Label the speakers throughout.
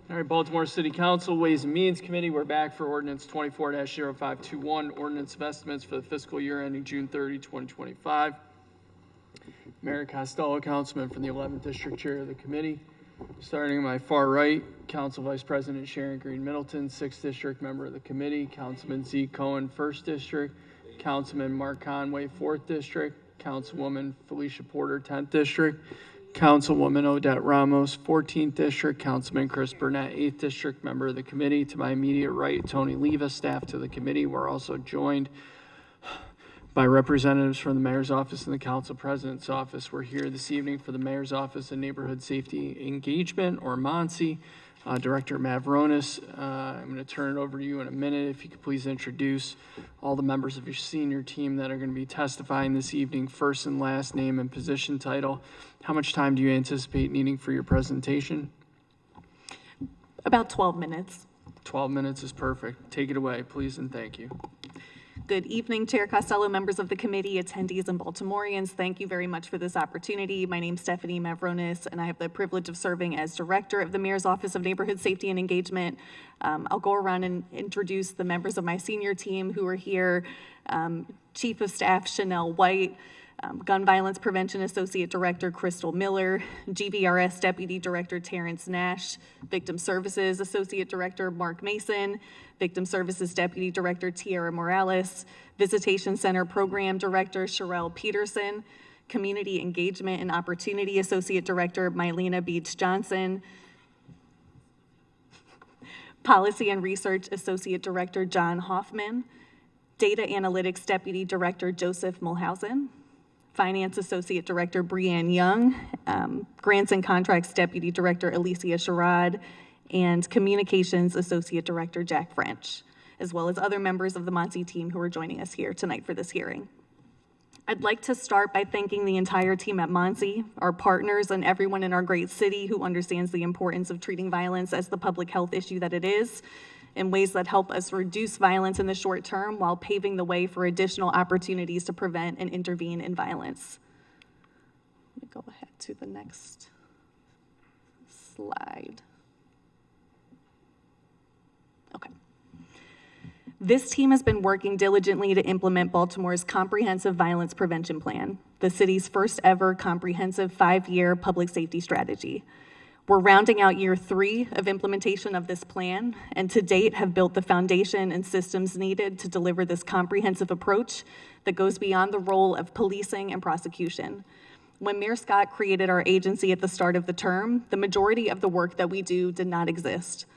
Speaker 1: All right, Baltimore City Council Ways and Means Committee, we're back for ordinance 24-0521, ordinance of estimates for the fiscal year ending June 30, 2025. Mayor Costello, councilman from the 11th District, chair of the committee. Starting on my far right, Council Vice President Sharon Green Middleton, 6th District member of the committee, Councilman Zeke Cohen, 1st District, Councilman Mark Conway, 4th District, Councilwoman Felicia Porter, 10th District, Councilwoman Odette Ramos, 14th District, Councilman Chris Burnett, 8th District, member of the committee. To my immediate right, Tony Leva, staff to the committee. We're also joined by representatives from the Mayor's Office and the Council President's Office. We're here this evening for the Mayor's Office of Neighborhood Safety Engagement, or MONSE. Director Mavronis, I'm going to turn it over to you in a minute. If you could please introduce all the members of your senior team that are going to be testifying this evening, first and last name and position title. How much time do you anticipate needing for your presentation?
Speaker 2: About 12 minutes.
Speaker 1: 12 minutes is perfect. Take it away, please, and thank you.
Speaker 2: Good evening, Chair Costello, members of the committee, attendees, and Baltimoreans. Thank you very much for this opportunity. My name is Stephanie Mavronis, and I have the privilege of serving as Director of the Mayor's Office of Neighborhood Safety and Engagement. I'll go around and introduce the members of my senior team who are here. Chief of Staff Chanel White, Gun Violence Prevention Associate Director Crystal Miller, GVRS Deputy Director Terrence Nash, Victim Services Associate Director Mark Mason, Victim Services Deputy Director Tiara Morales, Visitation Center Program Director Sherelle Peterson, Community Engagement and Opportunity Associate Director Mylena Beach Johnson, Policy and Research Associate Director John Hoffman, Data Analytics Deputy Director Joseph Mulhausen, Finance Associate Director Breanne Young, Grants and Contracts Deputy Director Alicia Sherrod, and Communications Associate Director Jack French, as well as other members of the MONSE team who are joining us here tonight for this hearing. I'd like to start by thanking the entire team at MONSE, our partners, and everyone in our great city who understands the importance of treating violence as the public health issue that it is, in ways that help us reduce violence in the short term while paving the way for additional opportunities to prevent and intervene in violence. Let me go ahead to the next slide. Okay. This team has been working diligently to implement Baltimore's comprehensive violence prevention plan, the city's first ever comprehensive 5-year public safety strategy. We're rounding out year 3 of implementation of this plan, and to date have built the foundation and systems needed to deliver this comprehensive approach that goes beyond the role of policing and prosecution. When Mayor Scott created our agency at the start of the term, the majority of the work that we do did not exist.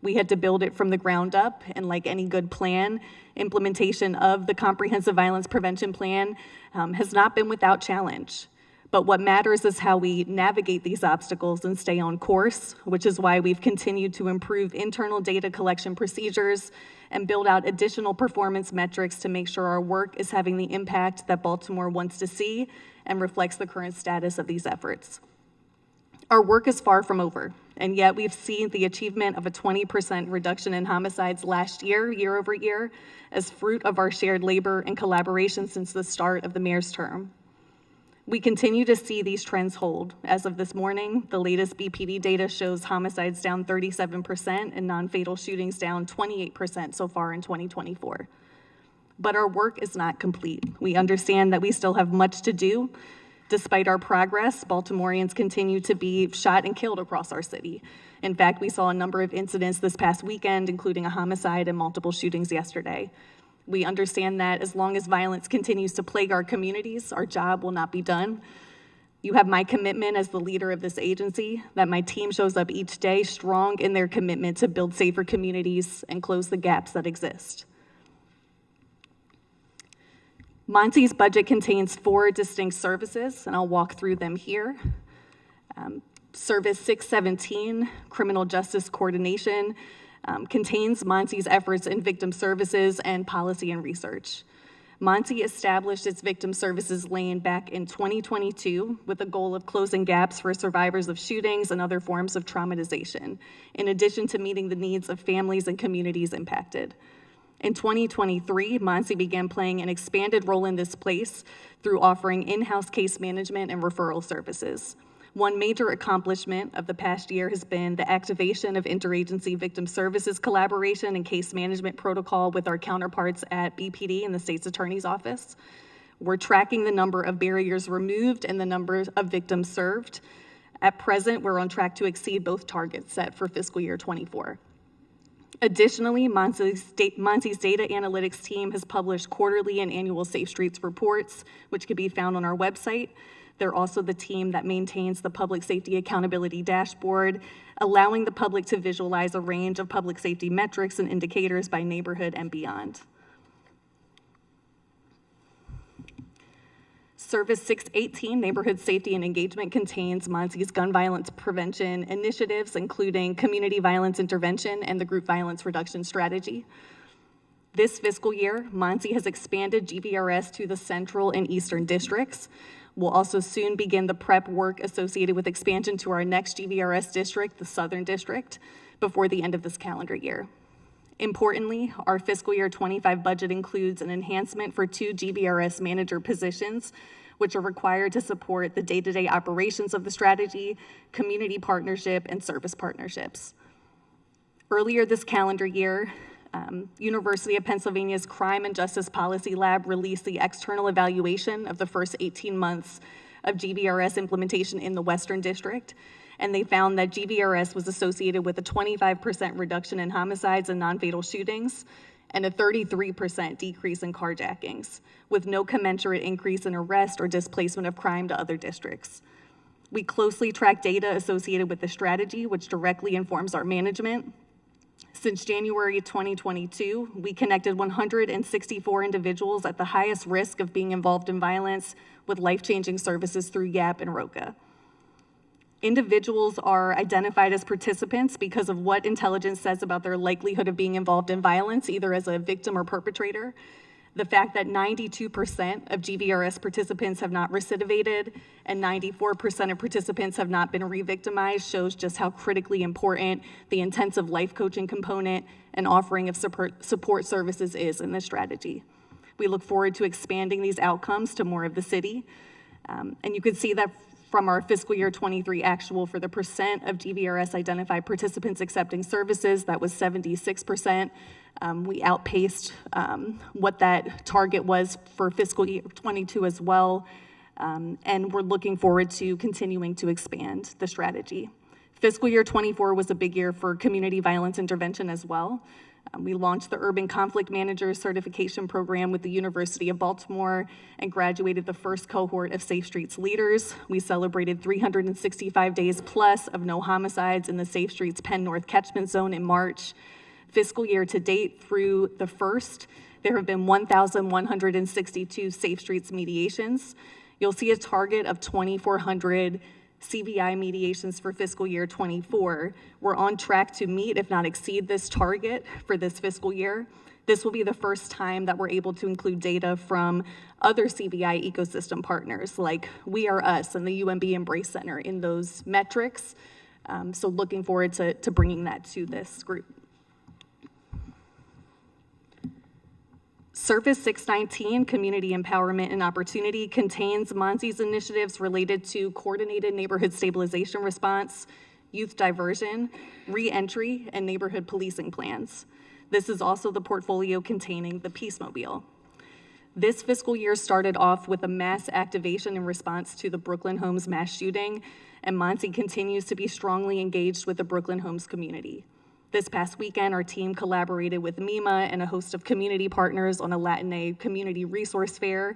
Speaker 2: We had to build it from the ground up, and like any good plan, implementation of the Comprehensive Violence Prevention Plan has not been without challenge. But what matters is how we navigate these obstacles and stay on course, which is why we've continued to improve internal data collection procedures and build out additional performance metrics to make sure our work is having the impact that Baltimore wants to see and reflects the current status of these efforts. Our work is far from over, and yet we've seen the achievement of a 20% reduction in homicides last year, year over year, as fruit of our shared labor and collaboration since the start of the mayor's term. We continue to see these trends hold. As of this morning, the latest BPD data shows homicides down 37% and non-fatal shootings down 28% so far in 2024. But our work is not complete. We understand that we still have much to do. Despite our progress, Baltimoreans continue to be shot and killed across our city. In fact, we saw a number of incidents this past weekend, including a homicide and multiple shootings yesterday. We understand that as long as violence continues to plague our communities, our job will not be done. You have my commitment as the leader of this agency, that my team shows up each day strong in their commitment to build safer communities and close the gaps that exist. MONSE's budget contains 4 distinct services, and I'll walk through them here. Service 617, Criminal Justice Coordination, contains MONSE's efforts in victim services and policy and research. MONSE established its victim services lane back in 2022 with a goal of closing gaps for survivors of shootings and other forms of traumatization, in addition to meeting the needs of families and communities impacted. In 2023, MONSE began playing an expanded role in this place through offering in-house case management and referral services. One major accomplishment of the past year has been the activation of interagency victim services collaboration and case management protocol with our counterparts at BPD and the State's Attorney's Office. We're tracking the number of barriers removed and the number of victims served. At present, we're on track to exceed both targets set for fiscal year 24. Additionally, MONSE's data analytics team has published quarterly and annual Safe Streets reports, which can be found on our website. They're also the team that maintains the Public Safety Accountability Dashboard, allowing the public to visualize a range of public safety metrics and indicators by neighborhood and beyond. Service 618, Neighborhood Safety and Engagement, contains MONSE's gun violence prevention initiatives, including community violence intervention and the group violence reduction strategy. This fiscal year, MONSE has expanded GVRS to the Central and Eastern districts. We'll also soon begin the prep work associated with expansion to our next GVRS district, the Southern District, before the end of this calendar year. Importantly, our fiscal year 25 budget includes an enhancement for 2 GVRS manager positions, which are required to support the day-to-day operations of the strategy, community partnership, and service partnerships. Earlier this calendar year, University of Pennsylvania's Crime and Justice Policy Lab released the external evaluation of the first 18 months of GVRS implementation in the Western District, and they found that GVRS was associated with a 25% reduction in homicides and non-fatal shootings and a 33% decrease in carjackings, with no commensurate increase in arrest or displacement of crime to other districts. We closely track data associated with the strategy, which directly informs our management. Since January 2022, we connected 164 individuals at the highest risk of being involved in violence with life-changing services through YAP and ROCA. Individuals are identified as participants because of what intelligence says about their likelihood of being involved in violence, either as a victim or perpetrator. The fact that 92% of GVRS participants have not recidivated and 94% of participants have not been re-victimized shows just how critically important the intensive life coaching component and offering of support services is in this strategy. We look forward to expanding these outcomes to more of the city. And you can see that from our fiscal year 23 actual for the percent of GVRS identified participants accepting services, that was 76%. We outpaced what that target was for fiscal year 22 as well, and we're looking forward to continuing to expand the strategy. Fiscal year 24 was a big year for community violence intervention as well. We launched the Urban Conflict Manager Certification Program with the University of Baltimore and graduated the first cohort of Safe Streets leaders. We celebrated 365 days plus of no homicides in the Safe Streets Penn North catchment zone in March. Fiscal year to date through the first, there have been 1,162 Safe Streets mediations. You'll see a target of 2,400 CVI mediations for fiscal year 24. We're on track to meet, if not exceed, this target for this fiscal year. This will be the first time that we're able to include data from other CVI ecosystem partners like We Are Us and the UMB Embrace Center in those metrics. So looking forward to bringing that to this group. Service 619, Community Empowerment and Opportunity, contains MONSE's initiatives related to coordinated neighborhood stabilization response, youth diversion, re-entry, and neighborhood policing plans. This is also the portfolio containing the Peace Mobile. This fiscal year started off with a mass activation in response to the Brooklyn Homes mass shooting, and MONSE continues to be strongly engaged with the Brooklyn Homes community. This past weekend, our team collaborated with MEMA and a host of community partners on a Latinx community resource fair.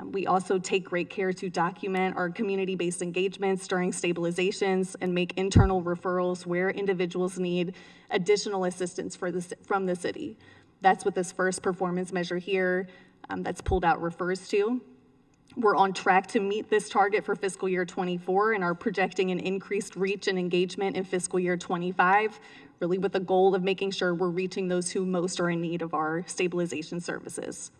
Speaker 2: We also take great care to document our community-based engagements during stabilizations and make internal referrals where individuals need additional assistance from the city. That's what this first performance measure here that's pulled out refers to. We're on track to meet this target for fiscal year 24 and are projecting an increased reach and engagement in fiscal year 25, really with the goal of making sure we're reaching those who most are in need of our stabilization services.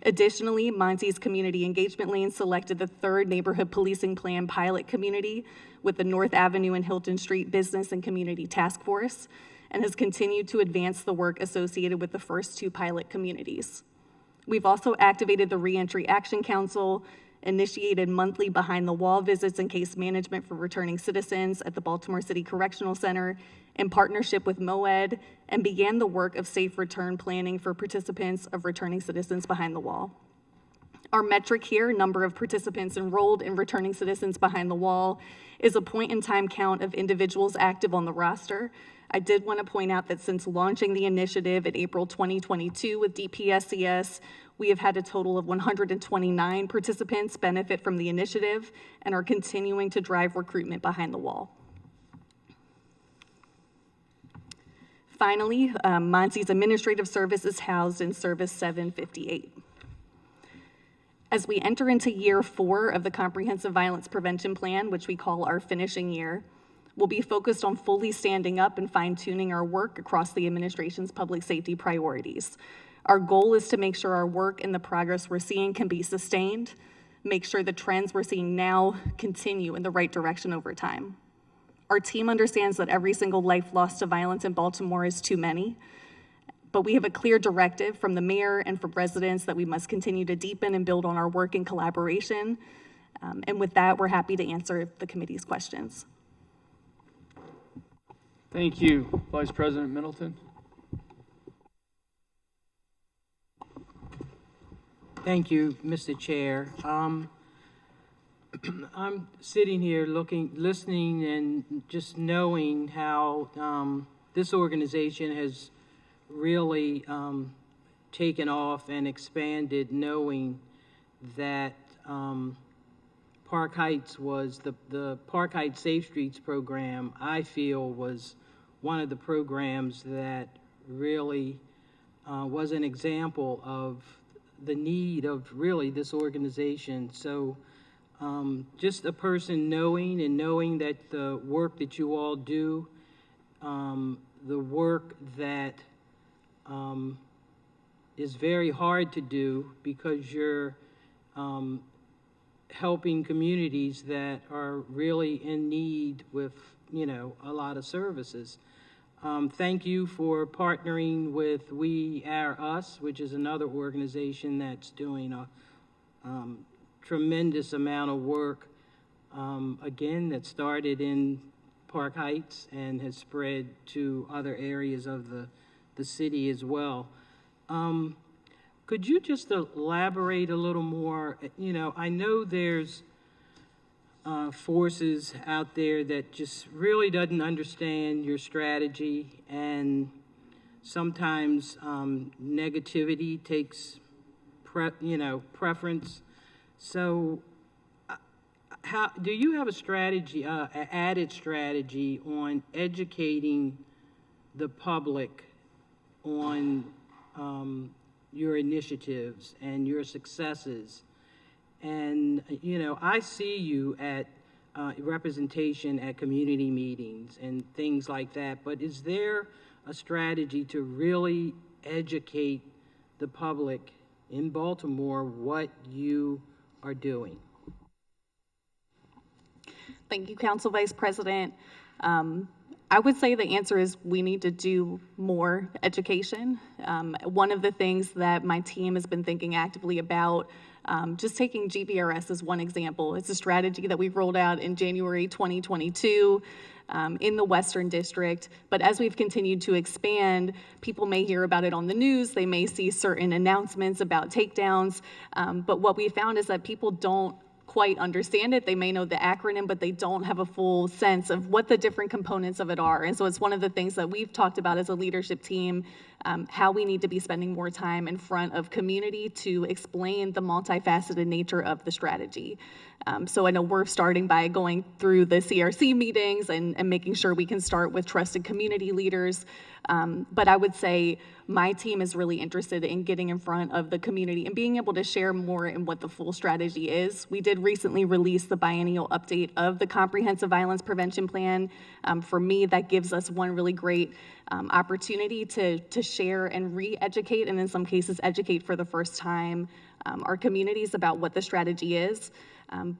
Speaker 2: Additionally, MONSE's community engagement lane selected the third neighborhood policing plan pilot community with the North Avenue and Hilton Street Business and Community Task Force and has continued to advance the work associated with the first 2 pilot communities. We've also activated the Reentry Action Council initiated monthly behind-the-wall visits and case management for returning citizens at the Baltimore City Correctional Center in partnership with MOED, and began the work of safe return planning for participants of returning citizens behind the wall. Our metric here, number of participants enrolled in returning citizens behind the wall, is a point-in-time count of individuals active on the roster. I did want to point out that since launching the initiative in April 2022 with DPSCS, we have had a total of 129 participants benefit from the initiative and are continuing to drive recruitment behind the wall. Finally, MONSE's administrative service is housed in Service 758. As we enter into year 4 of the Comprehensive Violence Prevention Plan, which we call our finishing year, we'll be focused on fully standing up and fine-tuning our work across the administration's public safety priorities. Our goal is to make sure our work and the progress we're seeing can be sustained, make sure the trends we're seeing now continue in the right direction over time. Our team understands that every single life lost to violence in Baltimore is too many, but we have a clear directive from the mayor and from residents that we must continue to deepen and build on our work in collaboration. And with that, we're happy to answer the committee's questions.
Speaker 1: Thank you, Vice President Middleton.
Speaker 3: Thank you, Mr. Chair. I'm sitting here listening and just knowing how this organization has really taken off and expanded, knowing that Park Heights was the Park Heights Safe Streets program, I feel, was one of the programs that really was an example of the need of really this organization. So just a person knowing that the work that you all do, the work that is very hard to do because you're helping communities that are really in need with, you know, a lot of services. Thank you for partnering with We Are Us, which is another organization that's doing a tremendous amount of work, again, that started in Park Heights and has spread to other areas of the city as well. Could you just elaborate a little more? You know, I know there's forces out there that just really doesn't understand your strategy, and sometimes negativity takes preference. So how do you have a strategy, an added strategy on educating the public on your initiatives and your successes? And, you know, I see you at representation at community meetings and things like that, but is there a strategy to really educate the public in Baltimore what you are doing?
Speaker 2: Thank you, Council Vice President. I would say the answer is we need to do more education. One of the things that my team has been thinking actively about, just taking GVRS as one example, it's a strategy that we've rolled out in January 2022 in the Western District. But as we've continued to expand, people may hear about it on the news, they may see certain announcements about takedowns, but what we found is that people don't quite understand it. They may know the acronym, but they don't have a full sense of what the different components of it are. And so it's one of the things that we've talked about as a leadership team, how we need to be spending more time in front of community to explain the multifaceted nature of the strategy. So I know we're starting by going through the CRC meetings and making sure we can start with trusted community leaders. But I would say my team is really interested in getting in front of the community and being able to share more in what the full strategy is. We did recently release the biennial update of the Comprehensive Violence Prevention Plan. For me, that gives us one really great opportunity to share and re-educate, and in some cases educate for the first time our communities about what the strategy is.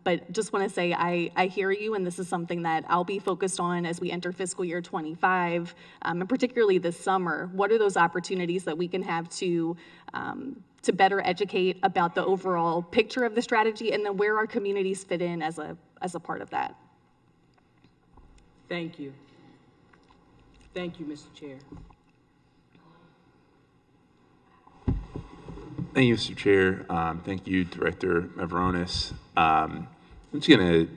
Speaker 2: But just want to say I hear you, and this is something that I'll be focused on as we enter fiscal year 25, and particularly this summer. What are those opportunities that we can have to better educate about the overall picture of the strategy, and then where our communities fit in as a part of that?
Speaker 3: Thank you. Thank you, Mr. Chair.
Speaker 4: Thank you, Mr. Chair. Thank you, Director Mavronis. I'm just going to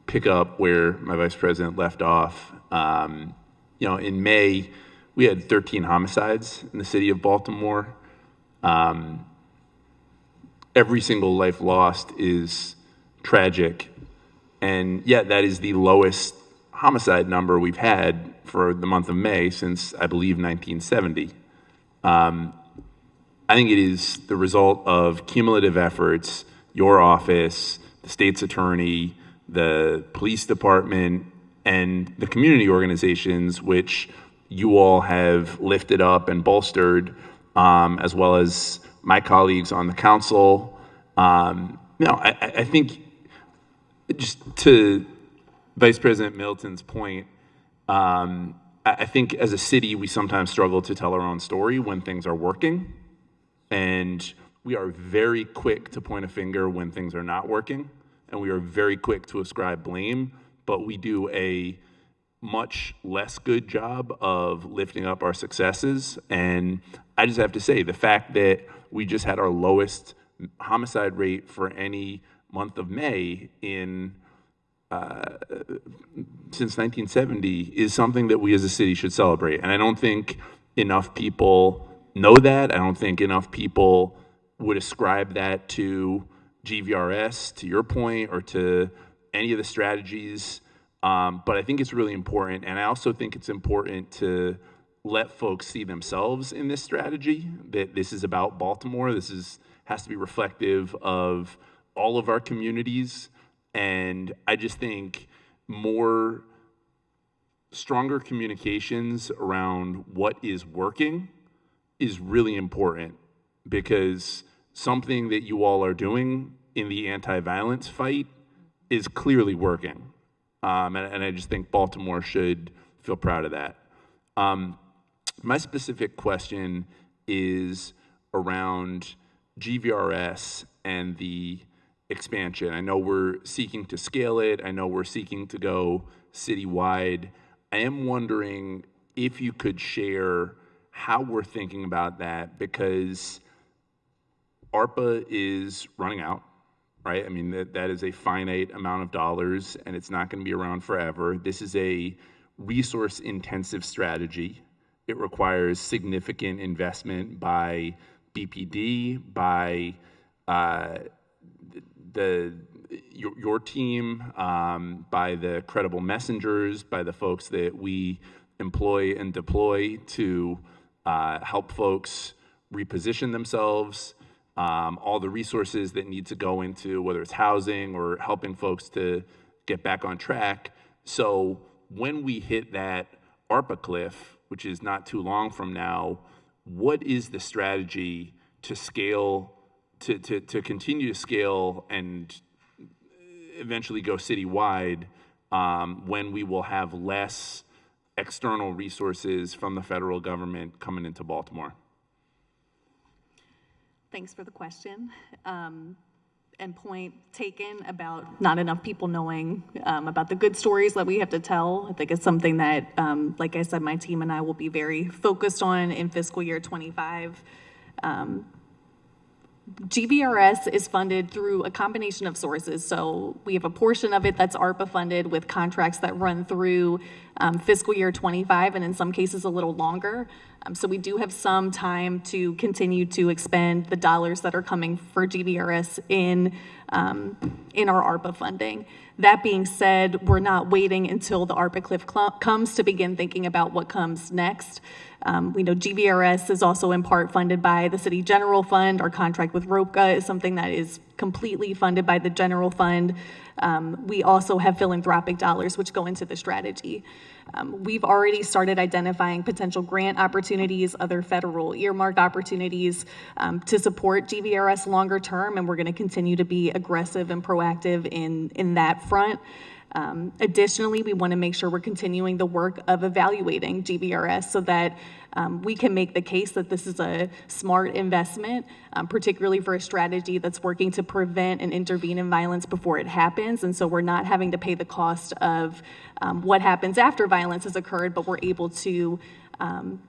Speaker 4: pick up where my Vice President left off. In May, we had 13 homicides in the city of Baltimore. Every single life lost is tragic, and yet that is the lowest homicide number we've had for the month of May since, I believe, 1970. I think it is the result of cumulative efforts, your office, the state's attorney, the police department, and the community organizations, which you all have lifted up and bolstered, as well as my colleagues on the council. I think, just to Vice President Middleton's point, I think as a city, we sometimes struggle to tell our own story when things are working. And we are very quick to point a finger when things are not working, and we are very quick to ascribe blame, but we do a much less good job of lifting up our successes. And I just have to say, the fact that we just had our lowest homicide rate for any month of May in since 1970 is something that we as a city should celebrate. And I don't think enough people know that. I don't think enough people would ascribe that to GVRS, to your point, or to any of the strategies. But I think it's really important. And I also think it's important to let folks see themselves in this strategy, that this is about Baltimore. This has to be reflective of all of our communities. And I just think stronger communications around what is working is really important, because something that you all are doing in the anti-violence fight is clearly working. And I just think Baltimore should feel proud of that. My specific question is around GVRS and the expansion. I know we're seeking to scale it. I know we're seeking to go citywide. I am wondering if you could share how we're thinking about that, because ARPA is running out, right? I mean, that is a finite amount of dollars, and it's not going to be around forever. This is a resource-intensive strategy. It requires significant investment by BPD, by your team, by the credible messengers, by the folks that we employ and deploy to help folks reposition themselves, all the resources that need to go into whether it's housing or helping folks to get back on track. So when we hit that ARPA cliff, which is not too long from now, what is the strategy to scale, to continue to scale and eventually go citywide when we will have less external resources from the federal government coming into Baltimore?
Speaker 2: Thanks for the question. And point taken about not enough people knowing about the good stories that we have to tell. I think it's something that, like I said, my team and I will be very focused on in fiscal year 25. GVRS is funded through a combination of sources. So we have a portion of it that's ARPA funded with contracts that run through fiscal year 25, and in some cases a little longer. So we do have some time to continue to expend the dollars that are coming for GVRS in our ARPA funding. That being said, we're not waiting until the ARPA cliff comes to begin thinking about what comes next. We know GVRS is also in part funded by the City General Fund. Our contract with ROPCA is something that is completely funded by the general fund. We also have philanthropic dollars which go into the strategy. We've already started identifying potential grant opportunities, other federal earmark opportunities to support GVRS longer term, and we're going to continue to be aggressive and proactive in that front. Additionally, we want to make sure we're continuing the work of evaluating GVRS so that we can make the case that this is a smart investment, particularly for a strategy that's working to prevent and intervene in violence before it happens. And so we're not having to pay the cost of what happens after violence has occurred, but we're able to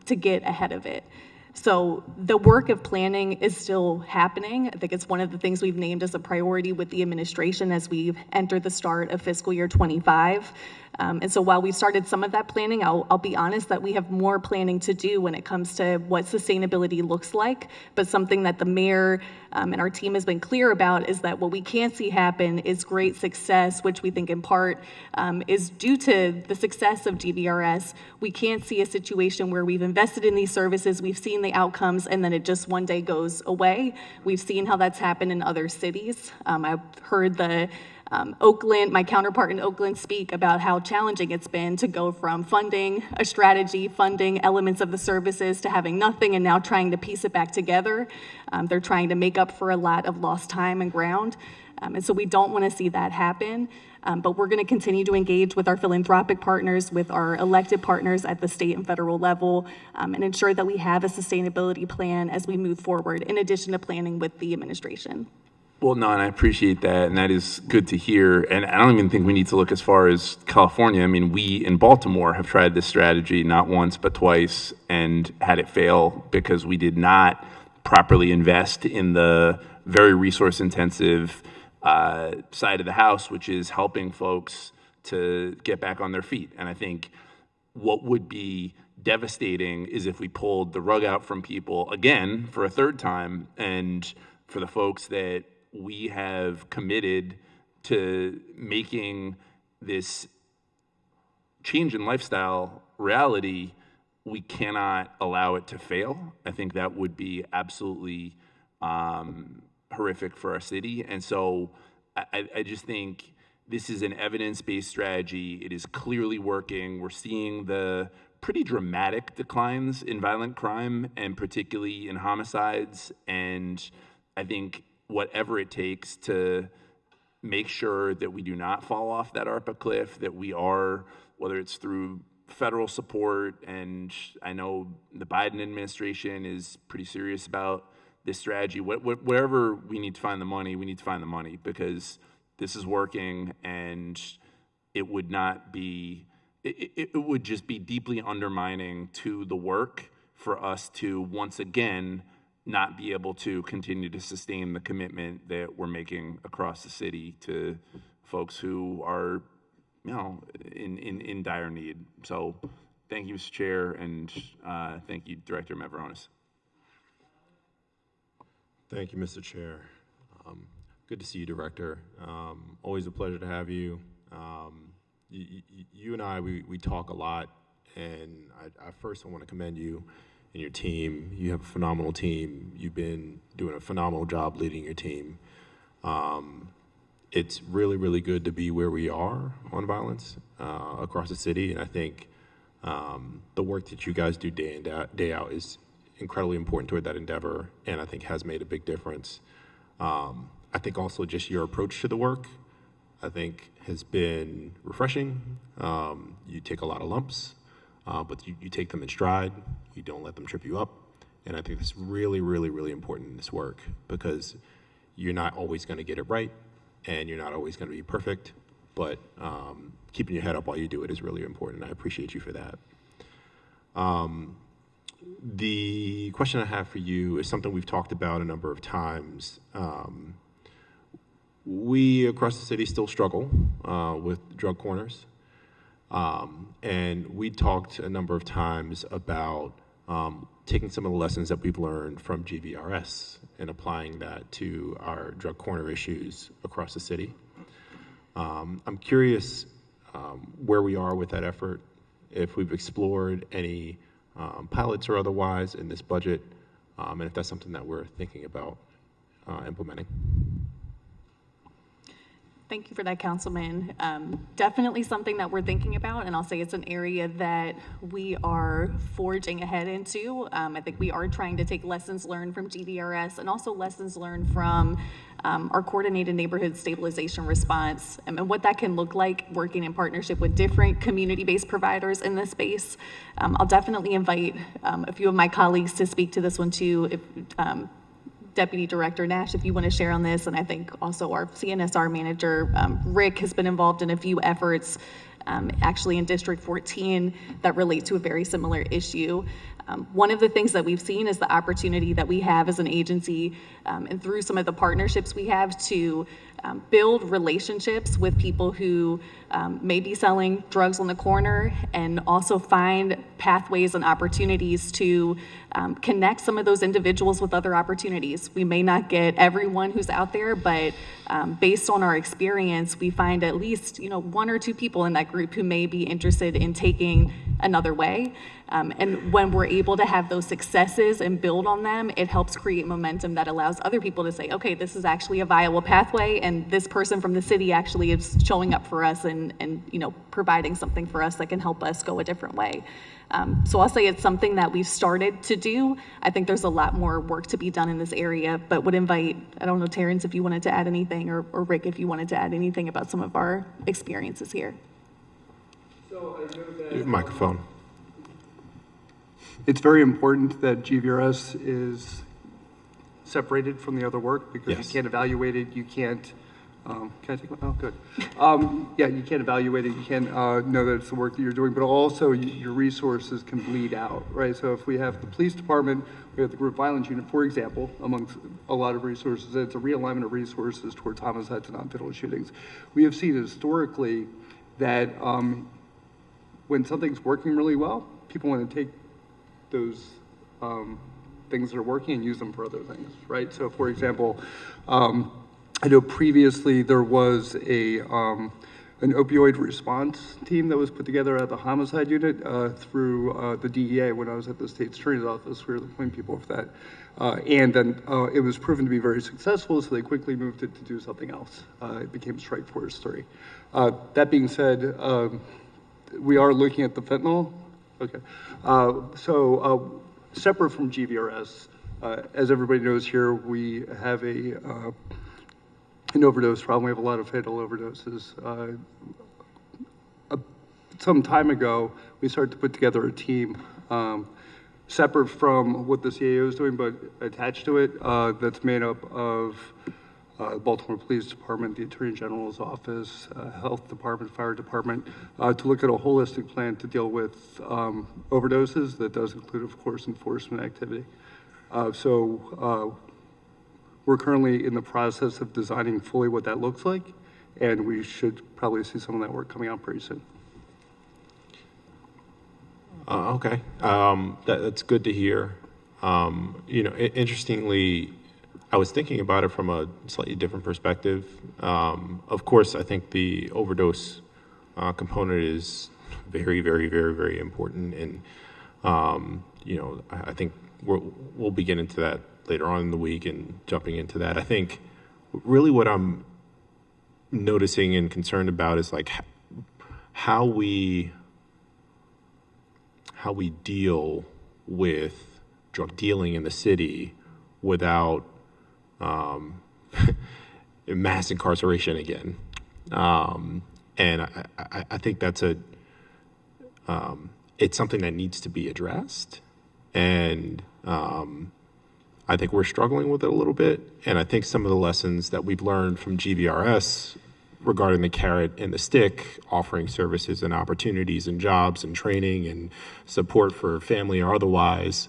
Speaker 2: get ahead of it. So the work of planning is still happening. I think it's one of the things we've named as a priority with the administration as we've entered the start of fiscal year 25. And so while we started some of that planning, I'll be honest that we have more planning to do when it comes to what sustainability looks like. But something that the mayor and our team has been clear about is that what we can see happen is great success, which we think in part is due to the success of GVRS. We can't see a situation where we've invested in these services, we've seen the outcomes, and then it just one day goes away. We've seen how that's happened in other cities. I've heard Oakland, my counterpart in Oakland, speak about how challenging it's been to go from funding a strategy, funding elements of the services, to having nothing and now trying to piece it back together. They're trying to make up for a lot of lost time and ground. And so we don't want to see that happen. But we're going to continue to engage with our philanthropic partners, with our elected partners at the state and federal level, and ensure that we have a sustainability plan as we move forward, in addition to planning with the administration.
Speaker 4: Well, no, and I appreciate that, and that is good to hear. And I don't even think we need to look as far as California. I mean, we in Baltimore have tried this strategy not once but twice and had it fail because we did not properly invest in the very resource-intensive side of the house, which is helping folks to get back on their feet. And I think what would be devastating is if we pulled the rug out from people again for a third time, and for the folks that we have committed to making this change in lifestyle reality, we cannot allow it to fail. I think that would be absolutely horrific for our city. And so I just think this is an evidence-based strategy. It is clearly working. We're seeing the pretty dramatic declines in violent crime and particularly in homicides. And I think whatever it takes to make sure that we do not fall off that ARPA cliff, that we are, whether it's through federal support, and I know the Biden administration is pretty serious about this strategy. Wherever we need to find the money, we need to find the money, because this is working, and it would not be, it would just be deeply undermining to the work for us to once again not be able to continue to sustain the commitment that we're making across the city to folks who are, you know, in dire need. So thank you, Mr. Chair, and thank you, Director Mavronis.
Speaker 5: Thank you, Mr. Chair. Good to see you, Director. Always a pleasure to have you. You and I, we talk a lot, and I first want to commend you and your team. You have a phenomenal team. You've been doing a phenomenal job leading your team. It's really, really good to be where we are on violence across the city, and I think the work that you guys do day in, day out is incredibly important toward that endeavor, and I think has made a big difference. I think also just your approach to the work, I think, has been refreshing. You take a lot of lumps, but you take them in stride. You don't let them trip you up. And I think that's really, really, really important in this work, because you're not always going to get it right, and you're not always going to be perfect, but keeping your head up while you do it is really important. I appreciate you for that. The question I have for you is something we've talked about a number of times. We across the city still struggle with drug corners. And we talked a number of times about taking some of the lessons that we've learned from GVRS and applying that to our drug corner issues across the city. I'm curious where we are with that effort, if we've explored any pilots or otherwise in this budget, and if that's something that we're thinking about implementing.
Speaker 2: Thank you for that, Councilman. Definitely something that we're thinking about, and I'll say it's an area that we are forging ahead into. I think we are trying to take lessons learned from GVRS and also lessons learned from our coordinated neighborhood stabilization response, and what that can look like working in partnership with different community-based providers in this space. I'll definitely invite a few of my colleagues to speak to this one too. If, Deputy Director Nash, if you want to share on this, and I think also our CNSR manager, Rick, has been involved in a few efforts, actually in District 14, that relate to a very similar issue. One of the things that we've seen is the opportunity that we have as an agency, and through some of the partnerships we have, to build relationships with people who may be selling drugs on the corner, and also find pathways and opportunities to connect some of those individuals with other opportunities. We may not get everyone who's out there, but based on our experience, we find at least one or two people in that group who may be interested in taking another way. And when we're able to have those successes and build on them, it helps create momentum that allows other people to say, okay, this is actually a viable pathway, and this person from the city actually is showing up for us and providing something for us that can help us go a different way. So I'll say it's something that we've started to do. I think there's a lot more work to be done in this area, but would invite, I don't know, Terrence, if you wanted to add anything, or Rick, if you wanted to add anything about some of our experiences here.
Speaker 6: So I know that
Speaker 5: Microphone.
Speaker 6: it's very important that GVRS is separated from the other work, because
Speaker 5: Yes.
Speaker 6: you can't evaluate it, you can't, can I take one? Oh, good. Yeah, you can't evaluate it, you can't know that it's the work that you're doing, but also your resources can bleed out, right? So if we have the police department, we have the group violence unit, for example, amongst a lot of resources, it's a realignment of resources towards homicides and non-fatal shootings. We have seen historically that when something's working really well, people want to take those things that are working and use them for other things, right? So for example, I know previously there was an opioid response team that was put together at the homicide unit through the DEA when I was at the state's attorney's office. We were appointing people for that. And then it was proven to be very successful, so they quickly moved it to do something else. It became Strike Force 3. That being said, we are looking at the fentanyl. Okay. Separate from GVRS, as everybody knows here, we have an overdose problem. We have a lot of fatal overdoses. Some time ago, we started to put together a team separate from what the CAO is doing, but attached to it, that's made up of Baltimore Police Department, the Attorney General's Office, Health Department, Fire Department, to look at a holistic plan to deal with overdoses. That does include, of course, enforcement activity. We're currently in the process of designing fully what that looks like, and we should probably see some of that work coming out pretty soon.
Speaker 5: Okay, that's good to hear. Interestingly, I was thinking about it from a slightly different perspective. Of course, I think the overdose component is very, very, very, very important, and I think we'll begin into that later on in the week and jumping into that. I think really what I'm noticing and concerned about is like how we deal with drug dealing in the city without mass incarceration again. And I think that's it's something that needs to be addressed. And I think we're struggling with it a little bit. And I think some of the lessons that we've learned from GVRS regarding the carrot and the stick, offering services and opportunities and jobs and training and support for family or otherwise,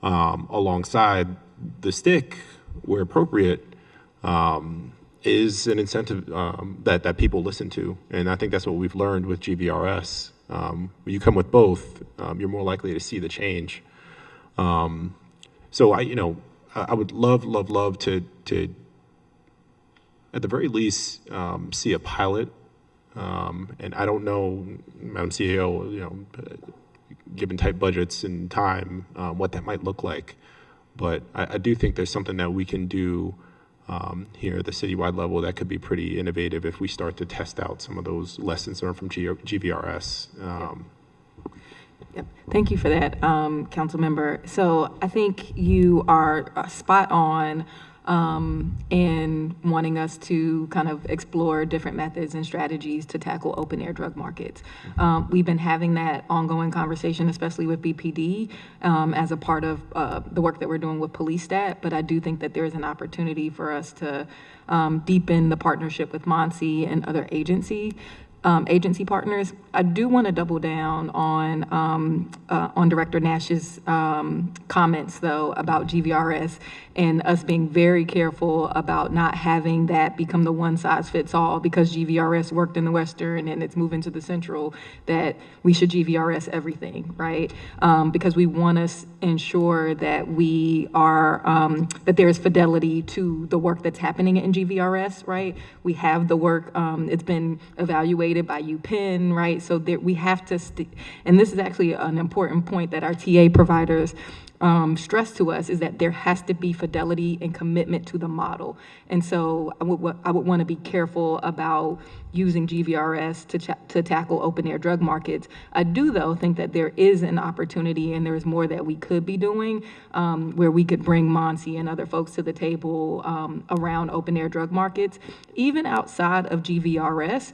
Speaker 5: alongside the stick, where appropriate, is an incentive that people listen to. And I think that's what we've learned with GVRS. When you come with both, you're more likely to see the change. So I would love to at the very least see a pilot. And I don't know, Madam CEO, given tight budgets and time, what that might look like. But I do think there's something that we can do here at the citywide level that could be pretty innovative if we start to test out some of those lessons learned from GVRS.
Speaker 7: Yep. Thank you for that, council member. So I think you are spot on in wanting us to kind of explore different methods and strategies to tackle open air drug markets. We've been having that ongoing conversation, especially with BPD, as a part of the work that we're doing with police stat, but I do think that there is an opportunity for us to deepen the partnership with MONSE and other agency partners. I do want to double down on Director Nash's comments, though, about GVRS and us being very careful about not having that become the one-size-fits-all, because GVRS worked in the Western and it's moving to the Central, that we should GVRS everything, right? Because we want to ensure that we are, that there is fidelity to the work that's happening in GVRS, right? We have the work, it's been evaluated by UPenn, right? So there, we have to, and this is actually an important point that our TA providers stress to us, is that there has to be fidelity and commitment to the model. And so I would want to be careful about using GVRS to tackle open air drug markets. I do, though, think that there is an opportunity and there is more that we could be doing where we could bring MONSE and other folks to the table around open air drug markets. Even outside of GVRS,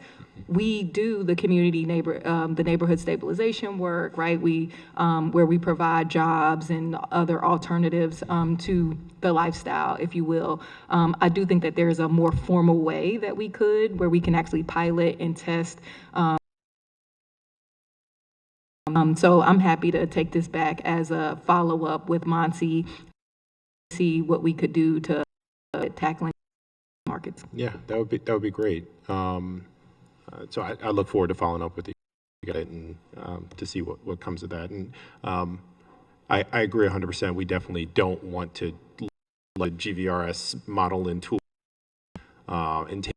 Speaker 7: we do the community the neighborhood stabilization work, right? We where we provide jobs and other alternatives to the lifestyle, if you will. I do think that there is a more formal way that we could, where we can actually pilot and test. So I'm happy to take this back as a follow-up with MONSE, see what we could do to tackling markets.
Speaker 5: Yeah, that would be great. So I look forward to following up with you guys and to see what comes of that. And I agree 100%. We definitely don't want to let GVRS model and tool and take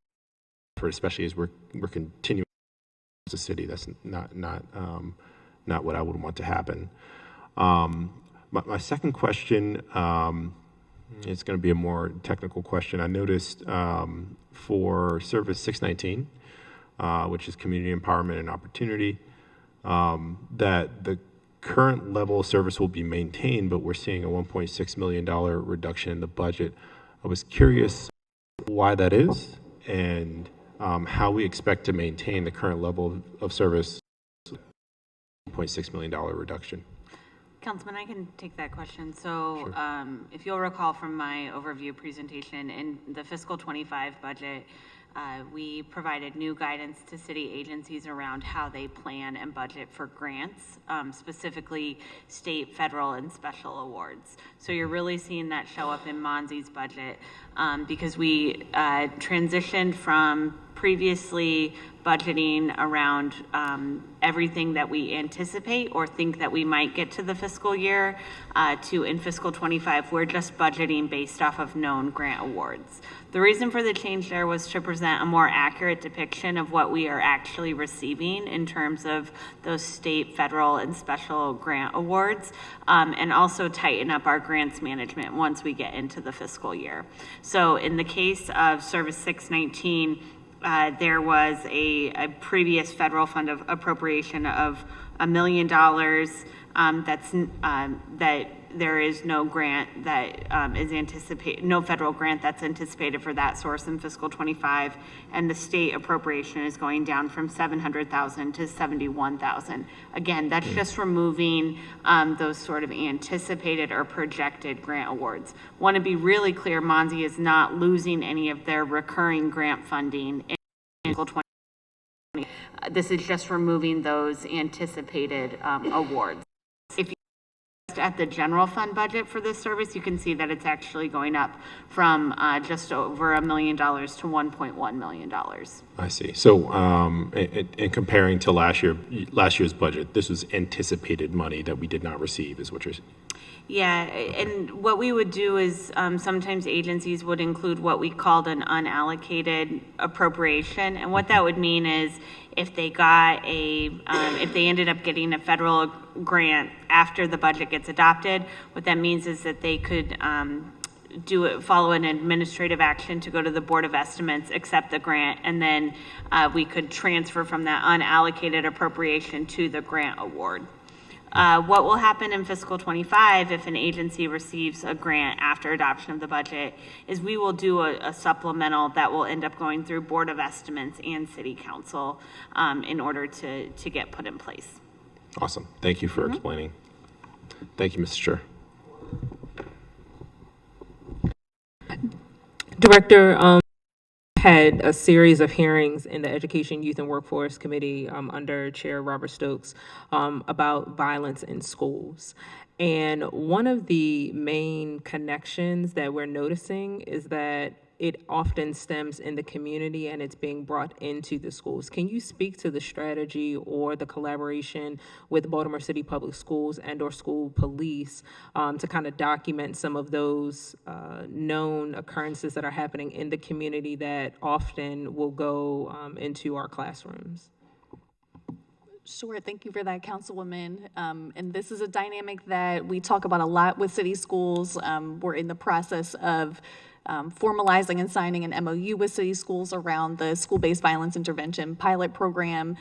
Speaker 5: effort, especially as we're continuing as a city. That's not what I would want to happen. My second question, it's going to be a more technical question. I noticed for Service 619, which is Community Empowerment and Opportunity, that the current level of service will be maintained, but we're seeing a $1.6 million reduction in the budget. I was curious why that is and how we expect to maintain the current level of service, $1.6 million reduction.
Speaker 8: Councilman, I can take that question. So if you'll recall from my overview presentation, in the fiscal 25 budget, we provided new guidance to city agencies around how they plan and budget for grants, specifically state, federal, and special awards. So you're really seeing that show up in MONSE's budget because we transitioned from previously budgeting around everything that we anticipate or think that we might get to the fiscal year to in fiscal 25, we're just budgeting based off of known grant awards. The reason for the change there was to present a more accurate depiction of what we are actually receiving in terms of those state, federal, and special grant awards, and also tighten up our grants management once we get into the fiscal year. So in the case of Service 619, there was a previous federal fund of appropriation of $1 million. That there is no grant that is anticipated, no federal grant that's anticipated for that source in fiscal 25, and the state appropriation is going down from $700,000 to $71,000. Again, that's just removing those sort of anticipated or projected grant awards. Want to be really clear, MONSE is not losing any of their recurring grant funding in fiscal 20. This is just removing those anticipated awards. If you look at the general fund budget for this service, you can see that it's actually going up from just over $1 million to $1.1 million.
Speaker 5: I see. So, in comparing to last year's budget, this was anticipated money that we did not receive, is what you're saying?
Speaker 8: Yeah, and what we would do is sometimes agencies would include what we called an unallocated appropriation. And what that would mean is if they got if they ended up getting a federal grant after the budget gets adopted, what that means is that they could follow an administrative action to go to the Board of Estimates, accept the grant, and then we could transfer from that unallocated appropriation to the grant award. What will happen in fiscal 25 if an agency receives a grant after adoption of the budget is we will do a supplemental that will end up going through Board of Estimates and City Council in order to get put in place.
Speaker 5: Awesome. Thank you for explaining. Thank you, Mr. Chair.
Speaker 9: Director, had a series of hearings in the Education, Youth, and Workforce Committee under Chair Robert Stokes about violence in schools. And one of the main connections that we're noticing is that it often stems in the community and it's being brought into the schools. Can you speak to the strategy or the collaboration with Baltimore City Public Schools and or school police to kind of document some of those known occurrences that are happening in the community that often will go into our classrooms?
Speaker 2: Sure, thank you for that, Councilwoman. And this is a dynamic that we talk about a lot with city schools. We're in the process of formalizing and signing an MOU with city schools around the school-based violence intervention pilot program,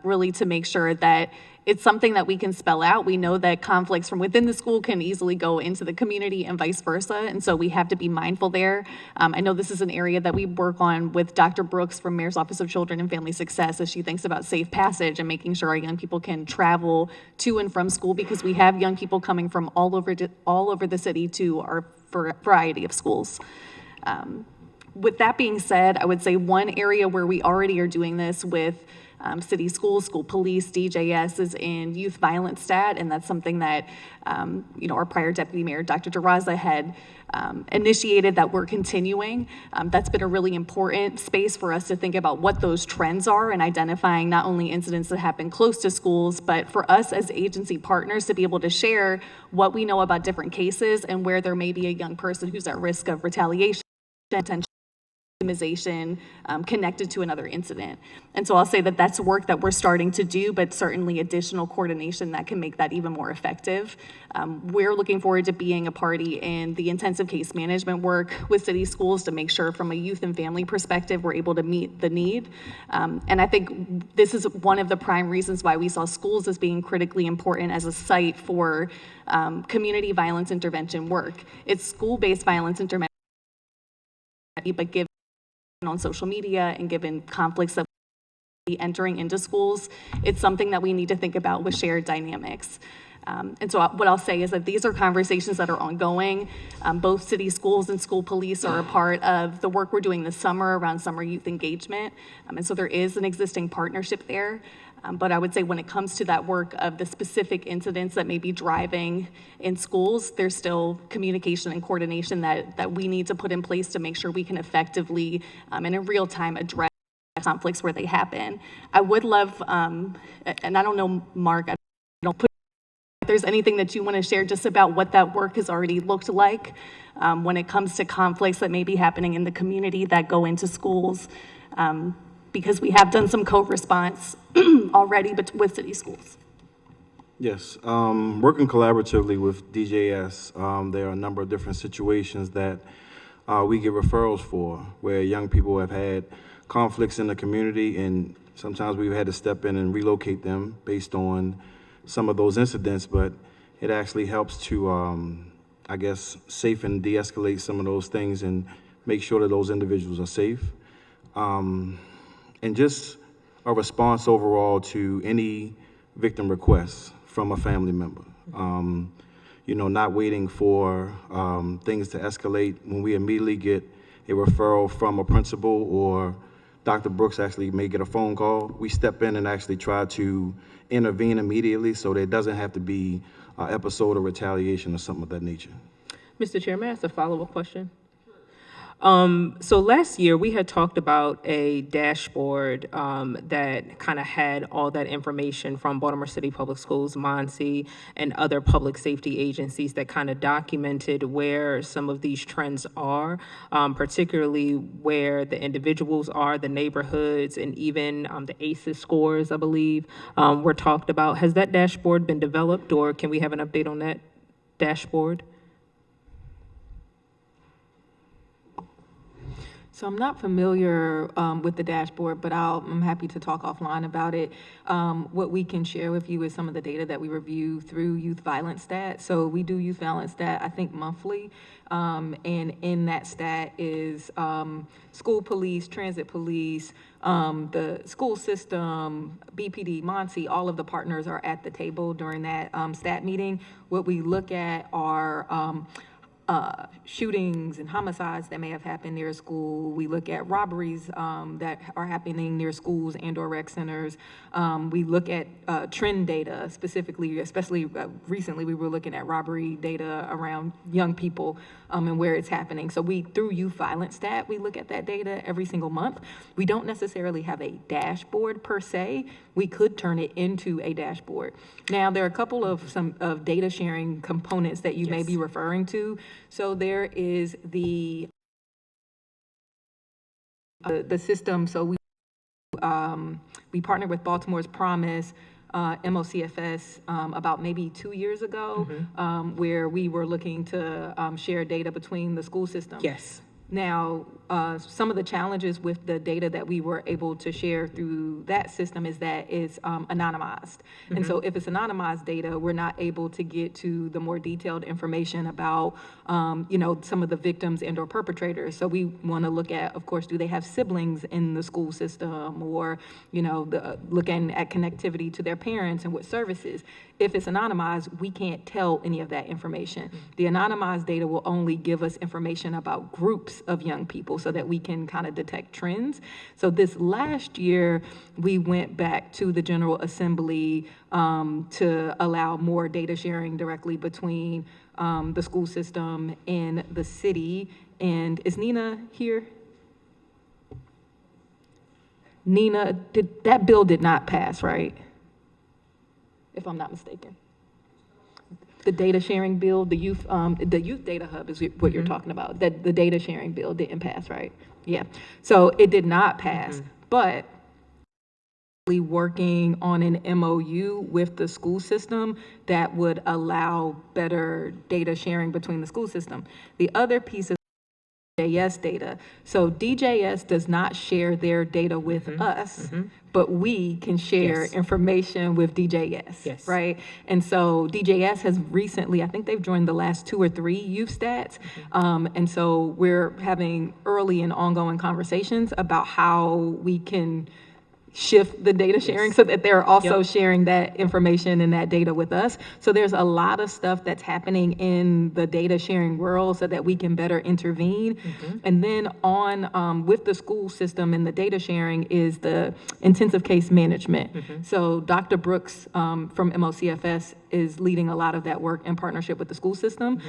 Speaker 2: really to make sure that it's something that we can spell out. We know that conflicts from within the school can easily go into the community and vice versa, and so we have to be mindful there. I know this is an area that we work on with Dr. Brooks from Mayor's Office of Children and Family Success as she thinks about safe passage and making sure our young people can travel to and from school, because we have young people coming from all over the city to our variety of schools. With that being said, I would say one area where we already are doing this with city schools, school police, DJS is in youth violence stat, and that's something that our prior deputy mayor, Dr. DeRaza, had initiated that we're continuing. That's been a really important space for us to think about what those trends are and identifying not only incidents that happen close to schools, but for us as agency partners to be able to share what we know about different cases and where there may be a young person who's at risk of retaliation, potential victimization connected to another incident. And so I'll say that that's work that we're starting to do, but certainly additional coordination that can make that even more effective. We're looking forward to being a party in the intensive case management work with city schools to make sure from a youth and family perspective we're able to meet the need. And I think this is one of the prime reasons why we saw schools as being critically important as a site for community violence intervention work. It's school-based violence intervention, but given on social media and given conflicts that we entering into schools, it's something that we need to think about with shared dynamics. And so what I'll say is that these are conversations that are ongoing. Both city schools and school police are a part of the work we're doing this summer around summer youth engagement. And so there is an existing partnership there. But I would say when it comes to that work of the specific incidents that may be driving in schools, there's still communication and coordination that we need to put in place to make sure we can effectively and in real time address conflicts where they happen. I would love, and I don't know, Mark, I don't put if there's anything that you want to share just about what that work has already looked like when it comes to conflicts that may be happening in the community that go into schools. Because we have done some co-response already but with city schools.
Speaker 10: Yes, working collaboratively with DJS, there are a number of different situations that we get referrals for where young people have had conflicts in the community, and sometimes we've had to step in and relocate them based on some of those incidents, but it actually helps to, I guess, safe and de-escalate some of those things and make sure that those individuals are safe. And just a response overall to any victim requests from a family member. Not waiting for things to escalate. When we immediately get a referral from a principal or Dr. Brooks actually may get a phone call, we step in and actually try to intervene immediately so there doesn't have to be an episode of retaliation or something of that nature.
Speaker 9: Mr. Chair, may I ask a follow-up question? So last year, we had talked about a dashboard that kind of had all that information from Baltimore City Public Schools, MONSE, and other public safety agencies that kind of documented where some of these trends are, particularly where the individuals are, the neighborhoods, and even the ACEs scores, I believe, were talked about. Has that dashboard been developed, or can we have an update on that dashboard?
Speaker 7: So I'm not familiar with the dashboard, but I'm happy to talk offline about it. What we can share with you is some of the data that we review through Youth Violence Stat. So we do Youth Violence Stat, I think, monthly. And in that stat is school police, transit police, the school system, BPD, MONSE, all of the partners are at the table during that stat meeting. What we look at are shootings and homicides that may have happened near a school. We look at robberies that are happening near schools and or rec centers. We look at trend data specifically, especially recently we were looking at robbery data around young people and where it's happening. So through Youth Violence Stat, we look at that data every single month. We don't necessarily have a dashboard per se. We could turn it into a dashboard. Now, there are a couple of data sharing components that you may be referring to. So there is the system. So we partnered with Baltimore's Promise, MOCFS, about maybe 2 years ago, where we were looking to share data between the school system.
Speaker 9: Yes.
Speaker 7: Now, some of the challenges with the data that we were able to share through that system is that it's anonymized. And so if it's anonymized data, we're not able to get to the more detailed information about, some of the victims and or perpetrators. So we want to look at, of course, do they have siblings in the school system, or, looking at connectivity to their parents and what services. If it's anonymized, we can't tell any of that information. The anonymized data will only give us information about groups of young people so that we can kind of detect trends. So this last year, we went back to the General Assembly to allow more data sharing directly between the school system and the city. And is Nina here? Nina, that bill did not pass, right? If I'm not mistaken. The data sharing bill, the youth data hub is what you're talking about. That the data sharing bill didn't pass, right? Yeah. So it did not pass, but working on an MOU with the school system that would allow better data sharing between the school system. The other piece of DJS data. So DJS does not share their data with us, but we can share information with DJS, right? And so DJS has recently, I think they've joined the last 2 or 3 youth stats. And so we're having early and ongoing conversations about how we can shift the data sharing so that they're also sharing that information and that data with us. So there's a lot of stuff that's happening in the data sharing world so that we can better intervene. And then on with the school system and the data sharing is the intensive case management. So Dr. Brooks from MOCFS is leading a lot of that work in partnership with the school system,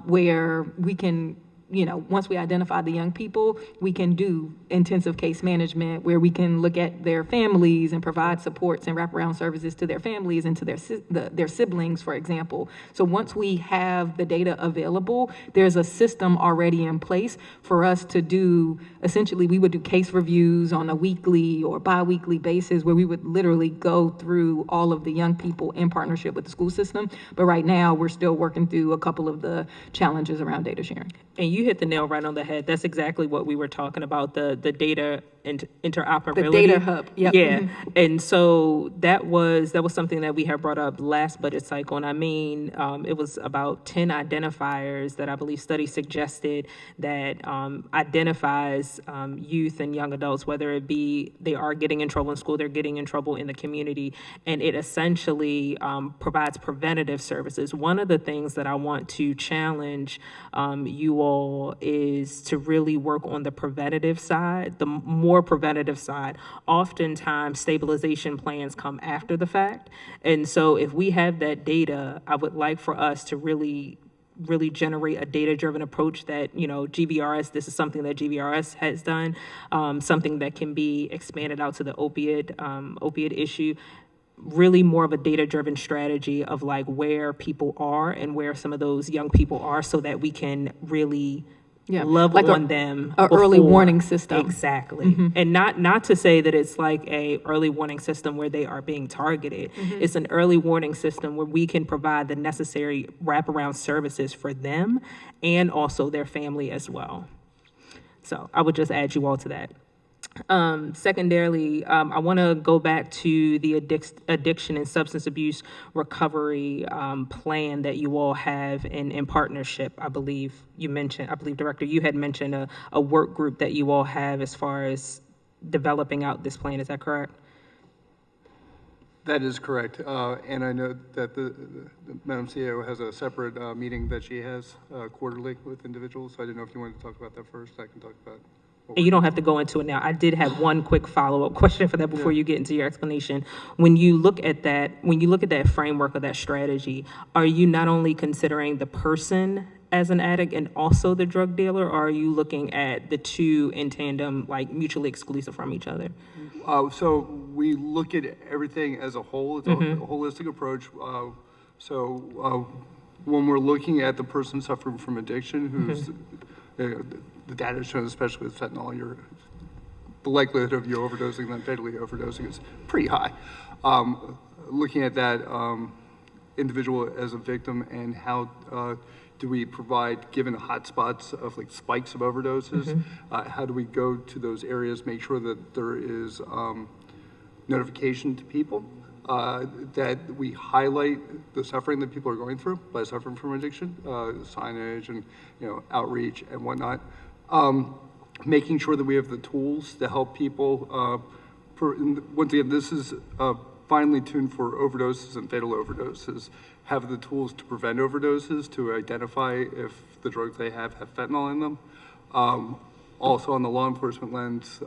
Speaker 7: where we can, once we identify the young people, we can do intensive case management where we can look at their families and provide supports and wraparound services to their families and to their siblings, for example. So once we have the data available, there's a system already in place for us to do, essentially, we would do case reviews on a weekly or bi-weekly basis where we would literally go through all of the young people in partnership with the school system. But right now, we're still working through a couple of the challenges around data sharing.
Speaker 9: And you hit the nail right on the head. That's exactly what we were talking about, the data interoperability.
Speaker 7: The data hub,
Speaker 9: Yeah, and so that was something that we had brought up last budget cycle, and I mean, it was about 10 identifiers that I believe studies suggested that identifies youth and young adults, whether it be they are getting in trouble in school, they're getting in trouble in the community, and it essentially provides preventative services. One of the things that I want to challenge you all is to really work on the preventative side, the more preventative side. Oftentimes, stabilization plans come after the fact. And so if we have that data, I would like for us to really really generate a data-driven approach that, GVRS, this is something that GVRS has done, something that can be expanded out to the opiate issue, really more of a data-driven strategy of like where people are and where some of those young people are so that we can really level
Speaker 7: like
Speaker 9: on them.
Speaker 7: A early
Speaker 9: before.
Speaker 7: warning system.
Speaker 9: Exactly. And not to say that it's like a early warning system where they are being targeted. It's an early warning system where we can provide the necessary wraparound services for them and also their family as well. So I would just add you all to that. Secondarily, I want to go back to the addiction and substance abuse recovery plan that you all have in partnership. I believe, Director, you had mentioned a work group that you all have as far as developing out this plan. Is that correct?
Speaker 6: That is correct. And I know that the Madam CEO has a separate meeting that she has quarterly with individuals. So I didn't know if you wanted to talk about that first. I can talk about
Speaker 9: And you don't have to go into it now. I did have one quick follow-up question for that before you get into your explanation. When you look at that framework or that strategy, are you not only considering the person as an addict and also the drug dealer, or are you looking at the two in tandem, like mutually exclusive from each other?
Speaker 6: So we look at everything as a whole. It's a holistic approach. When we're looking at the person suffering from addiction, who's the data shows, especially with fentanyl, the likelihood of you overdosing, then fatally overdosing, is pretty high. Looking at that individual as a victim and how do we provide, given hotspots of like spikes of overdoses, how do we go to those areas, make sure that there is notification to people, that we highlight the suffering that people are going through by suffering from addiction, signage and outreach and whatnot. Making sure that we have the tools to help people. Once again, this is finely tuned for overdoses and fatal overdoses. Have the tools to prevent overdoses, to identify if the drugs they have fentanyl in them. Also on the law enforcement lens,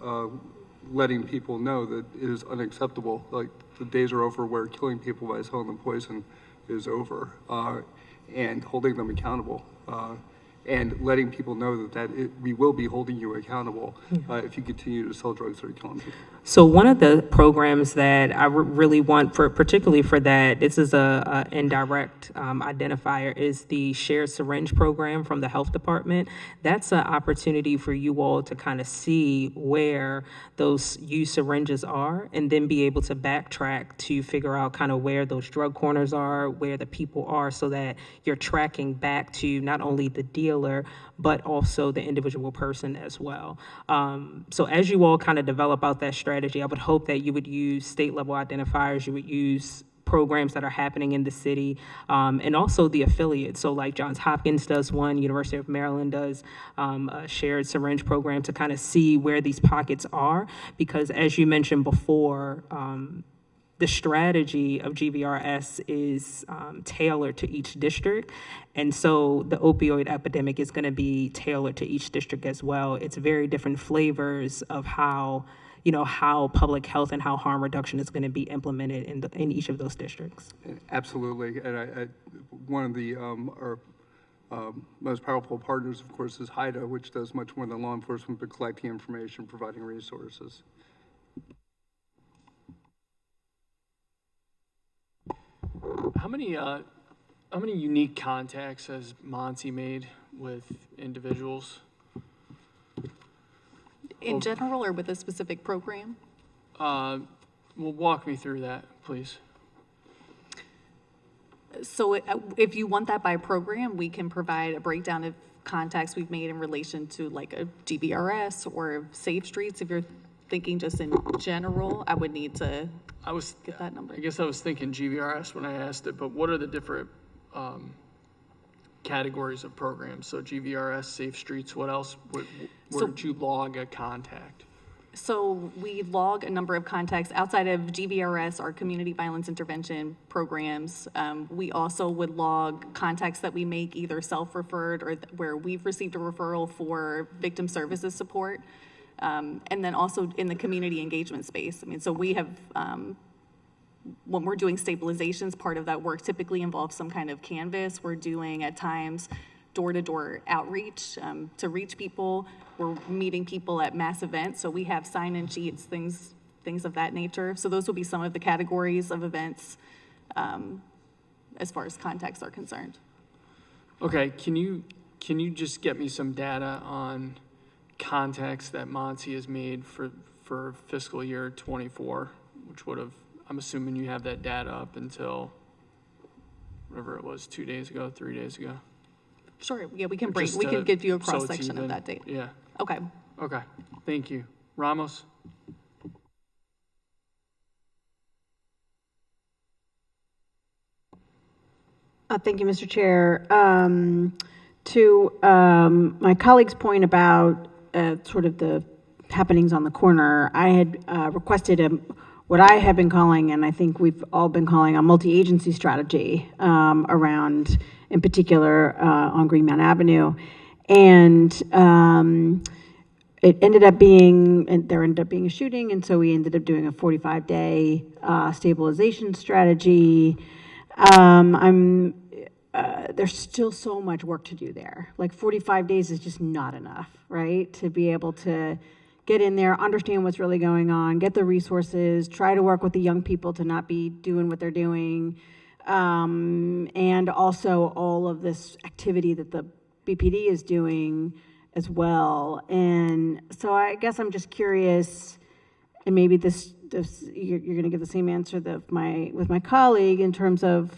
Speaker 6: letting people know that it is unacceptable. Like the days are over where killing people by selling them poison is over, and holding them accountable. And letting people know that we will be holding you accountable if you continue to sell drugs that are killing people.
Speaker 9: So one of the programs that I really want, particularly for that, this is a indirect identifier, is the shared syringe program from the health department. That's an opportunity for you all to kind of see where those used syringes are and then be able to backtrack to figure out kind of where those drug corners are, where the people are, so that you're tracking back to not only the dealer, but also the individual person as well. So as you all kind of develop out that strategy, I would hope that you would use state level identifiers, you would use programs that are happening in the city, and also the affiliates. So like Johns Hopkins does one, University of Maryland does a shared syringe program to kind of see where these pockets are, because as you mentioned before, the strategy of GVRS is tailored to each district. And so the opioid epidemic is going to be tailored to each district as well. It's very different flavors of how public health and how harm reduction is going to be implemented in each of those districts.
Speaker 6: Absolutely. And one of the our most powerful partners, of course, is HIDA, which does much more than law enforcement, but collecting information, providing resources.
Speaker 1: How many unique contacts has MONSE made with individuals?
Speaker 2: In general, or with a specific program?
Speaker 1: Well, walk me through that, please.
Speaker 2: So if you want that by program, we can provide a breakdown of contacts we've made in relation to like a GVRS or Safe Streets. If you're thinking just in general, I would need to get that number.
Speaker 1: I guess I was thinking GVRS when I asked it, but what are the different categories of programs? So GVRS, Safe Streets, what else? Where did you log a contact?
Speaker 2: So we log a number of contacts outside of GVRS, our community violence intervention programs. We also would log contacts that we make either self-referred or where we've received a referral for victim services support. And then also in the community engagement space. I mean, so we have when we're doing stabilizations, part of that work typically involves some kind of canvas. We're doing at times door-to-door outreach to reach people. We're meeting people at mass events, so we have sign-in sheets, things of that nature. So those will be some of the categories of events as far as contacts are concerned.
Speaker 1: Okay, can you just get me some data on contacts that MONSE has made for fiscal year 24, which would have, I'm assuming you have that data up until whatever it was, 2 days ago, 3 days ago?
Speaker 2: Sure, yeah, we can
Speaker 1: Just
Speaker 2: give you a
Speaker 1: so it's
Speaker 2: cross-section of
Speaker 1: even.
Speaker 2: that data.
Speaker 1: Yeah,
Speaker 2: Okay.
Speaker 1: okay, thank you. Ramos?
Speaker 11: Thank you, Mr. Chair. To my colleague's point about sort of the happenings on the corner, I had requested what I have been calling, and I think we've all been calling, a multi-agency strategy around, in particular, on Greenmount Avenue. And it ended up being, and there ended up being a shooting, and so we ended up doing a 45-day stabilization strategy. There's still so much work to do there. Like 45 days is just not enough, right? To be able to get in there, understand what's really going on, get the resources, try to work with the young people to not be doing what they're doing, and also all of this activity that the BPD is doing as well. And so I guess I'm just curious, and maybe this you're going to give the same answer that with my colleague in terms of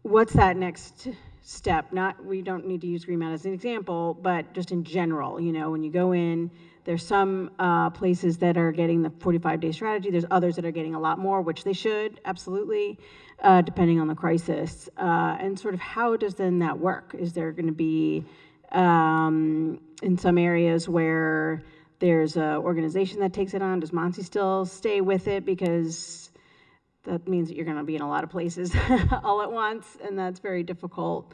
Speaker 11: what's that next step? We don't need to use Greenmount as an example, but just in general, you know, when you go in, there's some places that are getting the 45-day strategy. There's others that are getting a lot more, which they should, absolutely, depending on the crisis. And sort of how does then that work? Is there going to be, in some areas where there's an organization that takes it on, does MONSE still stay with it? Because that means that you're going to be in a lot of places all at once, and that's very difficult.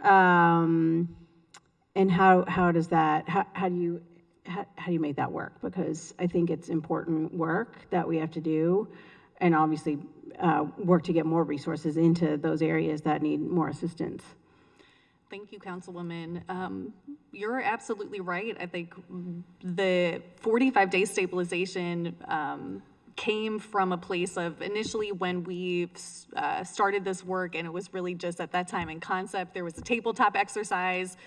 Speaker 11: And how does that, how do you make that work? Because I think it's important work that we have to do, and obviously work to get more resources into those areas that need more assistance.
Speaker 2: Thank you, Councilwoman. You're absolutely right. I think the 45-day stabilization came from a place of initially when we started this work, and it was really just at that time in concept. There was a tabletop exercise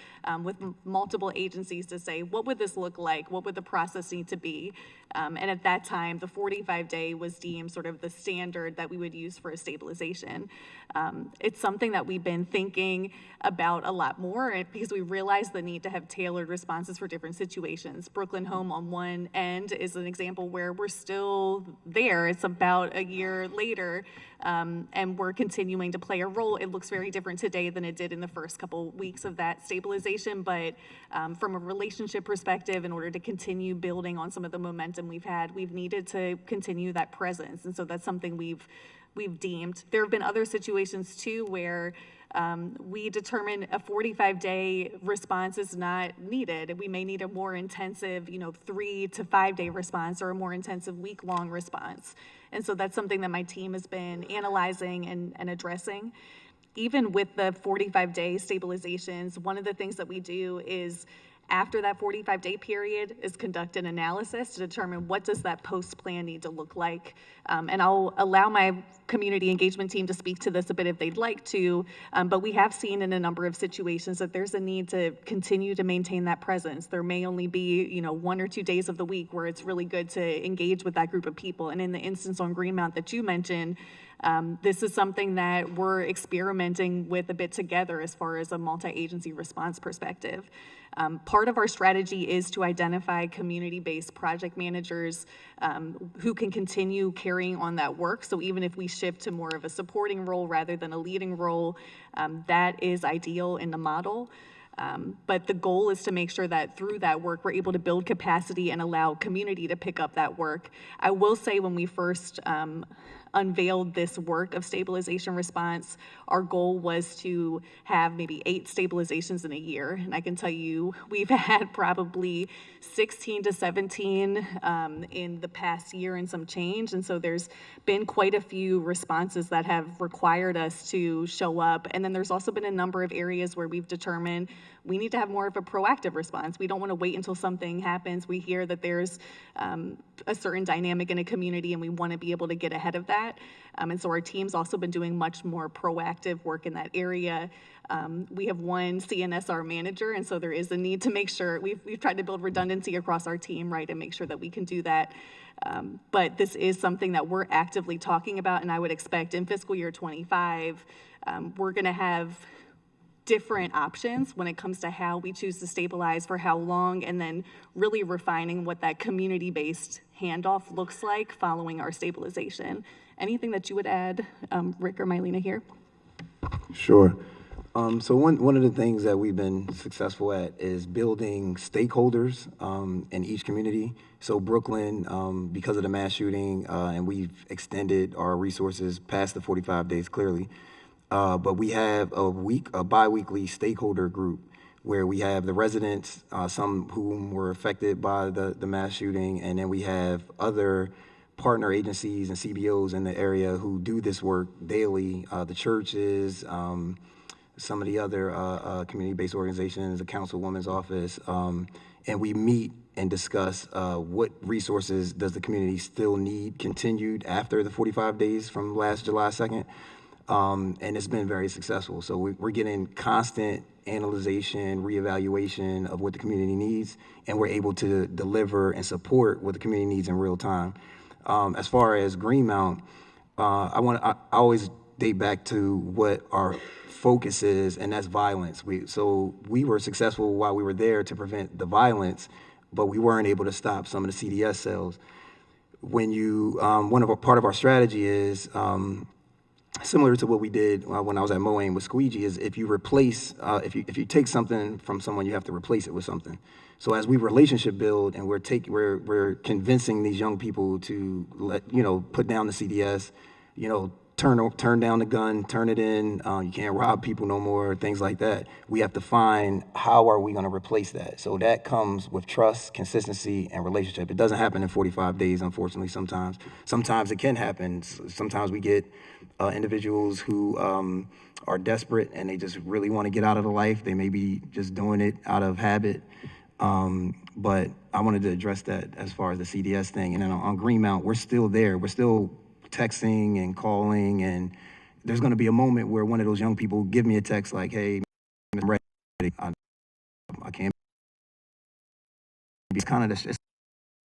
Speaker 2: with multiple agencies to say, what would this look like? What would the process need to be? And at that time, the 45-day was deemed sort of the standard that we would use for a stabilization. It's something that we've been thinking about a lot more because we realized the need to have tailored responses for different situations. Brooklyn Home on one end is an example where we're still there. It's about a year later, and we're continuing to play a role. It looks very different today than it did in the first couple weeks of that stabilization, but from a relationship perspective, in order to continue building on some of the momentum we've had, we've needed to continue that presence, and so that's something we've deemed. There have been other situations too where we determine a 45-day response is not needed. We may need a more intensive, 3 to 5 day response or a more intensive week-long response. And so that's something that my team has been analyzing and addressing. Even with the 45-day stabilizations, one of the things that we do is after that 45-day period is conduct an analysis to determine what does that post-plan need to look like. And I'll allow my community engagement team to speak to this a bit if they'd like to, but we have seen in a number of situations that there's a need to continue to maintain that presence. There may only be, 1 or 2 days of the week where it's really good to engage with that group of people. And in the instance on Greenmount that you mentioned, this is something that we're experimenting with a bit together as far as a multi-agency response perspective. Part of our strategy is to identify community-based project managers who can continue carrying on that work. So even if we shift to more of a supporting role rather than a leading role, that is ideal in the model. But the goal is to make sure that through that work, we're able to build capacity and allow community to pick up that work. I will say when we first unveiled this work of stabilization response, our goal was to have maybe 8 stabilizations in a year. And I can tell you, we've had probably 16 to 17 in the past year and some change. And so there's been quite a few responses that have required us to show up. And then there's also been a number of areas where we've determined we need to have more of a proactive response. We don't want to wait until something happens. We hear that there's a certain dynamic in a community, and we want to be able to get ahead of that. And so our team's also been doing much more proactive work in that area. We have one CNSR manager, and so there is a need to make sure we've tried to build redundancy across our team, right, and make sure that we can do that. But this is something that we're actively talking about, and I would expect in fiscal year 25, we're going to have different options when it comes to how we choose to stabilize for how long, and then really refining what that community-based handoff looks like following our stabilization. Anything that you would add, Rick or Mylena here?
Speaker 10: Sure. So one of the things that we've been successful at is building stakeholders in each community. So Brooklyn, because of the mass shooting, and we've extended our resources past the 45 days clearly, but we have a bi-weekly stakeholder group where we have the residents, some whom were affected by the mass shooting, and then we have other partner agencies and CBOs in the area who do this work daily, the churches, some of the other community-based organizations, the councilwoman's office, and we meet and discuss what resources does the community still need continued after the 45 days from last July 2nd. And it's been very successful. So we're getting constant analyzation, reevaluation of what the community needs, and we're able to deliver and support what the community needs in real time. As far as Greenmount, I always date back to what our focus is, and that's violence. So we were successful while we were there to prevent the violence, but we weren't able to stop some of the CDS cells. When part of our strategy is, similar to what we did when I was at Moane with Squeegee, is if you replace, if you take something from someone, you have to replace it with something. So as we relationship build and we're convincing these young people to put down the CDS, turn down the gun, turn it in, you can't rob people no more, things like that. We have to find how are we going to replace that. So that comes with trust, consistency, and relationship. It doesn't happen in 45 days, unfortunately, sometimes. Sometimes it can happen. Sometimes we get individuals who are desperate and they just really want to get out of the life. They may be just doing it out of habit. But I wanted to address that as far as the CDS thing. And then on Greenmount, we're still there. We're still texting and calling, and there's going to be a moment where one of those young people give me a text like, hey, I'm ready. I can't. It's kind of the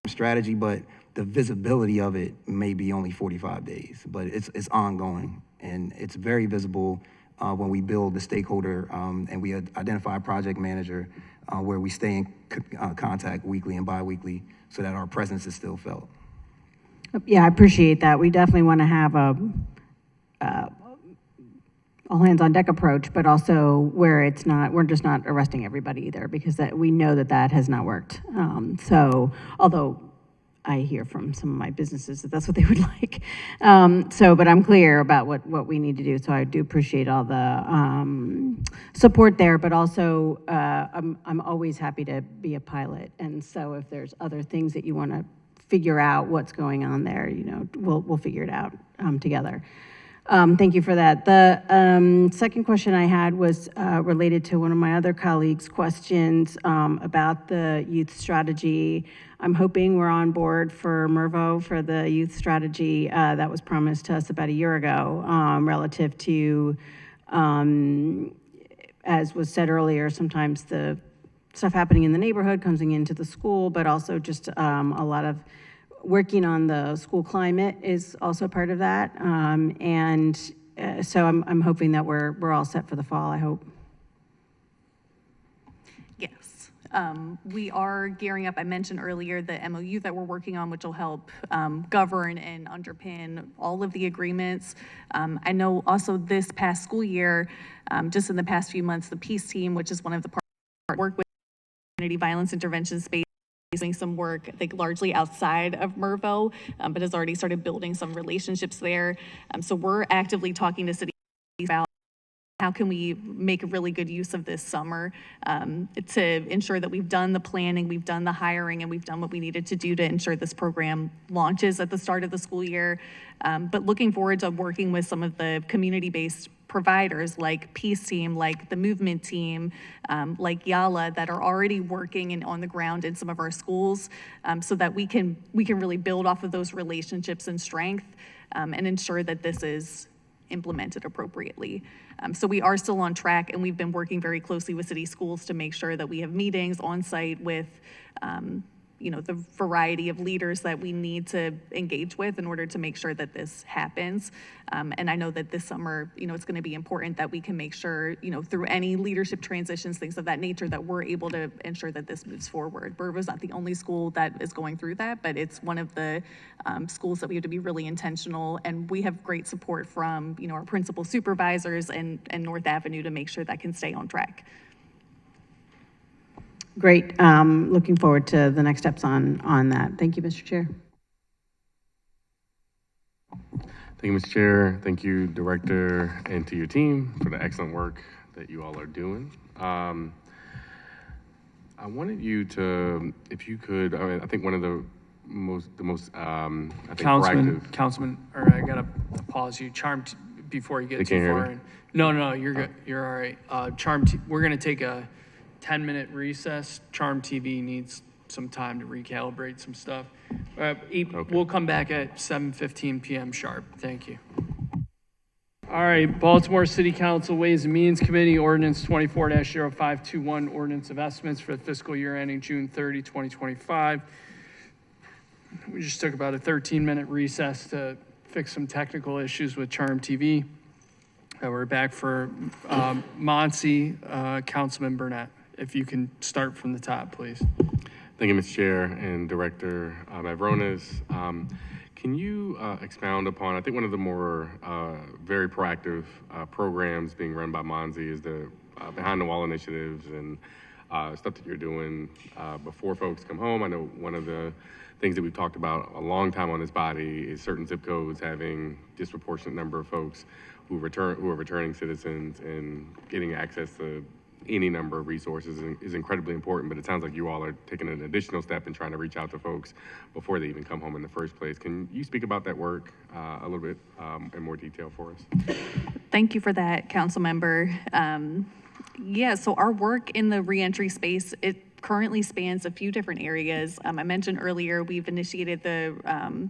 Speaker 10: strategy, but the visibility of it may be only 45 days, but it's ongoing, and it's very visible when we build the stakeholder and we identify a project manager where we stay in contact weekly and bi-weekly so that our presence is still felt.
Speaker 11: Yeah, I appreciate that. We definitely want to have a all hands on deck approach, but also where it's not, we're just not arresting everybody either, because we know that has not worked. So although I hear from some of my businesses that that's what they would like. But I'm clear about what we need to do. So I do appreciate all the support there, but also I'm always happy to be a pilot. And so if there's other things that you want to figure out what's going on there, we'll figure it out together. Thank you for that. The second question I had was related to one of my other colleagues' questions about the youth strategy. I'm hoping we're on board for Mervo for the youth strategy that was promised to us about a year ago, relative to, as was said earlier, sometimes the stuff happening in the neighborhood comes into the school, but also just a lot of working on the school climate is also part of that. So I'm hoping that we're all set for the fall, I hope.
Speaker 2: Yes. We are gearing up. I mentioned earlier the MOU that we're working on, which will help govern and underpin all of the agreements. I know also this past school year, just in the past few months, the Peace Team, which is one of the work with community violence intervention space, doing some work, I think largely outside of Mervo, but has already started building some relationships there. So we're actively talking to cities about how can we make really good use of this summer to ensure that we've done the planning, we've done the hiring, and we've done what we needed to do to ensure this program launches at the start of the school year. But looking forward to working with some of the community-based providers like Peace Team, like the Movement Team, like Yala, that are already working and on the ground in some of our schools, so that we can really build off of those relationships and strength and ensure that this is implemented appropriately. So we are still on track, and we've been working very closely with city schools to make sure that we have meetings on site with the variety of leaders that we need to engage with in order to make sure that this happens. And I know that this summer, it's going to be important that we can make sure, through any leadership transitions, things of that nature, that we're able to ensure that this moves forward. Mervo's not the only school that is going through that, but it's one of the schools that we have to be really intentional, and we have great support from, our principal supervisors and North Avenue to make sure that can stay on track.
Speaker 11: Great. Looking forward to the next steps on that. Thank you, Mr. Chair.
Speaker 12: Thank you, Mr. Chair. Thank you, Director, and to your team for the excellent work that you all are doing. I wanted you to, if you could, I think one of the most I think proactive.
Speaker 1: Councilman, or I gotta pause you. Before you get too far in. No, you're good. You're all right. We're gonna take a 10-minute recess. Charm TV needs some time to recalibrate some stuff. Okay. We'll come back at 7:15 p.m. sharp. Thank you. All right, Baltimore City Council Ways and Means Committee, Ordinance 24-0521, Ordinance of Estimates for the fiscal year ending June 30, 2025. We just took about a 13-minute recess to fix some technical issues with Charm TV. We're back for MONSE, Councilman Burnett. If you can start from the top, please.
Speaker 12: Thank you, Mr. Chair and Director Mavrones. Can you expound upon, I think one of the more very proactive programs being run by MONSE is the Behind the Wall initiatives and stuff that you're doing before folks come home. I know one of the things that we've talked about a long time on this body is certain zip codes having disproportionate number of folks who are returning citizens, and getting access to any number of resources is incredibly important, but it sounds like you all are taking an additional step in trying to reach out to folks before they even come home in the first place. Can you speak about that work a little bit in more detail for us?
Speaker 2: Thank you for that, Council Member. So our work in the reentry space, it currently spans a few different areas. I mentioned earlier, we've initiated the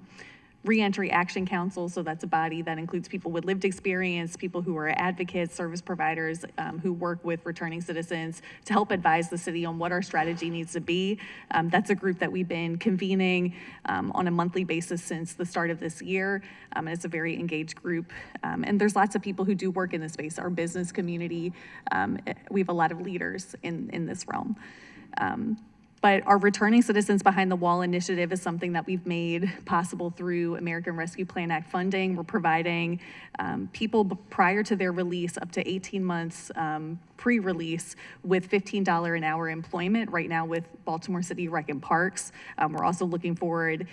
Speaker 2: Reentry Action Council, so that's a body that includes people with lived experience, people who are advocates, service providers who work with returning citizens to help advise the city on what our strategy needs to be. That's a group that we've been convening on a monthly basis since the start of this year, and it's a very engaged group. And there's lots of people who do work in this space. Our business community, we have a lot of leaders in this realm. But our Returning Citizens Behind the Wall initiative is something that we've made possible through American Rescue Plan Act funding. We're providing people prior to their release up to 18 months pre-release with $15 an hour employment right now with Baltimore City Rec and Parks. We're also looking forward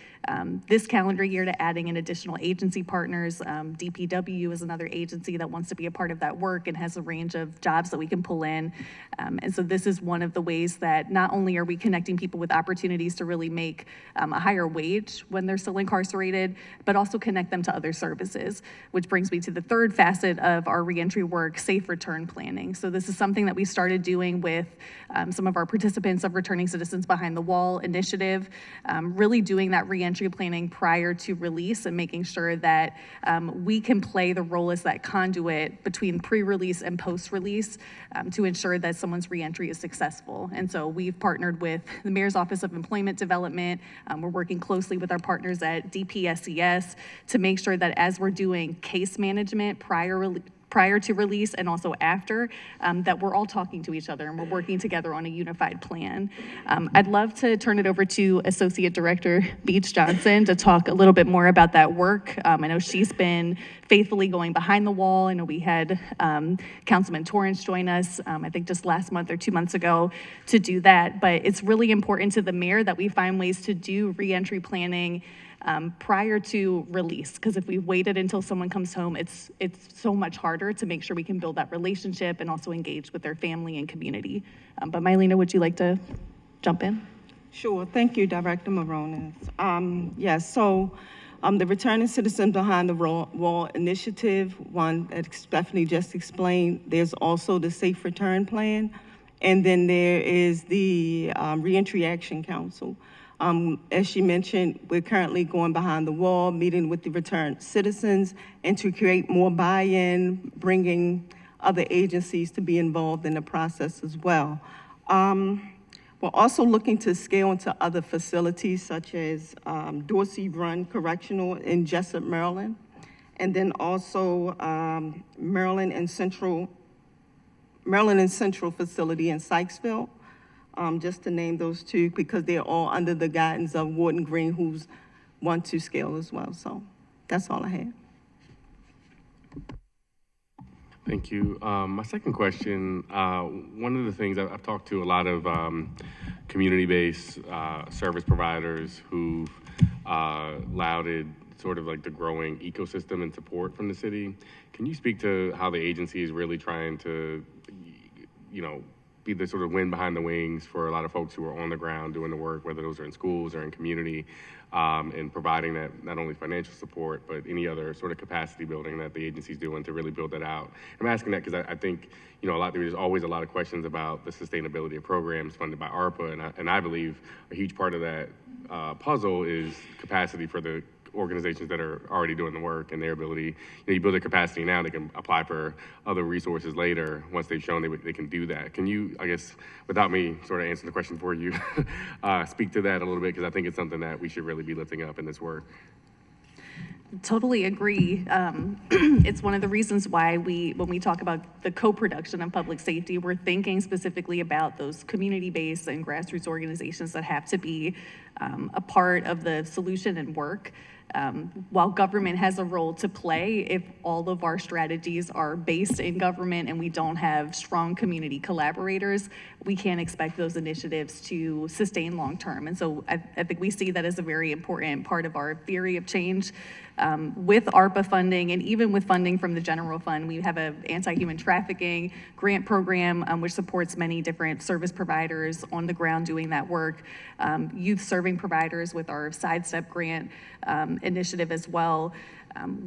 Speaker 2: this calendar year to adding in additional agency partners. DPW is another agency that wants to be a part of that work and has a range of jobs that we can pull in. And so this is one of the ways that not only are we connecting people with opportunities to really make a higher wage when they're still incarcerated, but also connect them to other services, which brings me to the third facet of our reentry work, safe return planning. So this is something that we started doing with some of our participants of Returning Citizens Behind the Wall initiative, really doing that reentry planning prior to release and making sure that we can play the role as that conduit between pre-release and post-release to ensure that someone's reentry is successful. And so we've partnered with the Mayor's Office of Employment Development. We're working closely with our partners at DPSES to make sure that as we're doing case management prior prior to release and also after, that we're all talking to each other and we're working together on a unified plan. I'd love to turn it over to Associate Director Beach Johnson to talk a little bit more about that work. I know she's been faithfully going behind the wall. I know we had Councilman Torrance join us, I think just last month or 2 months ago, to do that. But it's really important to the mayor that we find ways to do reentry planning prior to release, because if we waited until someone comes home, it's so much harder to make sure we can build that relationship and also engage with their family and community. But Mylena, would you like to jump in?
Speaker 13: Sure. Thank you, Director Morones. Yes, so the Returning Citizen Behind the Wall initiative, one that Stephanie just explained, there's also the Safe Return Plan, and then there is the Reentry Action Council. As she mentioned, we're currently going behind the wall, meeting with the returned citizens, and to create more buy-in, bringing other agencies to be involved in the process as well. We're also looking to scale into other facilities such as Dorsey Run Correctional in Jessup, Maryland, and then also Maryland and Central Facility in Sykesville. Just to name those two, because they're all under the guidance of Warden Green, who's want to scale as well. So that's all I had.
Speaker 12: Thank you. My second question, one of the things I've talked to a lot of community-based service providers who've lauded sort of like the growing ecosystem and support from the city. Can you speak to how the agency is really trying to, be the sort of wind behind the wings for a lot of folks who are on the ground doing the work, whether those are in schools or in community, and providing that not only financial support, but any other sort of capacity building that the agency's doing to really build that out? I'm asking that because I think, there's always a lot of questions about the sustainability of programs funded by ARPA, and I believe a huge part of that puzzle is capacity for the organizations that are already doing the work and their ability. You build their capacity now, they can apply for other resources later once they've shown they can do that. Can you, I guess, without me sort of answering the question for you, speak to that a little bit, because I think it's something that we should really be lifting up in this work.
Speaker 2: Totally agree. It's one of the reasons why when we talk about the co-production of public safety, we're thinking specifically about those community-based and grassroots organizations that have to be a part of the solution and work. While government has a role to play, if all of our strategies are based in government and we don't have strong community collaborators, we can't expect those initiatives to sustain long-term. And so I think we see that as a very important part of our theory of change. With ARPA funding and even with funding from the general fund, we have an anti-human trafficking grant program which supports many different service providers on the ground doing that work. Youth serving providers with our Sidestep grant initiative as well.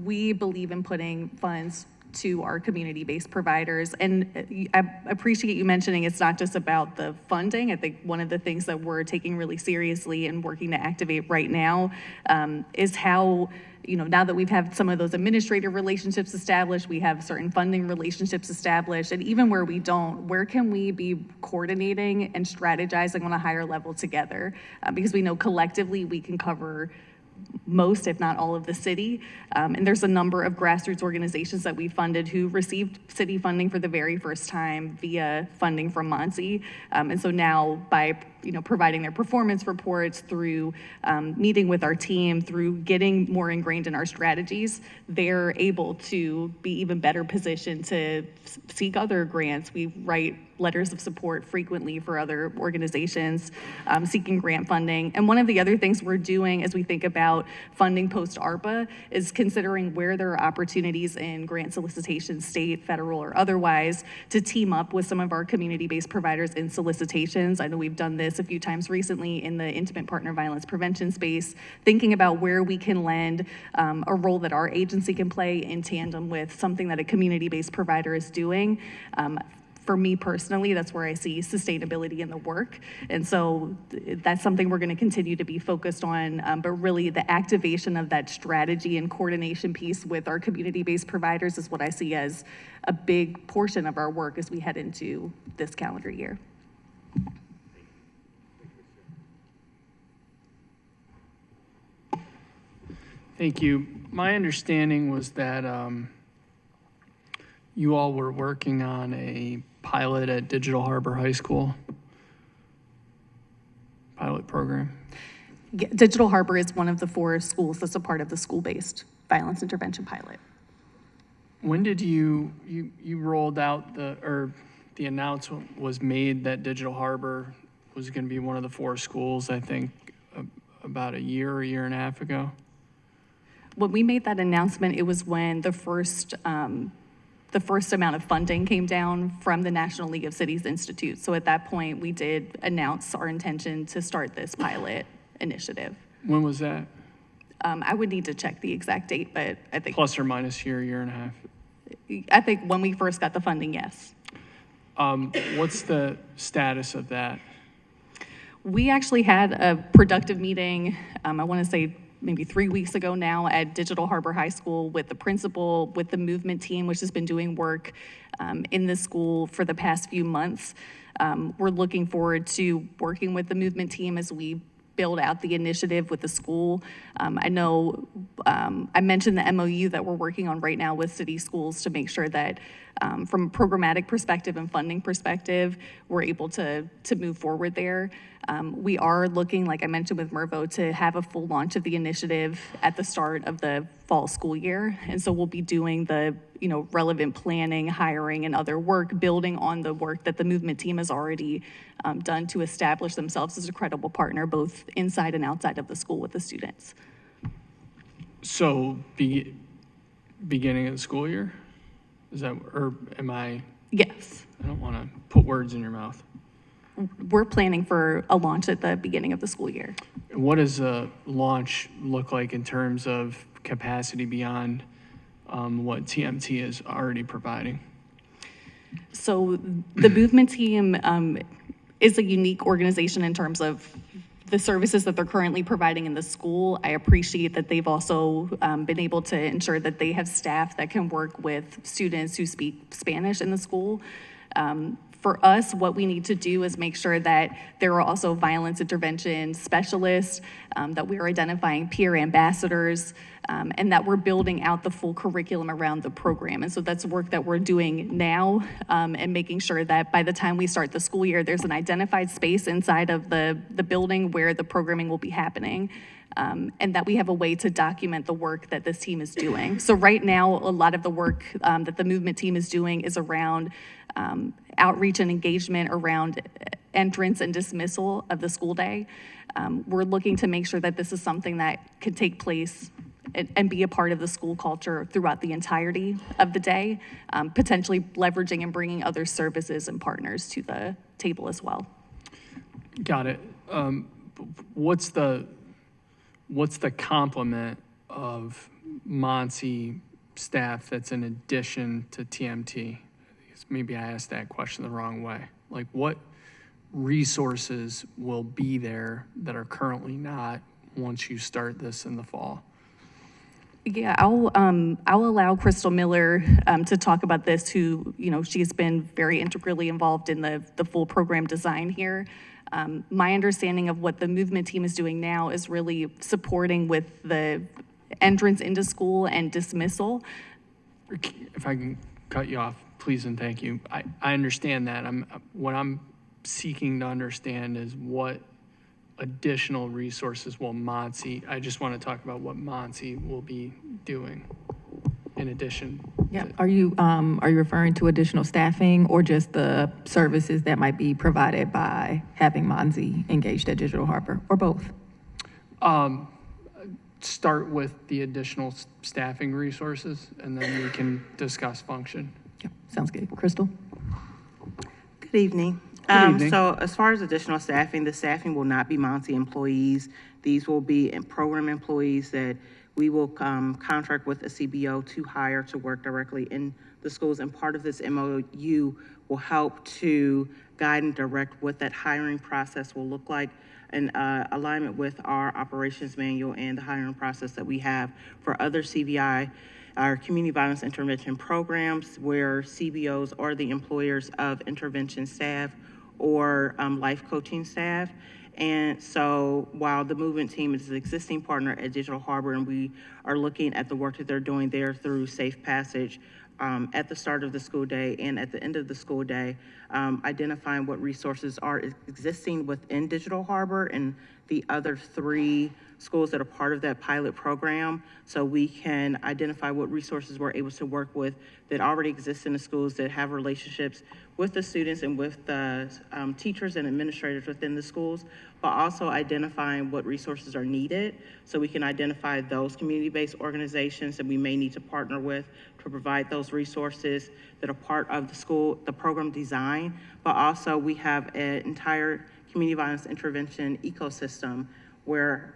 Speaker 2: We believe in putting funds to our community-based providers. And I appreciate you mentioning it's not just about the funding. I think one of the things that we're taking really seriously and working to activate right now is how, now that we've had some of those administrative relationships established, we have certain funding relationships established, and even where we don't, where can we be coordinating and strategizing on a higher level together? Because we know collectively we can cover most, if not all, of the city. And there's a number of grassroots organizations that we funded who received city funding for the very first time via funding from MONSE. And so now by providing their performance reports, through meeting with our team, through getting more ingrained in our strategies, they're able to be even better positioned to seek other grants. We write letters of support frequently for other organizations seeking grant funding. And one of the other things we're doing as we think about funding post-ARPA is considering where there are opportunities in grant solicitation, state, federal, or otherwise, to team up with some of our community-based providers in solicitations. I know we've done this a few times recently in the intimate partner violence prevention space, thinking about where we can lend a role that our agency can play in tandem with something that a community-based provider is doing. For me personally, that's where I see sustainability in the work. And so that's something we're going to continue to be focused on, but really the activation of that strategy and coordination piece with our community-based providers is what I see as a big portion of our work as we head into this calendar year.
Speaker 1: Thank you. My understanding was that you all were working on a pilot at Digital Harbor High School. Pilot program.
Speaker 2: Digital Harbor is one of the 4 schools that's a part of the school-based violence intervention pilot.
Speaker 1: When did you rolled out the announcement was made that Digital Harbor was going to be one of the 4 schools, I think, about a year and a half ago?
Speaker 2: When we made that announcement, it was when the first amount of funding came down from the National League of Cities Institute. So at that point, we did announce our intention to start this pilot initiative.
Speaker 1: When was that?
Speaker 2: I would need to check the exact date, but I think
Speaker 1: Plus or minus year and a half.
Speaker 2: I think when we first got the funding, yes.
Speaker 1: What's the status of that?
Speaker 2: We actually had a productive meeting, I want to say maybe 3 weeks ago now, at Digital Harbor High School with the principal, with the movement team, which has been doing work in the school for the past few months. We're looking forward to working with the movement team as we build out the initiative with the school. I know I mentioned the MOU that we're working on right now with city schools to make sure that from a programmatic perspective and funding perspective, we're able to move forward there. We are looking, like I mentioned with Mervo, to have a full launch of the initiative at the start of the fall school year. And so we'll be doing the relevant planning, hiring, and other work, building on the work that the movement team has already done to establish themselves as a credible partner, both inside and outside of the school with the students.
Speaker 1: So beginning of the school year? Is that, or am I?
Speaker 2: Yes.
Speaker 1: I don't want to put words in your mouth.
Speaker 2: We're planning for a launch at the beginning of the school year.
Speaker 1: What does a launch look like in terms of capacity beyond what TMT is already providing?
Speaker 2: So the movement team is a unique organization in terms of the services that they're currently providing in the school. I appreciate that they've also been able to ensure that they have staff that can work with students who speak Spanish in the school. For us, what we need to do is make sure that there are also violence intervention specialists, that we are identifying peer ambassadors, and that we're building out the full curriculum around the program. And so that's work that we're doing now, and making sure that by the time we start the school year, there's an identified space inside of the building where the programming will be happening. And that we have a way to document the work that this team is doing. So right now, a lot of the work that the movement team is doing is around outreach and engagement around entrance and dismissal of the school day. We're looking to make sure that this is something that could take place and be a part of the school culture throughout the entirety of the day, potentially leveraging and bringing other services and partners to the table as well.
Speaker 1: Got it. What's the complement of MONSE staff that's in addition to TMT? Maybe I asked that question the wrong way. Like, what resources will be there that are currently not once you start this in the fall?
Speaker 2: Yeah, I'll allow Crystal Miller to talk about this, who, she's been very integrally involved in the full program design here. My understanding of what the movement team is doing now is really supporting with the entrance into school and dismissal.
Speaker 1: If I can cut you off, please and thank you. I understand that. What I'm seeking to understand is what additional resources will MONSE, I just want to talk about what MONSE will be doing in addition.
Speaker 7: Yeah, are you referring to additional staffing or just the services that might be provided by having MONSE engaged at Digital Harbor, or both?
Speaker 1: Start with the additional staffing resources, and then we can discuss function.
Speaker 7: Yeah, sounds good. Crystal?
Speaker 14: Good evening.
Speaker 1: Good evening.
Speaker 14: So as far as additional staffing, the staffing will not be MONSE employees. These will be program employees that we will contract with a CBO to hire to work directly in the schools. And part of this MOU will help to guide and direct what that hiring process will look like in alignment with our operations manual and the hiring process that we have for other CVI, our community violence intervention programs, where CBOs are the employers of intervention staff or life coaching staff. And so while the movement team is an existing partner at Digital Harbor, and we are looking at the work that they're doing there through Safe Passage, at the start of the school day and at the end of the school day, identifying what resources are existing within Digital Harbor and the other 3 schools that are part of that pilot program, so we can identify what resources we're able to work with that already exist in the schools that have relationships with the students and with the teachers and administrators within the schools, but also identifying what resources are needed so we can identify those community-based organizations that we may need to partner with to provide those resources that are part of the program design, but also we have an entire community violence intervention ecosystem where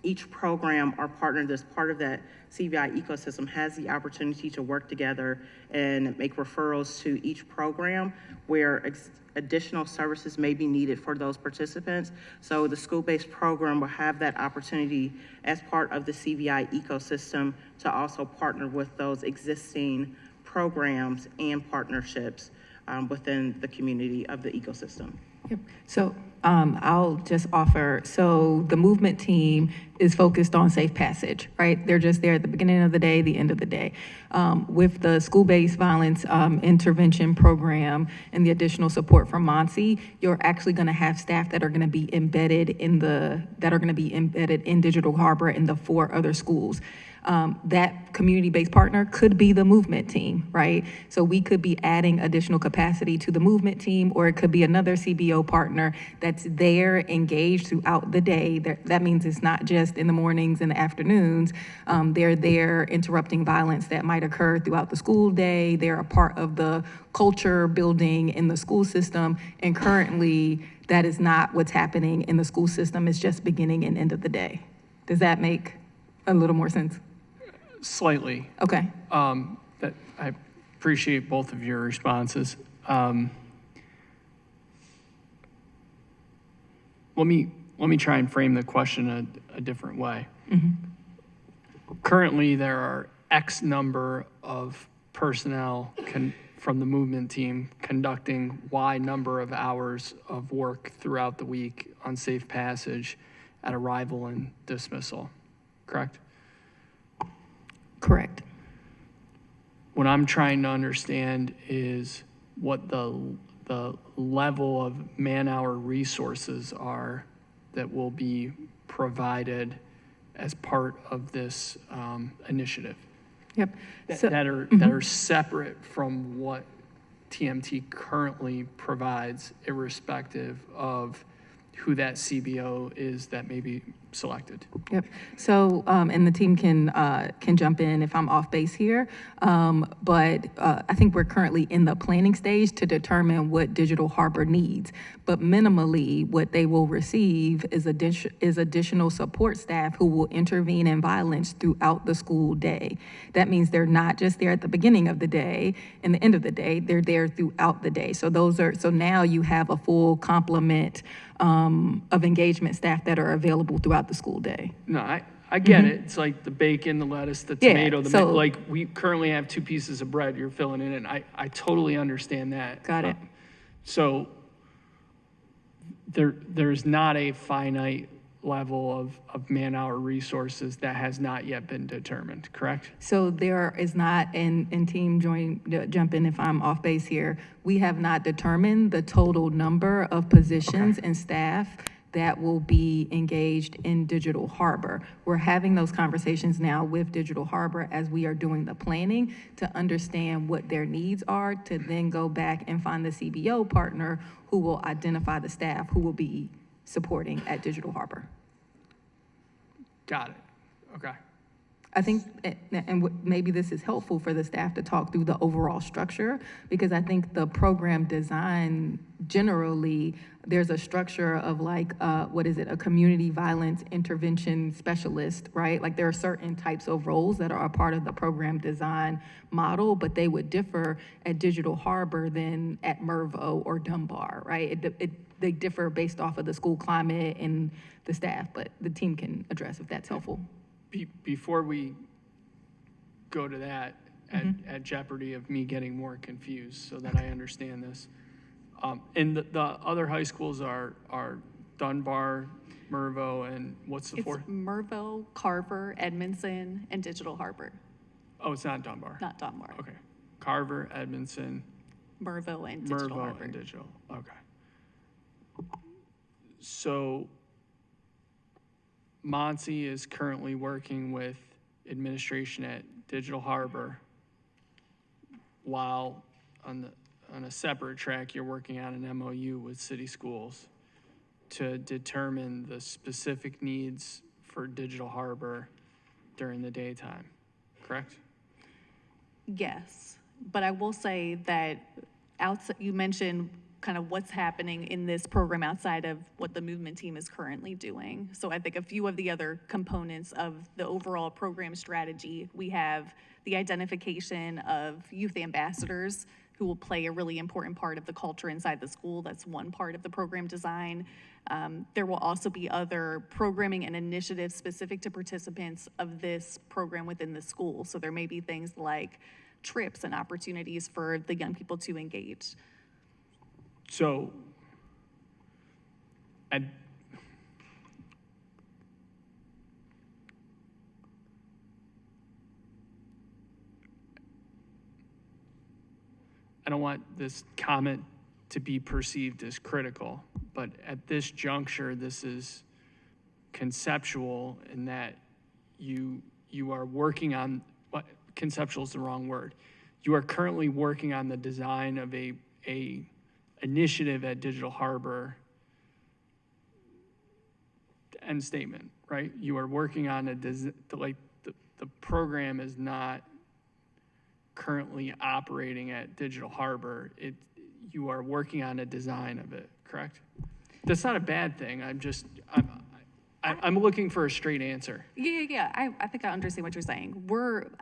Speaker 14: each program or partner that's part of that CVI ecosystem has the opportunity to work together and make referrals to each program where additional services may be needed for those participants. So the school-based program will have that opportunity as part of the CVI ecosystem to also partner with those existing programs and partnerships within the community of the ecosystem.
Speaker 7: Yep. So I'll just offer, so the movement team is focused on safe passage, right? They're just there at the beginning of the day, the end of the day. With the school-based violence intervention program and the additional support from MONSE, you're actually gonna have staff that are gonna be embedded in Digital Harbor in the 4 other schools. That community-based partner could be the movement team, right? So we could be adding additional capacity to the movement team, or it could be another CBO partner that's there engaged throughout the day. That means it's not just in the mornings and the afternoons. They're there interrupting violence that might occur throughout the school day. They're a part of the culture building in the school system. And currently, that is not what's happening in the school system. It's just beginning and end of the day. Does that make a little more sense?
Speaker 1: Slightly.
Speaker 7: Okay.
Speaker 1: That I appreciate both of your responses. Let me try and frame the question a different way.
Speaker 7: Mm-hmm.
Speaker 1: Currently, there are X number of personnel from the movement team conducting Y number of hours of work throughout the week on safe passage at arrival and dismissal, correct?
Speaker 7: Correct.
Speaker 1: What I'm trying to understand is what the level of man-hour resources are that will be provided as part of this initiative.
Speaker 7: Yep.
Speaker 1: That are separate from what TMT currently provides, irrespective of who that CBO is that may be selected.
Speaker 7: Yep. So, and the team can jump in if I'm off base here. But I think we're currently in the planning stage to determine what Digital Harbor needs. But minimally, what they will receive is additional support staff who will intervene in violence throughout the school day. That means they're not just there at the beginning of the day and the end of the day, they're there throughout the day. So so now you have a full complement of engagement staff that are available throughout the school day.
Speaker 1: No, I get it. It's like the bacon, the lettuce, the tomato, like we currently have 2 pieces of bread you're filling in, and I totally understand that.
Speaker 7: Got it.
Speaker 1: So there's not a finite level of man-hour resources that has not yet been determined, correct?
Speaker 7: So there is not, and team jump in if I'm off base here, we have not determined the total number of positions and staff that will be engaged in Digital Harbor. We're having those conversations now with Digital Harbor as we are doing the planning to understand what their needs are, to then go back and find the CBO partner who will identify the staff who will be supporting at Digital Harbor.
Speaker 1: Got it. Okay.
Speaker 7: I think, and maybe this is helpful for the staff to talk through the overall structure, because I think the program design, generally, there's a structure of like, a community violence intervention specialist, right? Like there are certain types of roles that are a part of the program design model, but they would differ at Digital Harbor than at Mervo or Dunbar, right? They differ based off of the school climate and the staff, but the team can address if that's helpful.
Speaker 1: Before we go to that, at jeopardy of me getting more confused so that I understand this, and the other high schools are Dunbar, Mervo, and what's the fourth?
Speaker 2: Mervo, Carver, Edmondson, and Digital Harbor.
Speaker 1: Oh, it's not Dunbar.
Speaker 2: not Dunbar.
Speaker 1: Okay. Carver, Edmondson,
Speaker 2: Mervo and Digital
Speaker 1: Mervo,
Speaker 2: Harbor.
Speaker 1: and Digital. Okay. So MONSE is currently working with administration at Digital Harbor, while on a separate track, you're working on an MOU with city schools to determine the specific needs for Digital Harbor during the daytime, correct?
Speaker 2: Yes, but I will say that you mentioned kind of what's happening in this program outside of what the movement team is currently doing. So I think a few of the other components of the overall program strategy, we have the identification of youth ambassadors who will play a really important part of the culture inside the school. That's one part of the program design. There will also be other programming and initiatives specific to participants of this program within the school. So there may be things like trips and opportunities for the young people to engage.
Speaker 1: So, I don't want this comment to be perceived as critical, but at this juncture, this is conceptual in that you are working on, conceptual is the wrong word. You are currently working on the design of a initiative at Digital Harbor. End statement, right? You are working on the program is not currently operating at Digital Harbor. You are working on a design of it, correct? That's not a bad thing. I'm looking for a straight answer.
Speaker 2: Yeah. I think I understand what you're saying.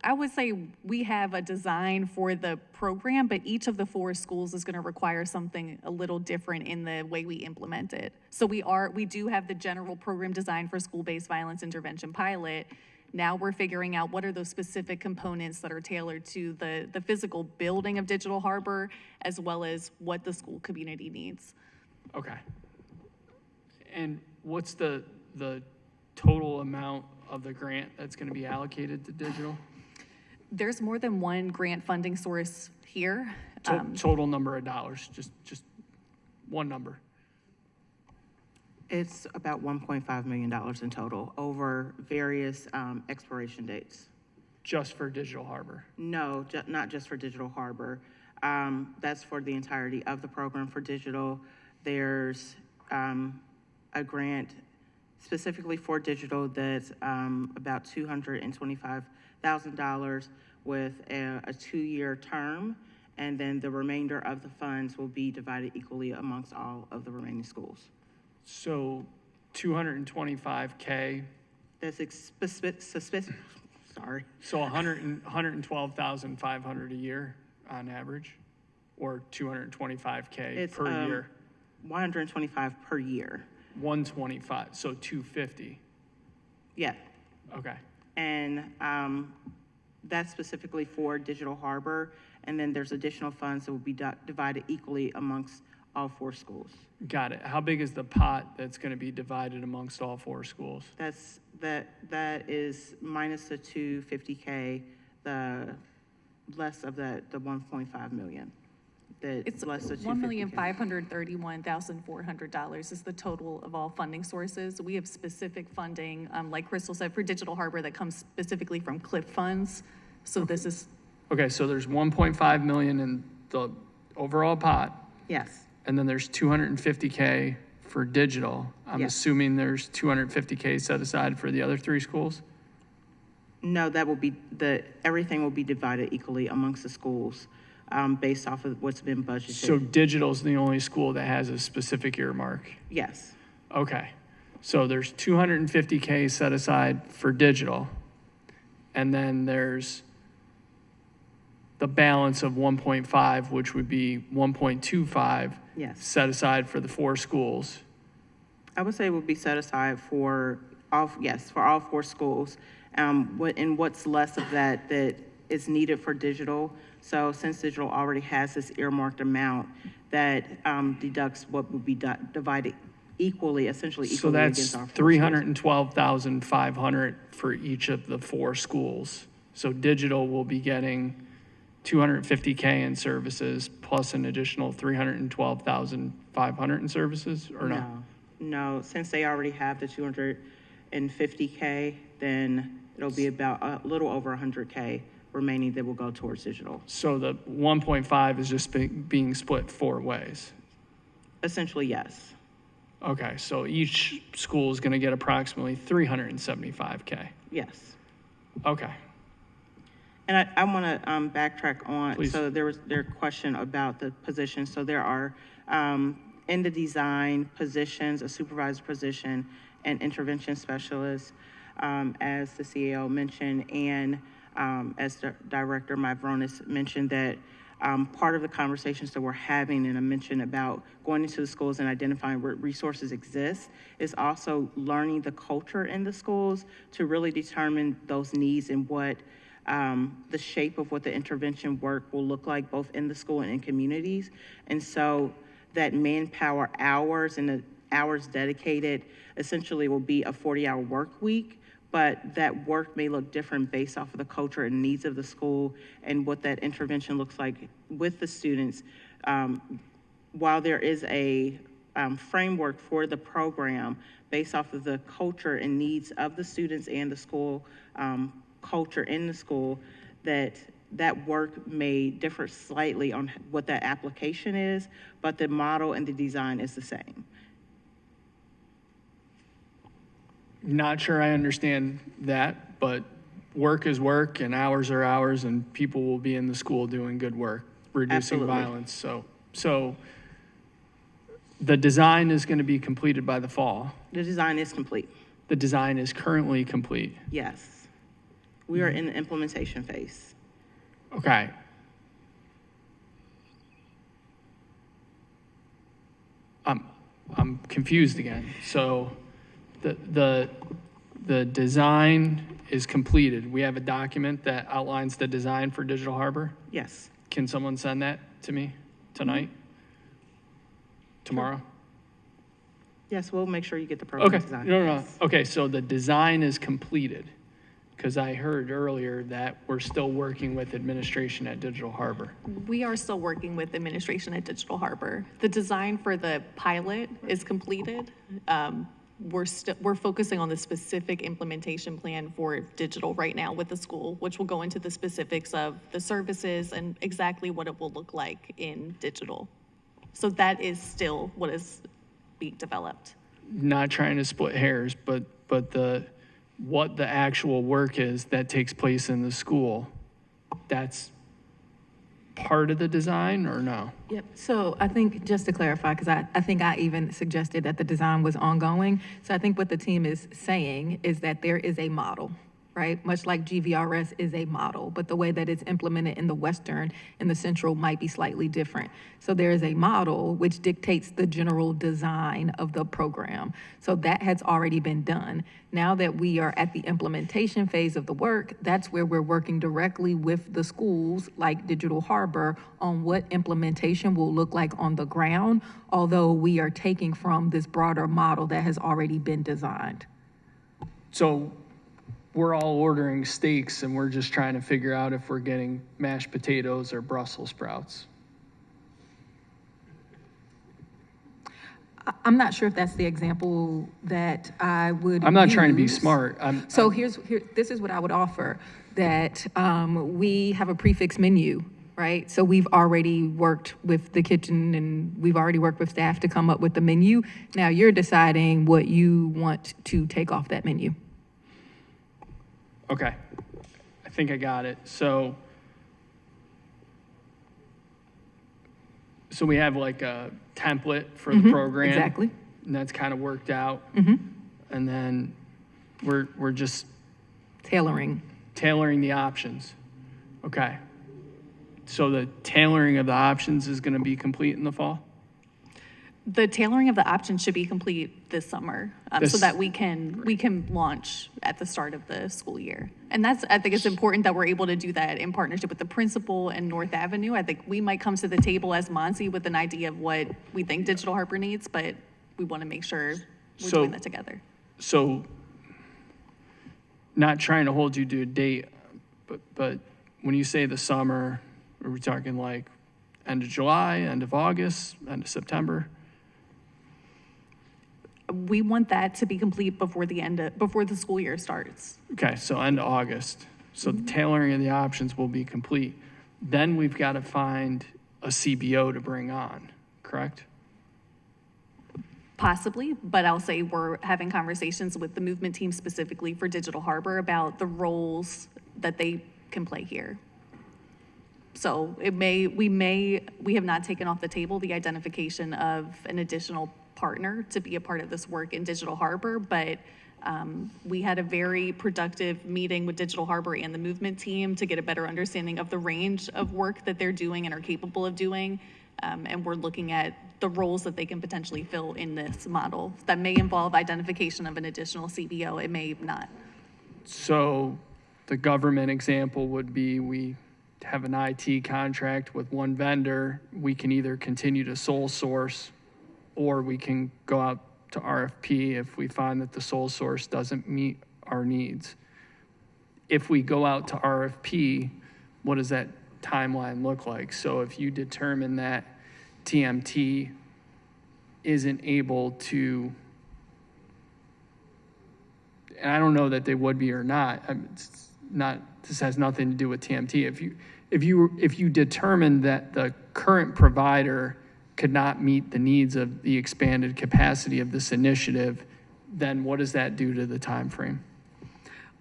Speaker 2: I would say we have a design for the program, but each of the 4 schools is going to require something a little different in the way we implement it. So we do have the general program design for school-based violence intervention pilot. Now we're figuring out what are those specific components that are tailored to the physical building of Digital Harbor, as well as what the school community needs.
Speaker 1: Okay. And what's the total amount of the grant that's going to be allocated to digital?
Speaker 2: There's more than one grant funding source here.
Speaker 1: Total number of dollars, just one number.
Speaker 14: It's about $1.5 million in total over various expiration dates.
Speaker 1: Just for Digital Harbor?
Speaker 14: No, not just for Digital Harbor. That's for the entirety of the program for digital. There's a grant specifically for digital that's about $225,000 with a 2-year term, and then the remainder of the funds will be divided equally amongst all of the remaining schools.
Speaker 1: So $225K.
Speaker 14: That's sorry.
Speaker 1: So $112,500 a year on average, or $225K per year?
Speaker 14: $125 per year.
Speaker 1: 125, so 250.
Speaker 14: Yeah.
Speaker 1: Okay.
Speaker 14: And that's specifically for Digital Harbor, and then there's additional funds that will be divided equally amongst all 4 schools.
Speaker 1: Got it. How big is the pot that's going to be divided amongst all 4 schools?
Speaker 14: That is minus the $250K, the less of the $1.5 million.
Speaker 2: It's
Speaker 14: less than
Speaker 2: $1,531,400 is the total of all funding sources. We have specific funding, like Crystal said, for Digital Harbor that comes specifically from CLIP funds. So this is.
Speaker 1: Okay, so there's 1.5 million in the overall pot.
Speaker 14: Yes.
Speaker 1: And then there's 250K for digital. I'm assuming there's 250K set aside for the other 3 schools?
Speaker 14: No, that will be everything will be divided equally amongst the schools. Based off of what's been budgeted.
Speaker 1: So digital's the only school that has a specific earmark?
Speaker 14: Yes.
Speaker 1: Okay. So there's 250K set aside for digital, and then there's the balance of 1.5, which would be 1.25 set aside for the 4 schools.
Speaker 14: I would say it would be set aside for all 4 schools. And what's less of that is needed for digital. So since digital already has this earmarked amount, that deducts what would be divided equally, essentially equally.
Speaker 1: So that's
Speaker 14: against our
Speaker 1: 312,500 for each of the 4 schools. So digital will be getting $250K in services plus an additional $312,500 in services, or no?
Speaker 14: No, since they already have the 250K, then it'll be about a little over 100K remaining that will go towards digital.
Speaker 1: So the 1.5 is just being split 4 ways?
Speaker 14: Essentially, yes.
Speaker 1: Okay, so each school is going to get approximately $375K?
Speaker 14: Yes.
Speaker 1: Okay.
Speaker 14: And I want to backtrack on,
Speaker 1: Please.
Speaker 14: so there was their question about the position. So there are, in the design positions, a supervisor position and intervention specialist, as the CEO mentioned, and as the Director Mavronis mentioned, that part of the conversations that we're having, and I mentioned about going into the schools and identifying where resources exist, is also learning the culture in the schools to really determine those needs and what the shape of what the intervention work will look like both in the school and in communities. And so that manpower hours and the hours dedicated essentially will be a 40-hour work week, but that work may look different based off of the culture and needs of the school and what that intervention looks like with the students. While there is a framework for the program based off of the culture and needs of the students and the school culture in the school, that work may differ slightly on what that application is, but the model and the design is the same.
Speaker 1: Not sure I understand that, but work is work and hours are hours, and people will be in the school doing good work, reducing
Speaker 14: Absolutely.
Speaker 1: violence. So the design is going to be completed by the fall.
Speaker 14: The design is complete.
Speaker 1: The design is currently complete.
Speaker 14: Yes. We are in the implementation phase.
Speaker 1: Okay. I'm confused again. So the design is completed. We have a document that outlines the design for Digital Harbor.
Speaker 14: Yes.
Speaker 1: Can someone send that to me tonight? Tomorrow?
Speaker 14: Yes, we'll make sure you get the program
Speaker 1: Okay.
Speaker 14: design.
Speaker 1: No. Okay, so the design is completed, because I heard earlier that we're still working with administration at Digital Harbor.
Speaker 2: We are still working with administration at Digital Harbor. The design for the pilot is completed. We're focusing on the specific implementation plan for digital right now with the school, which will go into the specifics of the services and exactly what it will look like in digital. So that is still what is being developed.
Speaker 1: Not trying to split hairs, but what the actual work is that takes place in the school, that's part of the design or no?
Speaker 7: Yep, so I think, just to clarify, because I think I even suggested that the design was ongoing. So I think what the team is saying is that there is a model, right? Much like GVRS is a model, but the way that it's implemented in the Western and the Central might be slightly different. So there is a model which dictates the general design of the program. So that has already been done. Now that we are at the implementation phase of the work, that's where we're working directly with the schools like Digital Harbor on what implementation will look like on the ground, although we are taking from this broader model that has already been designed.
Speaker 1: So we're all ordering steaks and we're just trying to figure out if we're getting mashed potatoes or Brussels sprouts.
Speaker 7: I'm not sure if that's the example that I would
Speaker 1: I'm not trying to be
Speaker 7: use.
Speaker 1: smart.
Speaker 7: This is what I would offer, that we have a prefix menu, right? So we've already worked with the kitchen and we've already worked with staff to come up with the menu. Now you're deciding what you want to take off that menu.
Speaker 1: Okay, I think I got it. So we have like a template for the program.
Speaker 7: Exactly.
Speaker 1: And that's kind of worked out.
Speaker 7: Mm-hmm.
Speaker 1: And then we're just
Speaker 7: Tailoring.
Speaker 1: the options. Okay. So the tailoring of the options is going to be complete in the fall?
Speaker 2: The tailoring of the options should be complete this summer, so that we can launch at the start of the school year. And I think it's important that we're able to do that in partnership with the principal and North Avenue. I think we might come to the table as MONSE with an idea of what we think Digital Harbor needs, but we want to make sure we're doing that together.
Speaker 1: So not trying to hold you to a date, But when you say the summer, are we talking like end of July, end of August, end of September?
Speaker 2: We want that to be complete before the school year starts.
Speaker 1: Okay, so end of August. So the tailoring of the options will be complete. Then we've got to find a CBO to bring on, correct?
Speaker 2: Possibly, but I'll say we're having conversations with the movement team specifically for Digital Harbor about the roles that they can play here. So we have not taken off the table the identification of an additional partner to be a part of this work in Digital Harbor, but we had a very productive meeting with Digital Harbor and the movement team to get a better understanding of the range of work that they're doing and are capable of doing. And we're looking at the roles that they can potentially fill in this model. That may involve identification of an additional CBO, it may not.
Speaker 1: So the government example would be we have an IT contract with one vendor. We can either continue to sole source or we can go out to RFP if we find that the sole source doesn't meet our needs. If we go out to RFP, what does that timeline look like? So if you determine that TMT isn't able to, and I don't know that they would be or not, it's not, this has nothing to do with TMT. If you determine that the current provider could not meet the needs of the expanded capacity of this initiative, then what does that do to the time frame?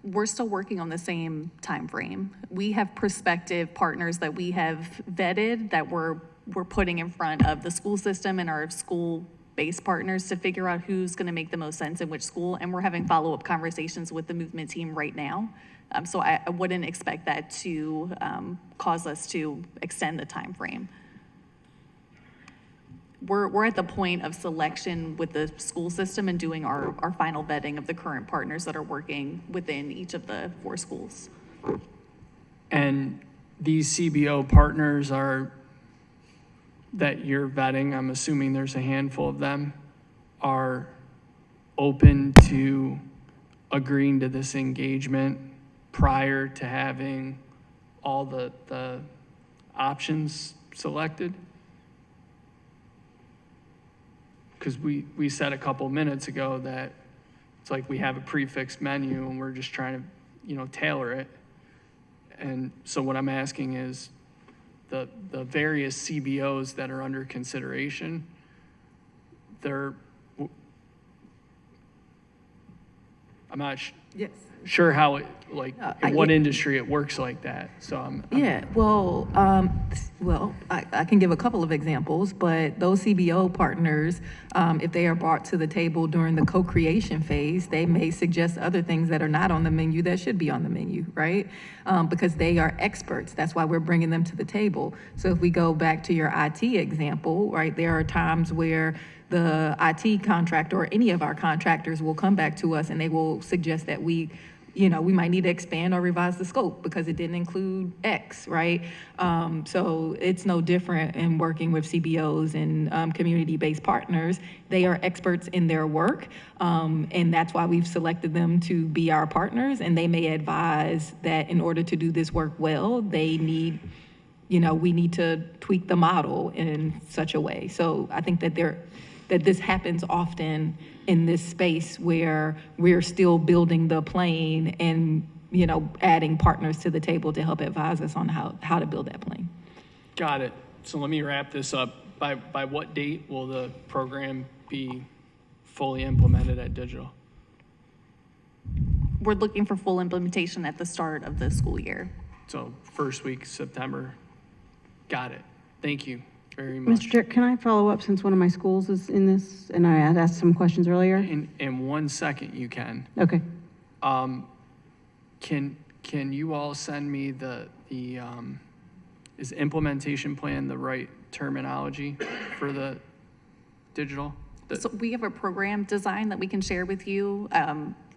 Speaker 2: We're still working on the same time frame. We have prospective partners that we have vetted that we're putting in front of the school system and our school-based partners to figure out who's going to make the most sense in which school, and we're having follow-up conversations with the movement team right now. So I wouldn't expect that to cause us to extend the time frame. We're at the point of selection with the school system and doing our final vetting of the current partners that are working within each of the 4 schools.
Speaker 1: And these CBO partners are that you're vetting, I'm assuming there's a handful of them, are open to agreeing to this engagement prior to having all the options selected? Because we said a couple minutes ago that it's like we have a prefixed menu and we're just trying to, tailor it. And so what I'm asking is the various CBOs that are under consideration, I'm not sure how it, in what industry it works like that. So
Speaker 7: I can give a couple of examples, but those CBO partners, if they are brought to the table during the co-creation phase, they may suggest other things that are not on the menu that should be on the menu, right? Because they are experts. That's why we're bringing them to the table. So if we go back to your IT example, right, there are times where the IT contractor or any of our contractors will come back to us and they will suggest that we might need to expand or revise the scope because it didn't include X, right? So it's no different in working with CBOs and community-based partners. They are experts in their work, and that's why we've selected them to be our partners, and they may advise that in order to do this work well, they need, we need to tweak the model in such a way. So I think that this happens often in this space where we're still building the plane and, adding partners to the table to help advise us on how to build that plane.
Speaker 1: Got it. So let me wrap this up. By what date will the program be fully implemented at Digital?
Speaker 2: We're looking for full implementation at the start of the school year.
Speaker 1: So first week, September. Got it. Thank you very much.
Speaker 11: Mr. Chair, can I follow up since one of my schools is in this and I had asked some questions earlier?
Speaker 1: In 1 second, you can.
Speaker 11: Okay.
Speaker 1: Can you all send me the is implementation plan the right terminology for the Digital?
Speaker 2: So we have a program design that we can share with you.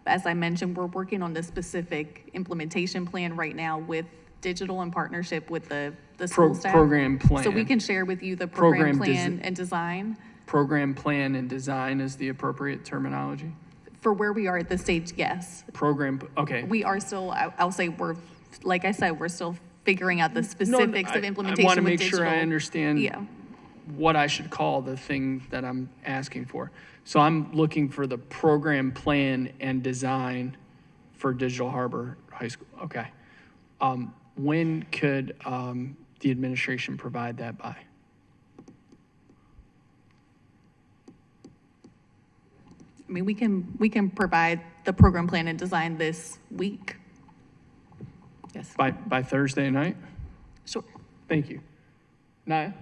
Speaker 2: As I mentioned, we're working on the specific implementation plan right now with Digital in partnership with the school staff.
Speaker 1: Program plan.
Speaker 2: So we can share with you the program plan and design.
Speaker 1: Program plan and design is the appropriate terminology?
Speaker 2: For where we are at this stage, yes.
Speaker 1: Program, okay.
Speaker 2: We are still, I'll say we're like I said, we're still figuring out the specifics of implementation
Speaker 1: I want to
Speaker 2: with
Speaker 1: make sure I
Speaker 2: digital.
Speaker 1: understand
Speaker 2: Yeah.
Speaker 1: what I should call the thing that I'm asking for. So I'm looking for the program plan and design for Digital Harbor High School. Okay. When could the administration provide that by?
Speaker 2: I mean, we can provide the program plan and design this week. Yes.
Speaker 1: By Thursday night?
Speaker 2: Sure.
Speaker 1: Thank you. Naya?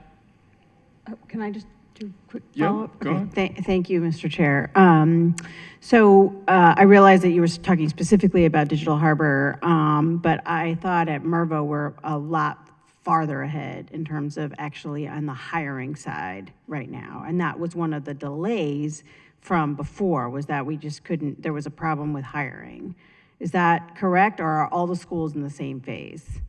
Speaker 11: Can I just do a quick
Speaker 1: Yeah,
Speaker 11: follow-up?
Speaker 1: go
Speaker 11: Okay,
Speaker 1: ahead.
Speaker 11: Thank you, Mr. Chair. I realized that you were talking specifically about Digital Harbor, but I thought at Mervo we're a lot farther ahead in terms of actually on the hiring side right now. And that was one of the delays from before, was that we just couldn't, there was a problem with hiring. Is that correct, or are all the schools in the same phase?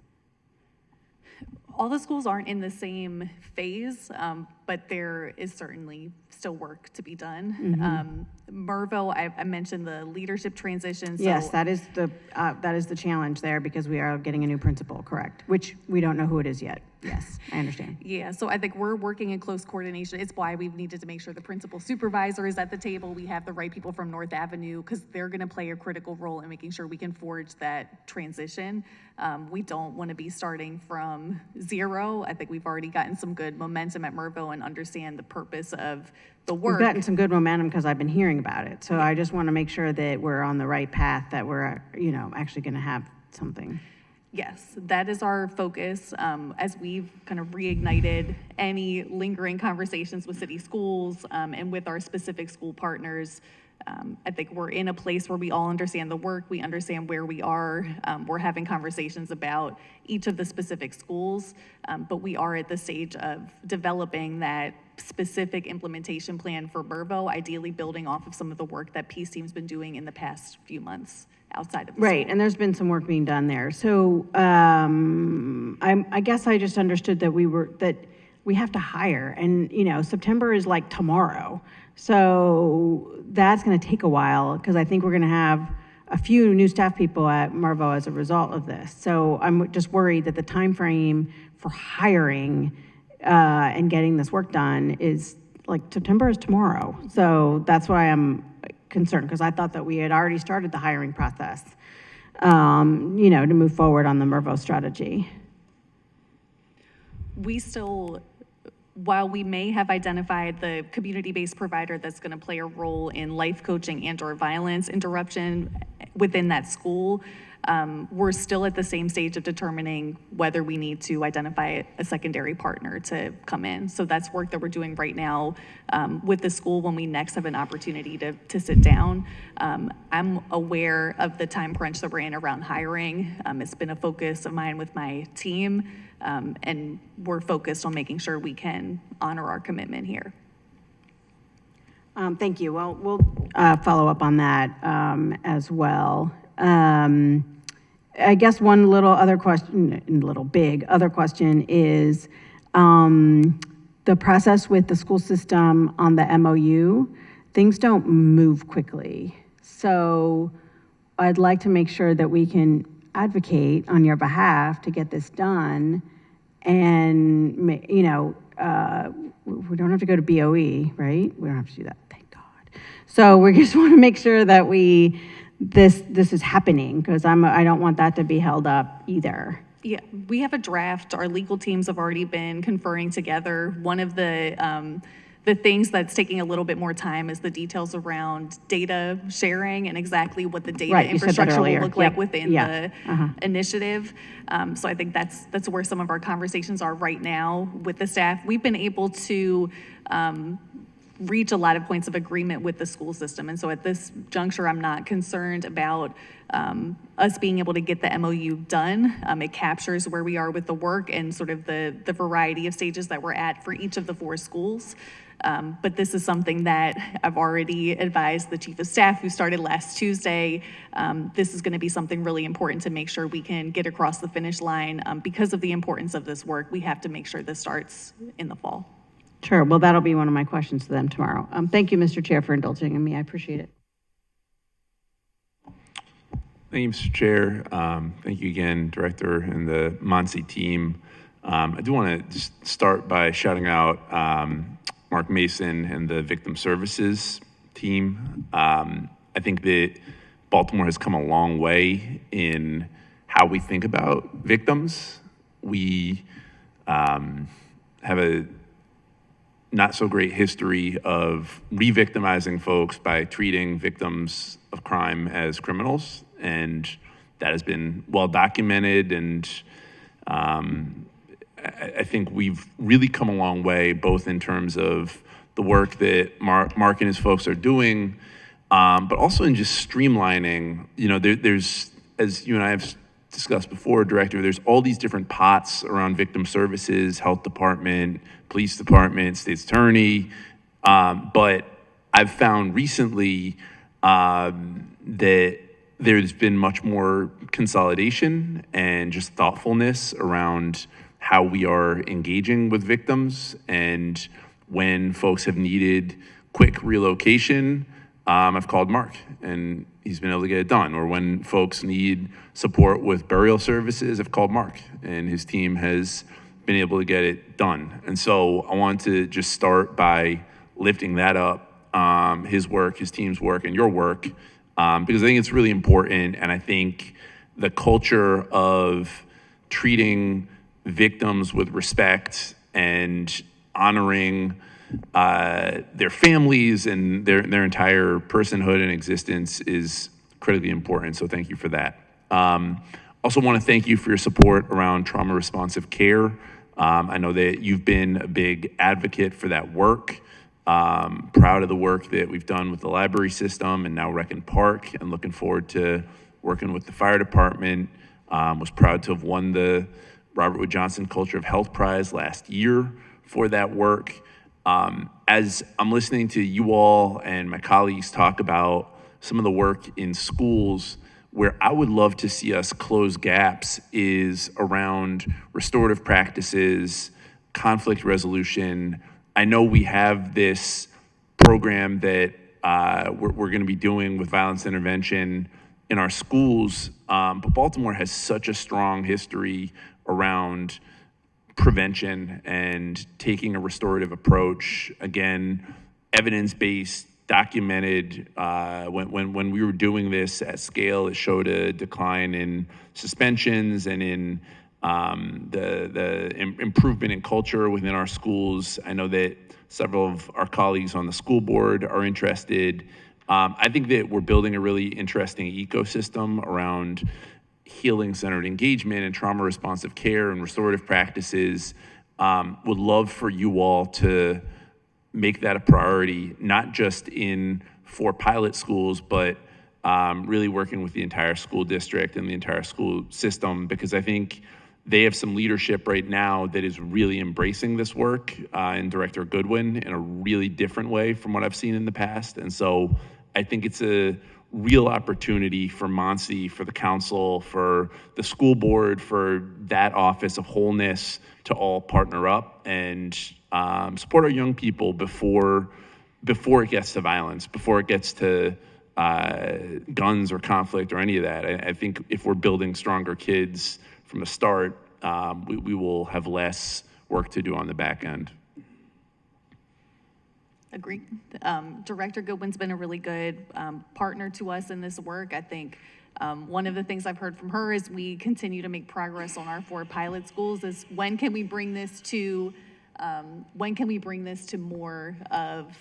Speaker 2: All the schools aren't in the same phase, but there is certainly still work to be done. Mervo, I mentioned the leadership transition. So
Speaker 11: Yes, that is the challenge there, because we are getting a new principal, correct? Which we don't know who it is yet. Yes, I understand.
Speaker 2: Yeah, so I think we're working in close coordination. It's why we've needed to make sure the principal supervisor is at the table. We have the right people from North Avenue, because they're going to play a critical role in making sure we can forge that transition. We don't want to be starting from zero. I think we've already gotten some good momentum at Mervo and understand the purpose of the work.
Speaker 11: We've gotten some good momentum because I've been hearing about it. So I just want to make sure that we're on the right path, that we're, actually going to have something.
Speaker 2: Yes, that is our focus. As we've kind of reignited any lingering conversations with city schools and with our specific school partners, I think we're in a place where we all understand the work, we understand where we are. We're having conversations about each of the specific schools, but we are at the stage of developing that specific implementation plan for Mervo, ideally building off of some of the work that Peace Team's been doing in the past few months outside of the
Speaker 11: Right,
Speaker 2: school.
Speaker 11: and there's been some work being done there. So I guess I just understood that we have to hire, and September is like tomorrow. So that's going to take a while, because I think we're going to have a few new staff people at Mervo as a result of this. So I'm just worried that the time frame for hiring and getting this work done is like September is tomorrow. So that's why I'm concerned, because I thought that we had already started the hiring process, to move forward on the Mervo strategy.
Speaker 2: We still, while we may have identified the community-based provider that's going to play a role in life coaching and/or violence interruption within that school, we're still at the same stage of determining whether we need to identify a secondary partner to come in. So that's work that we're doing right now with the school when we next have an opportunity to sit down. I'm aware of the time crunch that we're in around hiring. It's been a focus of mine with my team, and we're focused on making sure we can honor our commitment here.
Speaker 11: Thank you. Well, we'll follow up on that as well. I guess one other question is the process with the school system on the MOU. Things don't move quickly. So I'd like to make sure that we can advocate on your behalf to get this done. And, we don't have to go to BOE, right? We don't have to do that, thank God. So we just want to make sure that this is happening, because I don't want that to be held up either.
Speaker 2: Yeah, we have a draft. Our legal teams have already been conferring together. One of the things that's taking a little bit more time is the details around data sharing and exactly what the data infrastructure will look like within the initiative. So I think that's where some of our conversations are right now with the staff. We've been able to reach a lot of points of agreement with the school system. And so at this juncture, I'm not concerned about us being able to get the MOU done. It captures where we are with the work and sort of the variety of stages that we're at for each of the 4 schools. But this is something that I've already advised the chief of staff, who started last Tuesday. This is going to be something really important to make sure we can get across the finish line. Because of the importance of this work, we have to make sure this starts in the fall.
Speaker 11: Sure, well, that'll be one of my questions to them tomorrow. Thank you, Mr. Chair, for indulging in me. I appreciate it.
Speaker 4: Thank you, Mr. Chair. Thank you again, Director and the MONSE team. I do want to just start by shouting out Mark Mason and the Victim Services team. I think that Baltimore has come a long way in how we think about victims. We have a not so great history of re-victimizing folks by treating victims of crime as criminals, and that has been well documented. And I think we've really come a long way, both in terms of the work that Mark and his folks are doing, but also in just streamlining. You know, there's, as you and I have discussed before, Director, there's all these different pots around victim services, health department, police department, state's attorney. But I've found recently that there's been much more consolidation and just thoughtfulness around how we are engaging with victims. And when folks have needed quick relocation, I've called Mark and he's been able to get it done. Or when folks need support with burial services, I've called Mark and his team has been able to get it done. And so I want to just start by lifting that up, his work, his team's work, and your work, because I think it's really important. And I think the culture of treating victims with respect and honoring their families and their entire personhood and existence is critically important. So thank you for that. Also want to thank you for your support around trauma responsive care. I know that you've been a big advocate for that work. Proud of the work that we've done with the library system and now Rec and Park, and looking forward to working with the fire department. Was proud to have won the Robert Wood Johnson Culture of Health Prize last year for that work. As I'm listening to you all and my colleagues talk about some of the work in schools, where I would love to see us close gaps is around restorative practices, conflict resolution. I know we have this program that we're going to be doing with violence intervention in our schools, but Baltimore has such a strong history around prevention and taking a restorative approach. Again, evidence-based, documented. When we were doing this at scale, it showed a decline in suspensions and in the improvement in culture within our schools. I know that several of our colleagues on the school board are interested. I think that we're building a really interesting ecosystem around healing-centered engagement and trauma-responsive care and restorative practices. Would love for you all to make that a priority, not just in 4 pilot schools, but really working with the entire school district and the entire school system, because I think they have some leadership right now that is really embracing this work, and Director Goodwin in a really different way from what I've seen in the past. And so I think it's a real opportunity for MONSE, for the council, for the school board, for that office of wholeness to all partner up and support our young people before it gets to violence, before it gets to guns or conflict or any of that. I think if we're building stronger kids from the start, we will have less work to do on the back end.
Speaker 2: Agree. Director Goodwin's been a really good partner to us in this work. I think one of the things I've heard from her is we continue to make progress on our 4 pilot schools is when can we bring this to more of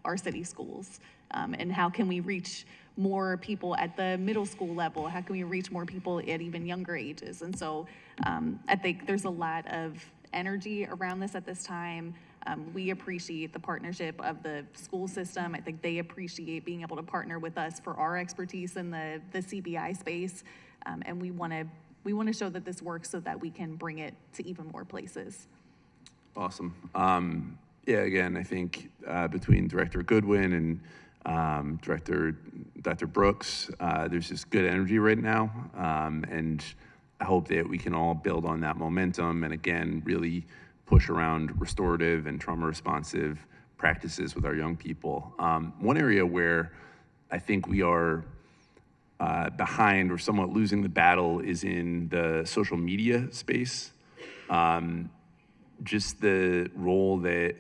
Speaker 2: our city schools, and how can we reach more people at the middle school level? How can we reach more people at even younger ages? And so I think there's a lot of energy around this at this time. We appreciate the partnership of the school system. I think they appreciate being able to partner with us for our expertise in the CBI space. And we want to show that this works so that we can bring it to even more places.
Speaker 4: Awesome. Yeah, again, I think between Director Goodwin and Dr. Brooks, there's just good energy right now. And I hope that we can all build on that momentum and again, really push around restorative and trauma responsive practices with our young people. One area where I think we are behind or somewhat losing the battle is in the social media space. Just the role that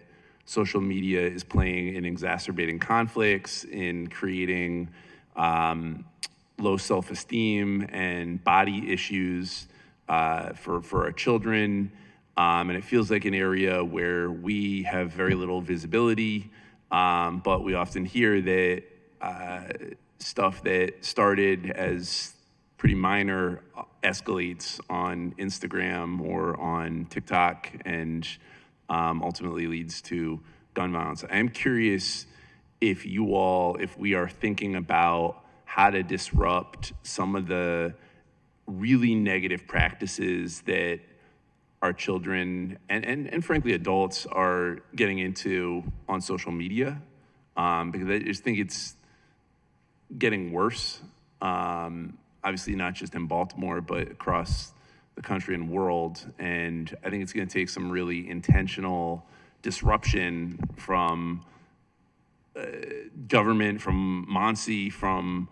Speaker 4: social media is playing in exacerbating conflicts, in creating low self-esteem and body issues for our children. And it feels like an area where we have very little visibility, but we often hear that stuff that started as pretty minor escalates on Instagram or on TikTok and ultimately leads to gun violence. I am curious if we are thinking about how to disrupt some of the really negative practices that our children and frankly adults are getting into on social media, because I just think it's getting worse. Obviously not just in Baltimore, but across the country and world. And I think it's gonna take some really intentional disruption from government, from MONSE, from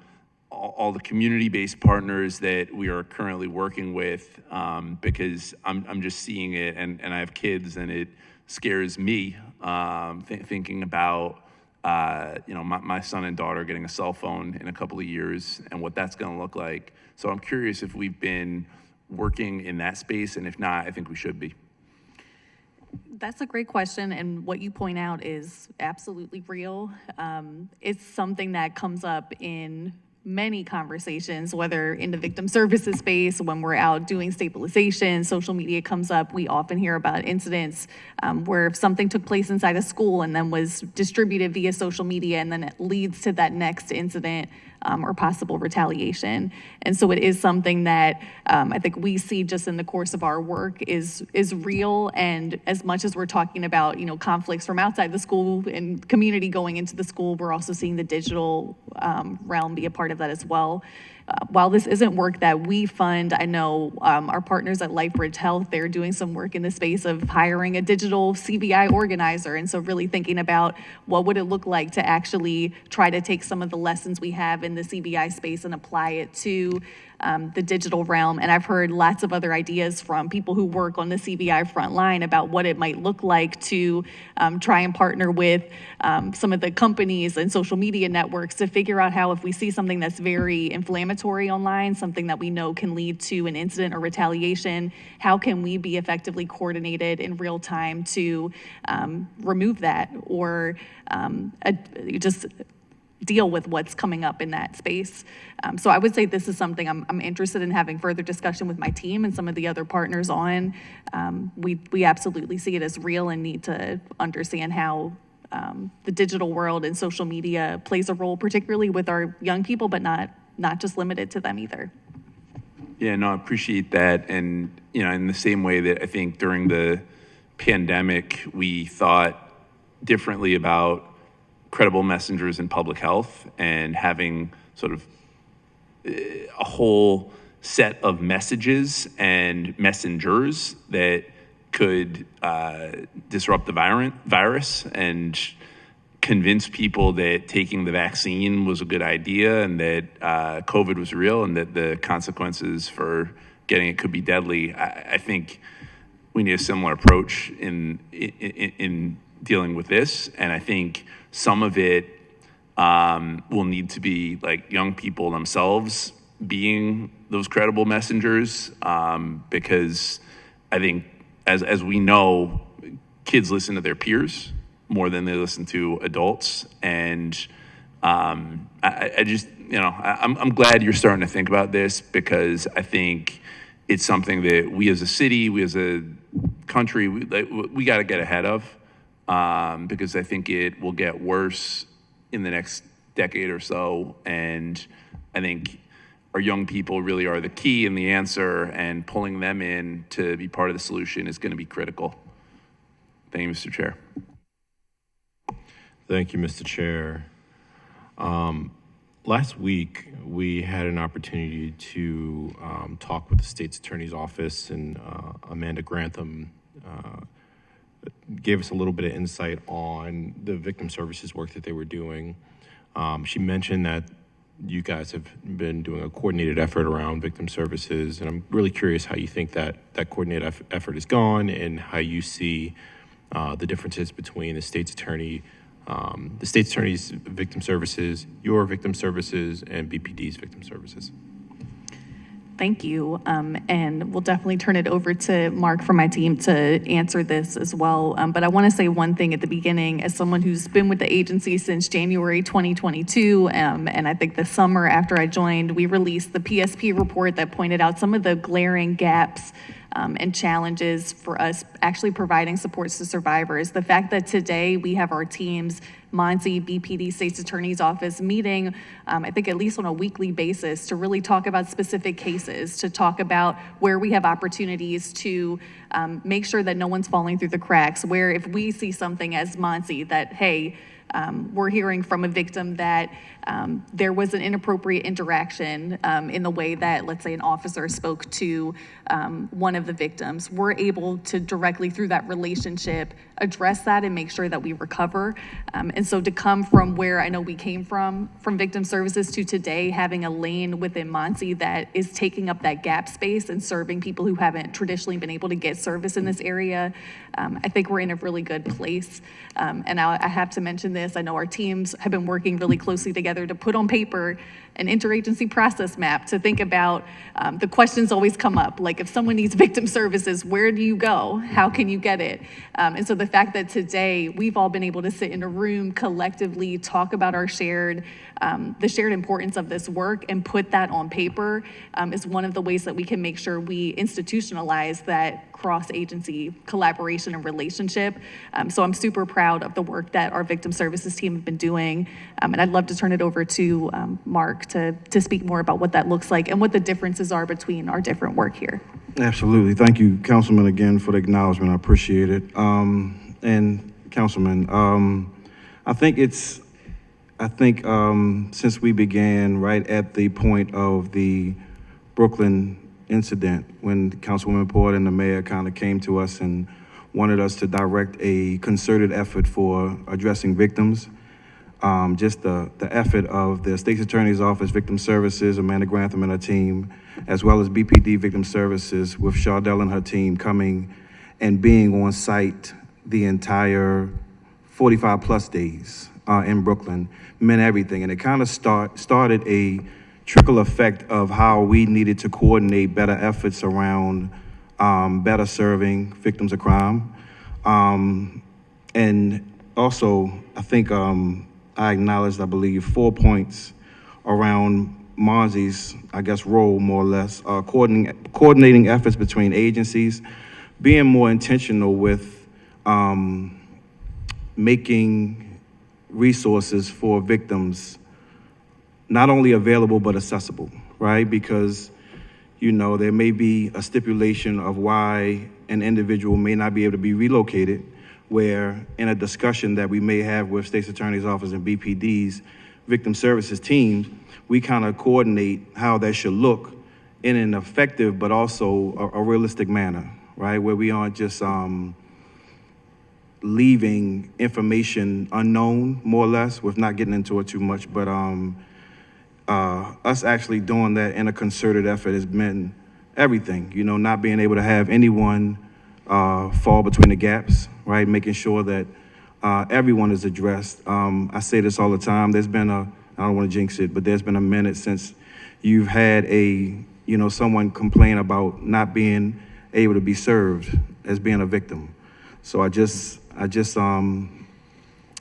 Speaker 4: all the community-based partners that we are currently working with, because I'm just seeing it, and I have kids, and it scares me thinking about my son and daughter getting a cell phone in a couple of years and what that's going to look like. So I'm curious if we've been working in that space, and if not, I think we should be.
Speaker 2: That's a great question, and what you point out is absolutely real. It's something that comes up in many conversations, whether in the victim services space, when we're out doing stabilization, social media comes up. We often hear about incidents where if something took place inside a school and then was distributed via social media, and then it leads to that next incident or possible retaliation. And so it is something that I think we see just in the course of our work is real. And as much as we're talking about, conflicts from outside the school and community going into the school, we're also seeing the digital realm be a part of that as well. While this isn't work that we fund, I know our partners at LifeBridge Health, they're doing some work in the space of hiring a digital CBI organizer. And so really thinking about what would it look like to actually try to take some of the lessons we have in the CBI space and apply it to the digital realm. And I've heard lots of other ideas from people who work on the CBI front line about what it might look like to try and partner with some of the companies and social media networks to figure out how, if we see something that's very inflammatory online, something that we know can lead to an incident or retaliation, how can we be effectively coordinated in real time to remove that or just deal with what's coming up in that space. So I would say this is something I'm interested in having further discussion with my team and some of the other partners on. We absolutely see it as real and need to understand how the digital world and social media plays a role, particularly with our young people, but not just limited to them either.
Speaker 4: Yeah, no, I appreciate that. And, in the same way that I think during the pandemic, we thought differently about credible messengers in public health and having sort of a whole set of messages and messengers that could disrupt the virus and convince people that taking the vaccine was a good idea and that COVID was real and that the consequences for getting it could be deadly. I think we need a similar approach in dealing with this, and I think some of it will need to be like young people themselves being those credible messengers, because I think as we know, kids listen to their peers more than they listen to adults, and I just I'm glad you're starting to think about this, because I think it's something that we as a city, we as a country, we got to get ahead of. Because I think it will get worse in the next decade or so. And I think our young people really are the key and the answer, and pulling them in to be part of the solution is going to be critical. Thank you, Mr. Chair.
Speaker 5: Thank you, Mr. Chair. Last week, we had an opportunity to talk with the state's attorney's office, and Amanda Grantham gave us a little bit of insight on the victim services work that they were doing. She mentioned that you guys have been doing a coordinated effort around victim services, and I'm really curious how you think that coordinated effort has gone and how you see the differences between the state's attorney's victim services, your victim services, and BPD's victim services.
Speaker 2: Thank you. And we'll definitely turn it over to Mark from my team to answer this as well. But I want to say one thing at the beginning, as someone who's been with the agency since January 2022, and I think the summer after I joined, we released the PSP report that pointed out some of the glaring gaps and challenges for us actually providing supports to survivors. The fact that today we have our teams, MONSE, BPD, State's Attorney's Office, meeting, I think at least on a weekly basis to really talk about specific cases, to talk about where we have opportunities to make sure that no one's falling through the cracks, where if we see something as MONSE that, hey, we're hearing from a victim that there was an inappropriate interaction in the way that, let's say, an officer spoke to one of the victims. We're able to directly, through that relationship, address that and make sure that we recover. And so to come from where I know we came from victim services to today, having a lane within MONSE that is taking up that gap space and serving people who haven't traditionally been able to get service in this area, I think we're in a really good place. And I have to mention this, I know our teams have been working really closely together to put on paper an interagency process map to think about, the questions always come up, like if someone needs victim services, where do you go? How can you get it? And so the fact that today we've all been able to sit in a room collectively, talk about our the shared importance of this work and put that on paper is one of the ways that we can make sure we institutionalize that cross-agency collaboration and relationship. So I'm super proud of the work that our victim services team have been doing. And I'd love to turn it over to Mark to speak more about what that looks like and what the differences are between our different work here.
Speaker 10: Absolutely. Thank you, Councilman, again for the acknowledgement. I appreciate it. And Councilman, I think since we began right at the point of the Brooklyn incident, when Councilwoman Port and the mayor kind of came to us and wanted us to direct a concerted effort for addressing victims, just the effort of the State's Attorney's Office, Victim Services, Amanda Grantham and her team, as well as BPD Victim Services with Chardell and her team coming and being on site the entire 45 plus days in Brooklyn meant everything. And it kind of started a trickle effect of how we needed to coordinate better efforts around better serving victims of crime. And also, I think I acknowledged, I believe, 4 points around MONSE's, I guess, role, more or less, coordinating efforts between agencies, being more intentional with making resources for victims not only available but accessible, right? Because, you know, there may be a stipulation of why an individual may not be able to be relocated, where in a discussion that we may have with State's Attorney's Office and BPD's victim services teams, we kind of coordinate how that should look in an effective but also a realistic manner, right? Where we aren't just leaving information unknown, more or less, with not getting into it too much, but us actually doing that in a concerted effort has meant everything, you know, not being able to have anyone fall between the gaps, right? Making sure that everyone is addressed. I say this all the time, there's been I don't want to jinx it, but there's been a minute since you've had someone complain about not being able to be served as being a victim. So I just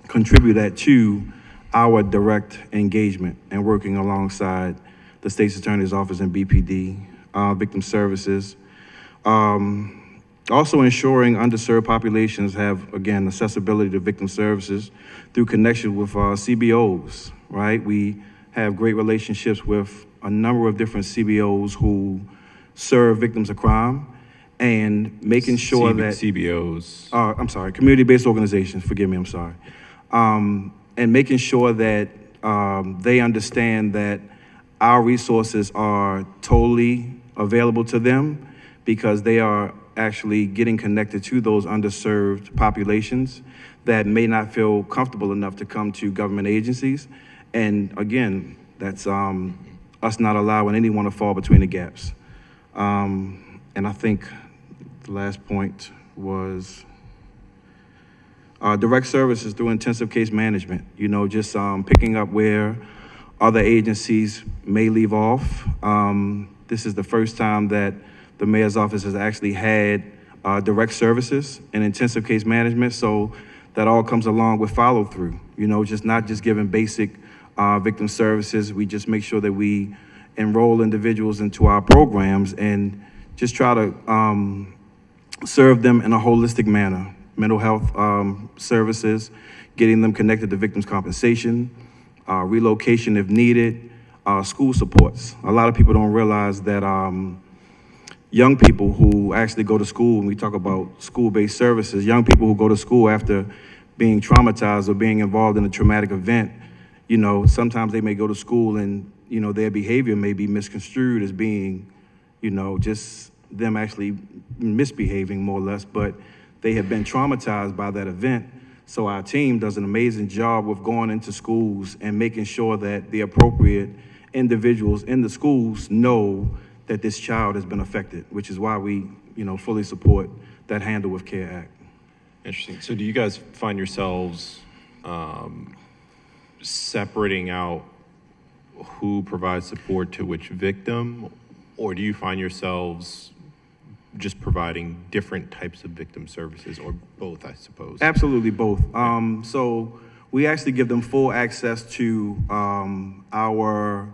Speaker 10: contribute that to our direct engagement and working alongside the State's Attorney's Office and BPD, Victim Services. Also ensuring underserved populations have, again, accessibility to victim services through connection with CBOs, right? We have great relationships with a number of different CBOs who serve victims of crime, and making sure that
Speaker 5: CBOs.
Speaker 10: I'm sorry, community-based organizations. Forgive me. I'm sorry. And making sure that they understand that our resources are totally available to them, because they are actually getting connected to those underserved populations that may not feel comfortable enough to come to government agencies. And again, That's us not allowing anyone to fall between the gaps. And I think the last point was direct services through intensive case management, just picking up where other agencies may leave off. This is the first time that the mayor's office has actually had direct services and intensive case management, so that all comes along with follow through, just not just giving basic victim services. We just make sure that we enroll individuals into our programs and just try to serve them in a holistic manner. Mental health services, getting them connected to victims' compensation, relocation if needed, school supports. A lot of people don't realize that young people who actually go to school, when we talk about school-based services, young people who go to school after being traumatized or being involved in a traumatic event, sometimes they may go to school and, their behavior may be misconstrued as being, just them actually misbehaving more or less, but they have been traumatized by that event. So our team does an amazing job with going into schools and making sure that the appropriate individuals in the schools know that this child has been affected, which is why we, fully support that Handle with Care Act.
Speaker 5: Interesting. So do you guys find yourselves separating out who provides support to which victim, or do you find yourselves just providing different types of victim services, or both, I suppose?
Speaker 10: Absolutely both. So we actually give them full access to our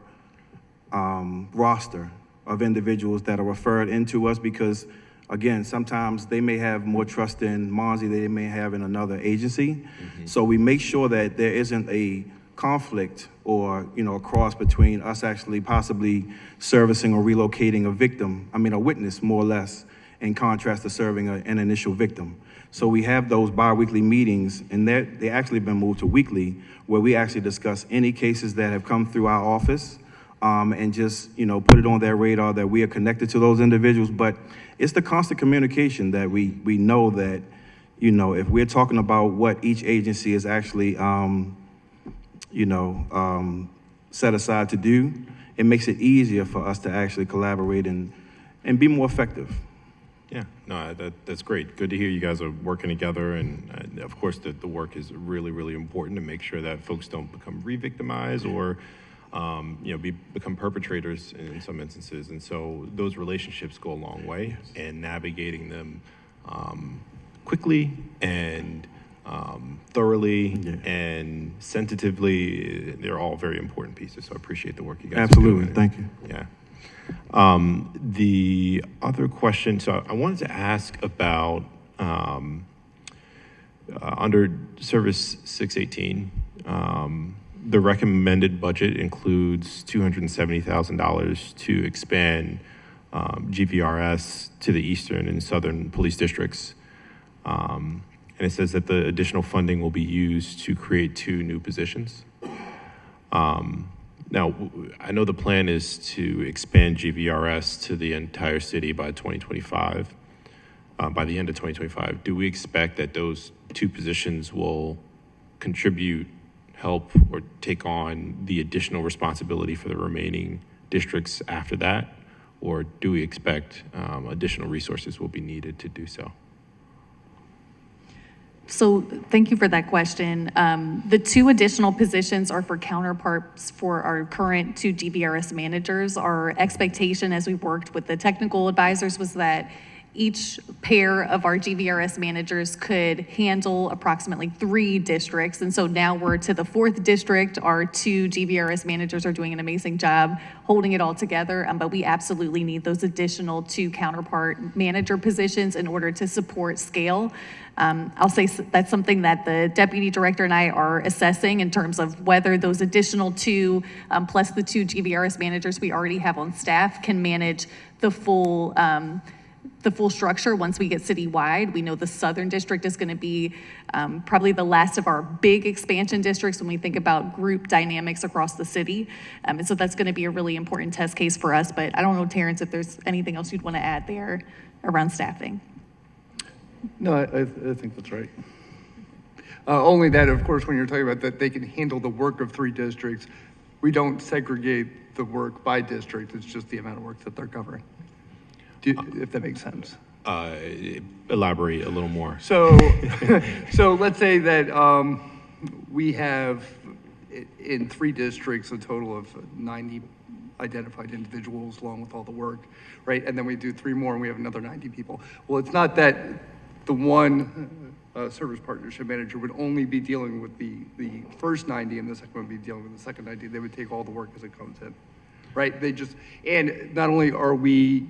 Speaker 10: roster of individuals that are referred into us because, again, sometimes they may have more trust in MONSE than they may have in another agency. Mm-hmm. So we make sure that there isn't a conflict or, a cross between us actually possibly servicing or relocating a witness more or less, in contrast to serving an initial victim. So we have those bi-weekly meetings, and they actually been moved to weekly, where we actually discuss any cases that have come through our office, and just, put it on their radar that we are connected to those individuals. But it's the constant communication that we know that, if we're talking about what each agency is actually, set aside to do, it makes it easier for us to actually collaborate and be more effective.
Speaker 5: Yeah, no, that's great. Good to hear you guys are working together, and of course the work is really, really important to make sure that folks don't become re-victimized or become perpetrators in some instances. And so those relationships go a long way, and navigating them quickly and thoroughly and sensitively, they're all very important pieces. So I appreciate the work you guys
Speaker 10: Absolutely.
Speaker 5: are doing.
Speaker 10: Thank you.
Speaker 5: Yeah. The other question, so I wanted to ask about under Service 618, the recommended budget includes $270,000 to expand GVRS to the Eastern and Southern police districts. And it says that the additional funding will be used to create 2 new positions. Now, I know the plan is to expand GVRS to the entire city by 2025, by the end of 2025. Do we expect that those 2 positions will contribute, help, or take on the additional responsibility for the remaining districts after that? Or do we expect additional resources will be needed to do so?
Speaker 2: So thank you for that question. The 2 additional positions are for counterparts for our current 2 GVRS managers. Our expectation as we worked with the technical advisors was that each pair of our GVRS managers could handle approximately 3 districts. And so now we're to the 4th district. Our 2 GVRS managers are doing an amazing job holding it all together. But we absolutely need those additional 2 counterpart manager positions in order to support scale. I'll say that's something that the deputy director and I are assessing in terms of whether those additional 2, plus the 2 GVRS managers we already have on staff, can manage the full structure once we get citywide. We know the Southern District is going to be probably the last of our big expansion districts when we think about group dynamics across the city. And so that's going to be a really important test case for us. But I don't know, Terrence, if there's anything else you'd want to add there around staffing.
Speaker 6: No, I think that's right. Only that, of course, when you're talking about that they can handle the work of 3 districts, we don't segregate the work by district, it's just the amount of work that they're covering. If that makes sense.
Speaker 5: Elaborate a little more.
Speaker 6: So, so let's say that we have in 3 districts a total of 90 identified individuals along with all the work, right? And then we do 3 more and we have another 90 people. Well, it's not that the one service partnership manager would only be dealing with the first 90 and the second one would be dealing with the second 90. They would take all the work as it comes in, right? They just, and not only are we,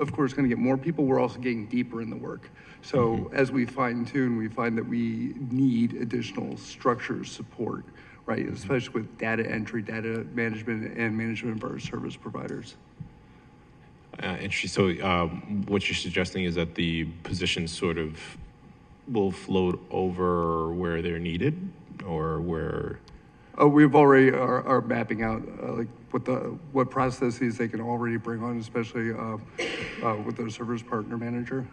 Speaker 6: of course, going to get more people, we're also getting deeper in the work. So as we fine tune, we find that we need additional structure support, right? Especially with data entry, data management, and management of our service providers.
Speaker 5: Interesting. So what you're suggesting is that the positions sort of will float over where they're needed, or where?
Speaker 6: Oh, we've already are mapping out like what processes they can already bring on, especially with their service partner manager,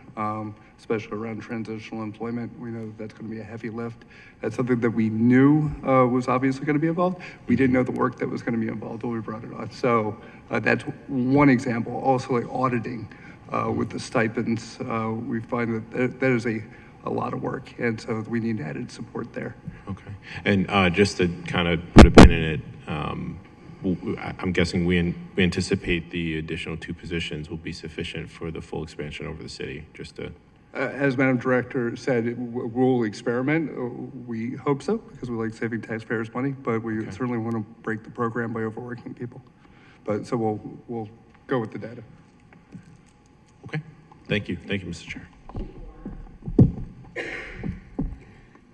Speaker 6: especially around transitional employment. We know that's going to be a heavy lift. That's something that we knew was obviously going to be involved. We didn't know the work that was going to be involved when we brought it on. So that's one example. Also, like auditing with the stipends, we find that that is a lot of work, and so we need added support there.
Speaker 5: Okay, and just to kind of put a pin in it, I'm guessing we anticipate the additional 2 positions will be sufficient for the full expansion over the city, just to...
Speaker 6: As Madam Director said, we'll experiment. We hope so, because we like saving taxpayers money, but we certainly want to break the program by overworking people. But so we'll go with the data.
Speaker 5: Okay, thank you, Mr. Chair.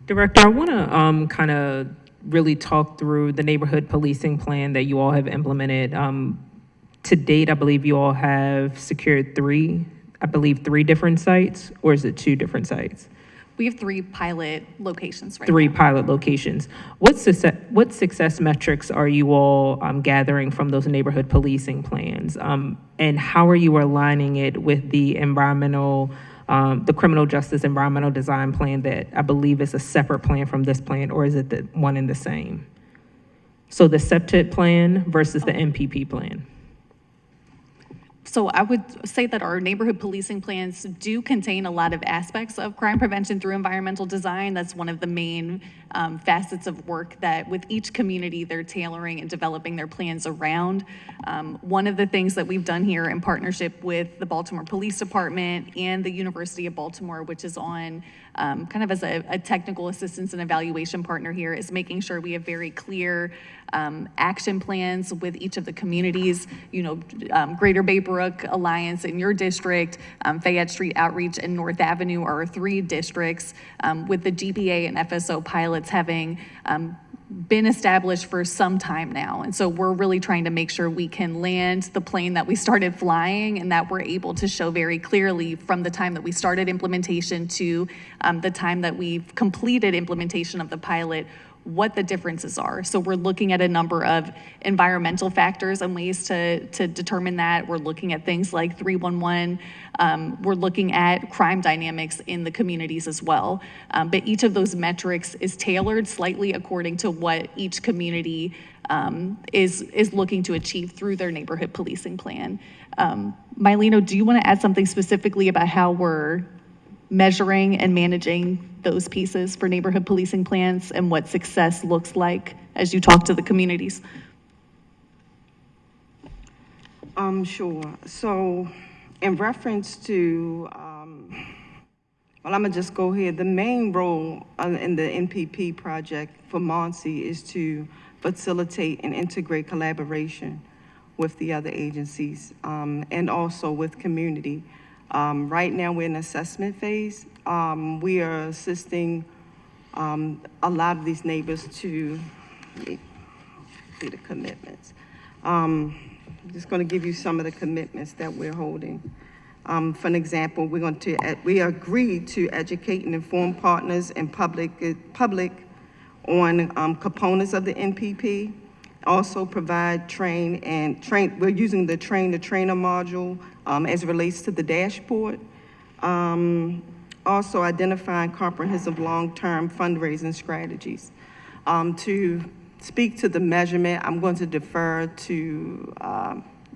Speaker 9: Director, I want to kind of really talk through the neighborhood policing plan that you all have implemented. To date, I believe you all have secured 3 different sites, or is it 2 different sites?
Speaker 2: We have 3 pilot locations right
Speaker 9: 3
Speaker 2: now.
Speaker 9: pilot locations. What success metrics are you all gathering from those neighborhood policing plans? And how are you aligning it with the the criminal justice environmental design plan that I believe is a separate plan from this plan, or is it the one and the same? So the SEPTID plan versus the MPP plan.
Speaker 2: So I would say that our neighborhood policing plans do contain a lot of aspects of crime prevention through environmental design. That's one of the main facets of work that with each community they're tailoring and developing their plans around. One of the things that we've done here in partnership with the Baltimore Police Department and the University of Baltimore, which is on kind of as a technical assistance and evaluation partner here, is making sure we have very clear action plans with each of the communities. You know, Greater Bay Brook Alliance in your district, Fayette Street Outreach and North Avenue are 3 districts, with the GPA and FSO pilots having been established for some time now. And so we're really trying to make sure we can land the plane that we started flying, and that we're able to show very clearly from the time that we started implementation to the time that we've completed implementation of the pilot, what the differences are. So we're looking at a number of environmental factors and ways to determine that. We're looking at things like 311. We're looking at crime dynamics in the communities as well. But each of those metrics is tailored slightly according to what each community is looking to achieve through their neighborhood policing plan. Myleno, do you want to add something specifically about how we're measuring and managing those pieces for neighborhood policing plans and what success looks like as you talk to the communities?
Speaker 13: Sure. So in reference to, well, I'm gonna just go here. The main role in the NPP project for MONSE is to facilitate and integrate collaboration with the other agencies and also with community. Right now, we're in assessment phase. We are assisting a lot of these neighbors to see the commitments. I'm just going to give you some of the commitments that we're holding. For an example, we agreed to educate and inform partners and public on components of the NPP. Also provide we're using the train the trainer module as it relates to the dashboard. Also identifying comprehensive long-term fundraising strategies to speak to the measurement. I'm going to defer to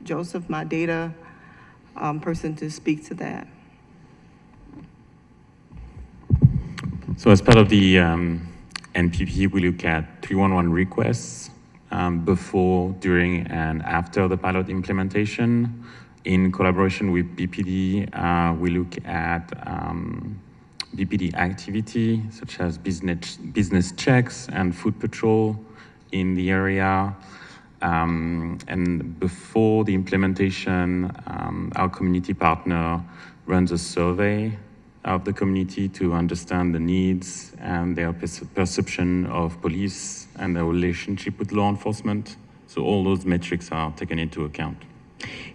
Speaker 13: Joseph, my data person, to speak to that.
Speaker 15: So as part of the NPP, we look at 311 requests before, during, and after the pilot implementation. In collaboration with BPD, we look at BPD activity, such as business checks and food patrol in the area. And before the implementation, our community partner runs a survey of the community to understand the needs and their perception of police and their relationship with law enforcement. So all those metrics are taken into account.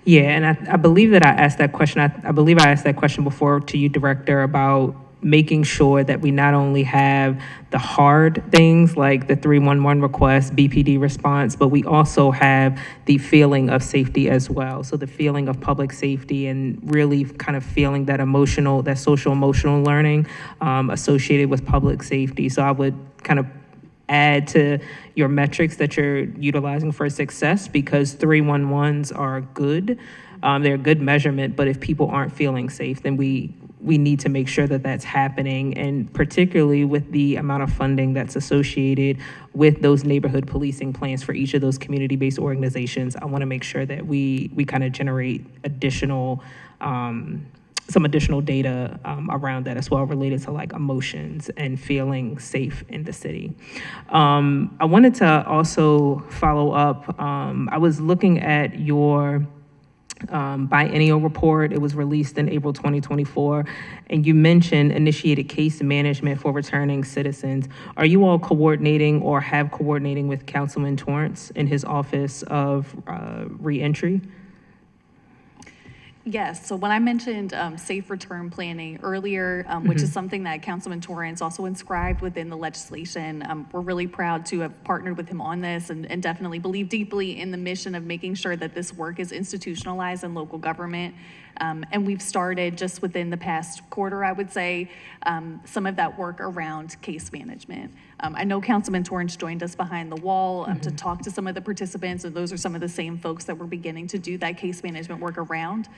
Speaker 9: Yeah, and I believe that I asked that question. I believe I asked that question before to you, Director, about making sure that we not only have the hard things like the 311 request, BPD response, but we also have the feeling of safety as well. So the feeling of public safety and really kind of feeling that emotional, that social emotional learning associated with public safety. So I would kind of add to your metrics that you're utilizing for success, because 311s are good. They're a good measurement, but if people aren't feeling safe, then we need to make sure that that's happening, and particularly with the amount of funding that's associated with those neighborhood policing plans for each of those community-based organizations. I want to make sure that we kind of generate additional, some additional data around that as well, related to like emotions and feeling safe in the city. I wanted to also follow up. I was looking at your biennial report. It was released in April 2024, and you mentioned initiated case management for returning citizens. Are you all coordinating or have coordinating with Councilman Torrance in his Office of Reentry?
Speaker 2: Yes, so when I mentioned safe return planning earlier, which is something that Councilman Torrance also inscribed within the legislation, we're really proud to have partnered with him on this, and definitely believe deeply in the mission of making sure that this work is institutionalized in local government. And we've started just within the past quarter, I would say, some of that work around case management. I know Councilman Torrance joined us behind the wall to talk to some of the participants, and those are some of the same folks that we're beginning to do that case management work around.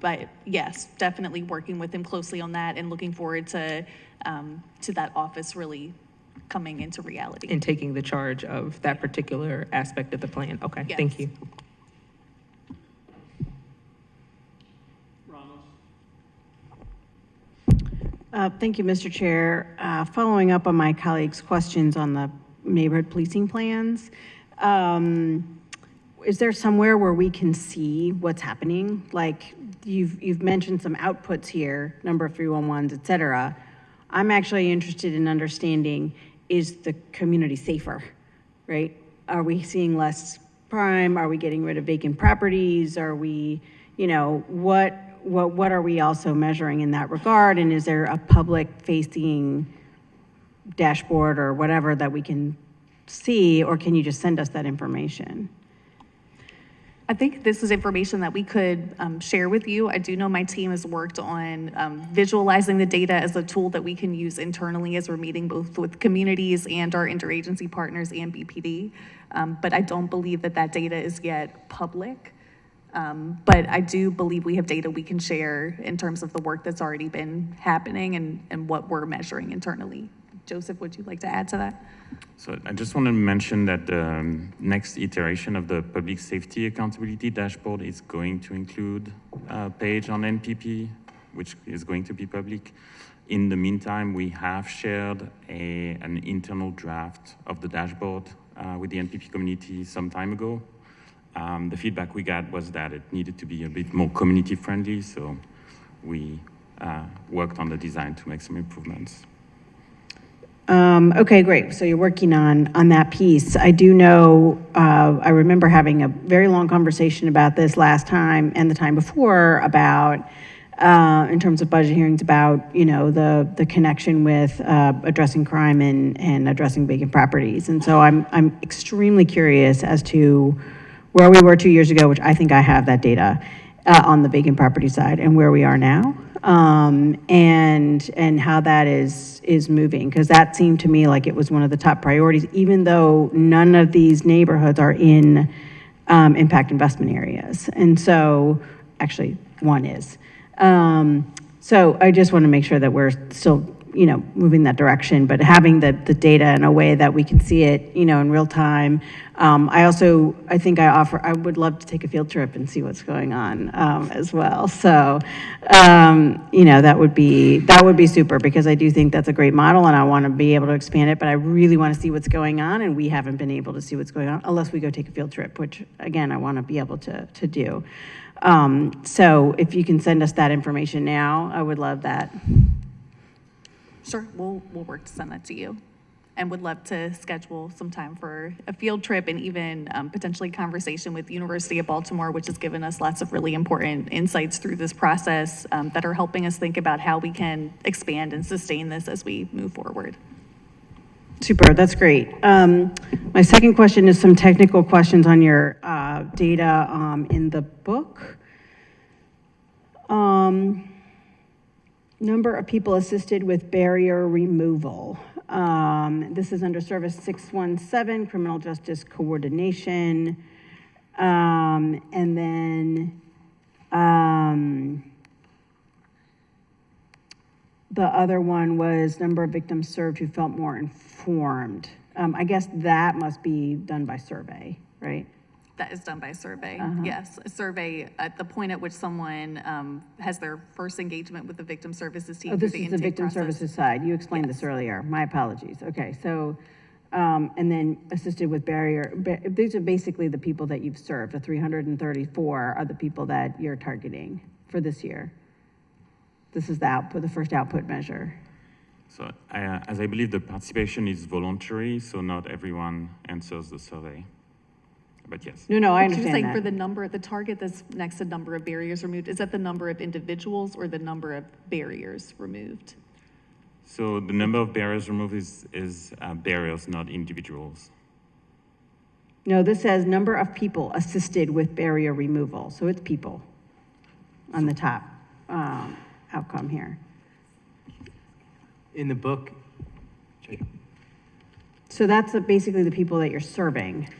Speaker 2: But yes, definitely working with him closely on that, and looking forward to that office really coming into reality.
Speaker 9: And taking the charge of that particular aspect of the plan. Okay,
Speaker 2: Yes.
Speaker 9: Thank you.
Speaker 11: Thank you, Mr. Chair. Following up on my colleagues' questions on the neighborhood policing plans, is there somewhere where we can see what's happening? Like you've mentioned some outputs here, number of 311s, et cetera. I'm actually interested in understanding, is the community safer, right? Are we seeing less crime? Are we getting rid of vacant properties? Are we, what are we also measuring in that regard? And is there a public-facing dashboard or whatever that we can see, or can you just send us that information?
Speaker 2: I think this is information that we could share with you. I do know my team has worked on visualizing the data as a tool that we can use internally as we're meeting both with communities and our interagency partners and BPD. But I don't believe that that data is yet public. But I do believe we have data we can share in terms of the work that's already been happening and what we're measuring internally. Joseph, would you like to add to that?
Speaker 15: So I just want to mention that the next iteration of the Public Safety Accountability Dashboard is going to include a page on NPP, which is going to be public. In the meantime, we have shared an internal draft of the dashboard with the NPP community some time ago. The feedback we got was that it needed to be a bit more community friendly, so we worked on the design to make some improvements.
Speaker 11: Okay, great. So you're working on that piece. I do know, I remember having a very long conversation about this last time and the time before about, in terms of budget hearings, about, the connection with addressing crime and addressing vacant properties. And so I'm extremely curious as to where we were 2 years ago, which I think I have that data on the vacant property side, and where we are now. and how that is moving, because that seemed to me like it was one of the top priorities, even though none of these neighborhoods are in impact investment areas. And so, actually, one is. So I just want to make sure that we're still, moving that direction, but having the data in a way that we can see it, in real time. I would love to take a field trip and see what's going on as well. So, that would be super, because I do think that's a great model and I want to be able to expand it, but I really want to see what's going on, and we haven't been able to see what's going on unless we go take a field trip, which again, I want to be able to do. So if you can send us that information now, I would love that.
Speaker 2: Sure, we'll work to send that to you, and would love to schedule some time for a field trip and even potentially conversation with the University of Baltimore, which has given us lots of really important insights through this process that are helping us think about how we can expand and sustain this as we move forward.
Speaker 11: Super, that's great. My second question is some technical questions on your data in the book. Number of people assisted with barrier removal. This is under Service 617, Criminal Justice Coordination. And then the other one was number of victims served who felt more informed. I guess that must be done by survey, right?
Speaker 2: That is done by survey, yes. A survey at the point at which someone has their first engagement with the victim services team.
Speaker 11: Oh, this
Speaker 2: through the
Speaker 11: is the
Speaker 2: intake
Speaker 11: victim
Speaker 2: process.
Speaker 11: services side. You explained this earlier. My apologies. Okay, so, and then assisted with these are basically the people that you've served. The 334 are the people that you're targeting for this year. This is the output, the first output measure.
Speaker 15: So as I believe the participation is voluntary, so not everyone answers the survey. But yes.
Speaker 11: No, I
Speaker 2: She
Speaker 11: understand
Speaker 2: was saying
Speaker 11: that.
Speaker 2: for the target that's next to number of barriers removed, is that the number of individuals or the number of barriers removed?
Speaker 15: So the number of barriers removed is barriers, not individuals.
Speaker 11: No, this says number of people assisted with barrier removal. So it's people on the top outcome here.
Speaker 16: In the book.
Speaker 11: So that's basically the people that you're serving.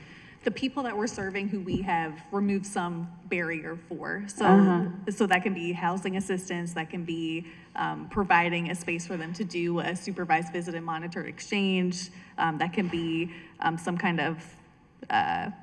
Speaker 2: The people that we're serving who we have removed some barrier for. So, so that can be housing assistance, that can be providing a space for them to do a supervised visit and monitored exchange, that can be some kind of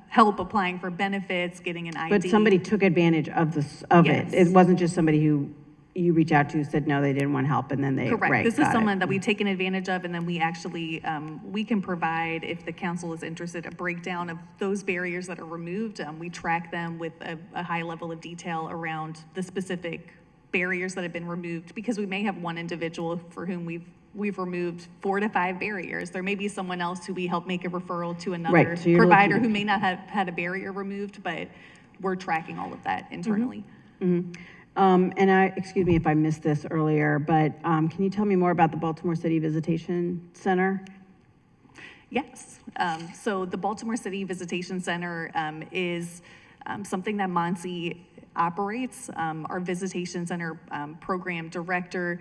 Speaker 2: help applying for benefits, getting an ID.
Speaker 11: But somebody took advantage of this,
Speaker 2: Yes.
Speaker 11: it. It wasn't just somebody who you reach out to said no, they didn't want help, and then they,
Speaker 2: Correct.
Speaker 11: right,
Speaker 2: This is
Speaker 11: got it.
Speaker 2: someone that we've taken advantage of, and then we actually, we can provide, if the council is interested, a breakdown of those barriers that are removed. We track them with a high level of detail around the specific barriers that have been removed, because we may have one individual for whom we've removed 4 to 5 barriers. There may be someone else who we help make a referral to another
Speaker 11: Right, so you're
Speaker 2: provider
Speaker 11: looking-
Speaker 2: who may not have had a barrier removed, but we're tracking all of that internally.
Speaker 11: And excuse me if I missed this earlier, but can you tell me more about the Baltimore City Visitation Center?
Speaker 2: Yes. So the Baltimore City Visitation Center is something that MONSE operates. Our Visitation Center program director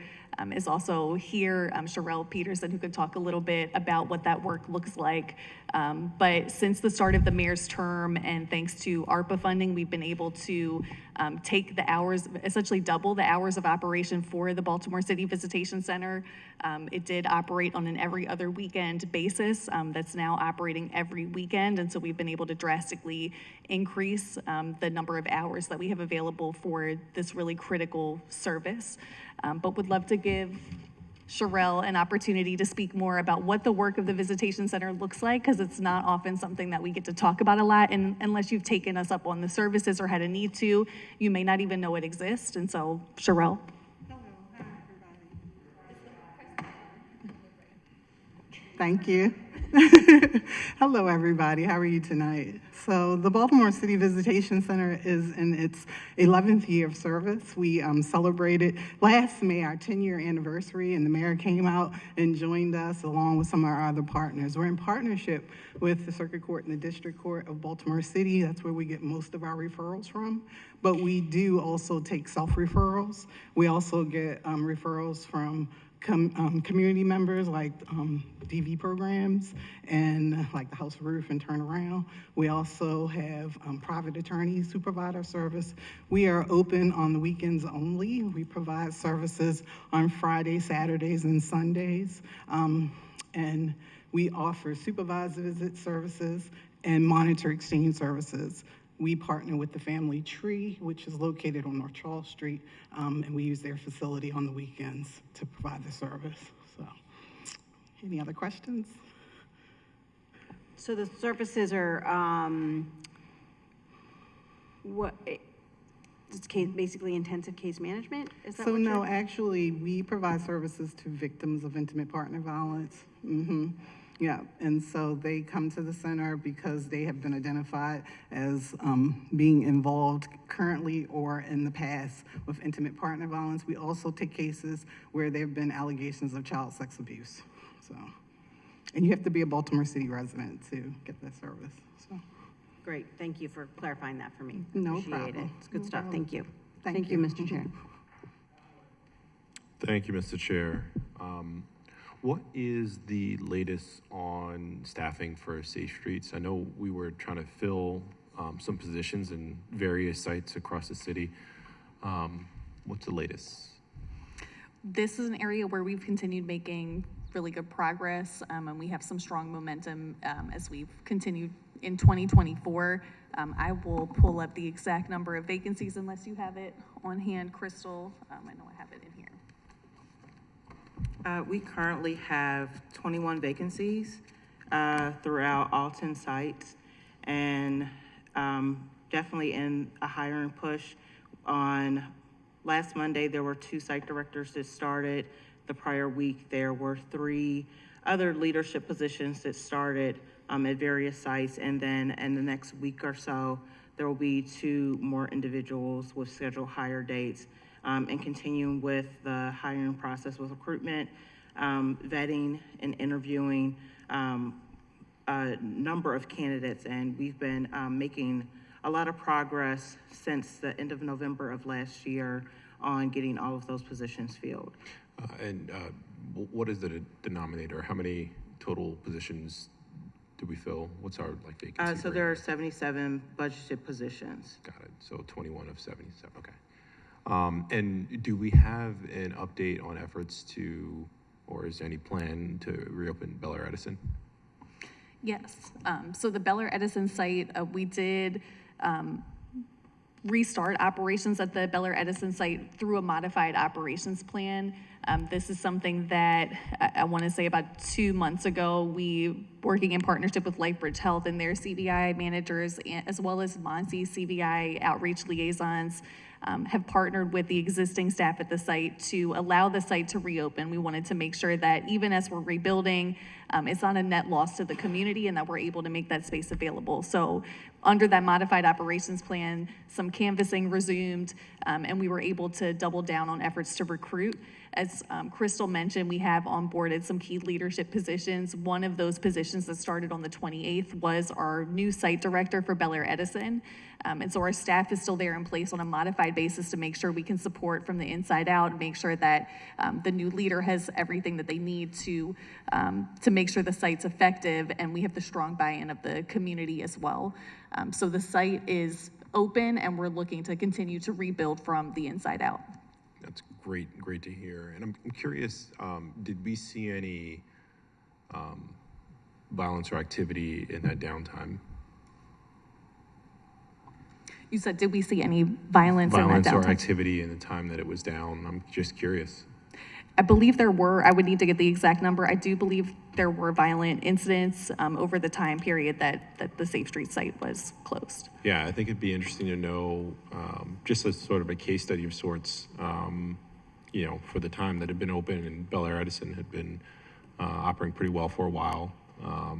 Speaker 2: is also here, Sherelle Peterson, who could talk a little bit about what that work looks like. But since the start of the mayor's term, and thanks to ARPA funding, we've been able to take the hours, essentially double the hours of operation for the Baltimore City Visitation Center. It did operate on an every other weekend basis. That's now operating every weekend, and so we've been able to drastically increase the number of hours that we have available for this really critical service. But would love to give Sherelle an opportunity to speak more about what the work of the Visitation Center looks like, because it's not often something that we get to talk about a lot, and unless you've taken us up on the services or had a need to, you may not even know it exists. And so, Sherelle.
Speaker 17: Thank you.
Speaker 16: Hello, everybody. How are you tonight? So the Baltimore City Visitation Center is in its 11th year of service. We celebrated last May our 10-year anniversary, and the mayor came out and joined us along with some of our other partners. We're in partnership with the Circuit Court and the District Court of Baltimore City. That's where we get most of our referrals from. But we do also take self-referrals. We also get referrals from community members like DV programs and like the House Roof and Turnaround. We also have private attorneys who provide our service. We are open on the weekends only. We provide services on Fridays, Saturdays, and Sundays. And we offer supervised visit services and monitor exchange services. We partner with the Family Tree, which is located on North Charles Street, and we use their facility on the weekends to provide the service. So, any other questions?
Speaker 11: So the services are, what, it's basically intensive case management? Is that
Speaker 16: So
Speaker 11: what
Speaker 16: no, actually, we provide services to victims of intimate partner violence. Yeah, and so they come to the center because they have been identified as being involved currently or in the past with intimate partner violence. We also take cases where there have been allegations of child sex abuse. So, and you have to be a Baltimore City resident to get that service. So,
Speaker 11: Great, thank you for clarifying that for me.
Speaker 16: No
Speaker 11: Appreciate
Speaker 16: problem.
Speaker 11: it. It's good
Speaker 16: No
Speaker 11: stuff,
Speaker 16: problem.
Speaker 11: thank you.
Speaker 16: Thank
Speaker 11: you,
Speaker 16: you.
Speaker 11: Mr. Chair.
Speaker 5: Thank you, Mr. Chair. What is the latest on staffing for Safe Streets? I know we were trying to fill some positions in various sites across the city. What's the latest?
Speaker 2: This is an area where we've continued making really good progress, and we have some strong momentum as we've continued in 2024. I will pull up the exact number of vacancies unless you have it on hand, Crystal. I know I have it in here.
Speaker 14: We currently have 21 vacancies throughout all 10 sites, and definitely in a hiring push. On last Monday, there were 2 site directors that started. The prior week, there were 3 other leadership positions that started at various sites, and then in the next week or so, there will be 2 more individuals with scheduled hire dates. And continuing with the hiring process with recruitment, vetting and interviewing a number of candidates. And we've been making a lot of progress since the end of November of last year on getting all of those positions filled.
Speaker 5: What is the denominator? How many total positions do we fill? What's our vacancy
Speaker 14: So
Speaker 5: rate?
Speaker 14: there are 77 budgeted positions.
Speaker 5: Got it. So 21 of 77. Okay. And do we have an update on efforts to, or is there any plan to reopen Bel Air Edison?
Speaker 2: Yes. So the Bel Air Edison site, we did restart operations at the Bel Air Edison site through a modified operations plan. This is something that I want to say about 2 months ago, we, working in partnership with LifeBridge Health and their CVI managers, as well as MONSE CVI outreach liaisons, have partnered with the existing staff at the site to allow the site to reopen. We wanted to make sure that even as we're rebuilding, it's not a net loss to the community and that we're able to make that space available. So under that modified operations plan, some canvassing resumed, and we were able to double down on efforts to recruit. As Crystal mentioned, we have onboarded some key leadership positions. One of those positions that started on the 28th was our new site director for Bel Air Edison. And so our staff is still there in place on a modified basis to make sure we can support from the inside out, make sure that the new leader has everything that they need to make sure the site's effective, and we have the strong buy-in of the community as well. So the site is open, and we're looking to continue to rebuild from the inside out.
Speaker 5: That's great to hear. And I'm curious, did we see any violence or activity in that downtime?
Speaker 2: You said, did we see any violence in that
Speaker 5: Violence or
Speaker 2: downtime?
Speaker 5: activity in the time that it was down? I'm just curious.
Speaker 2: I believe there were, I would need to get the exact number. I do believe there were violent incidents over the time period that the Safe Street site was closed.
Speaker 5: Yeah, I think it'd be interesting to know, just as sort of a case study of sorts, for the time that had been open and Bel Air Edison had been operating pretty well for a while.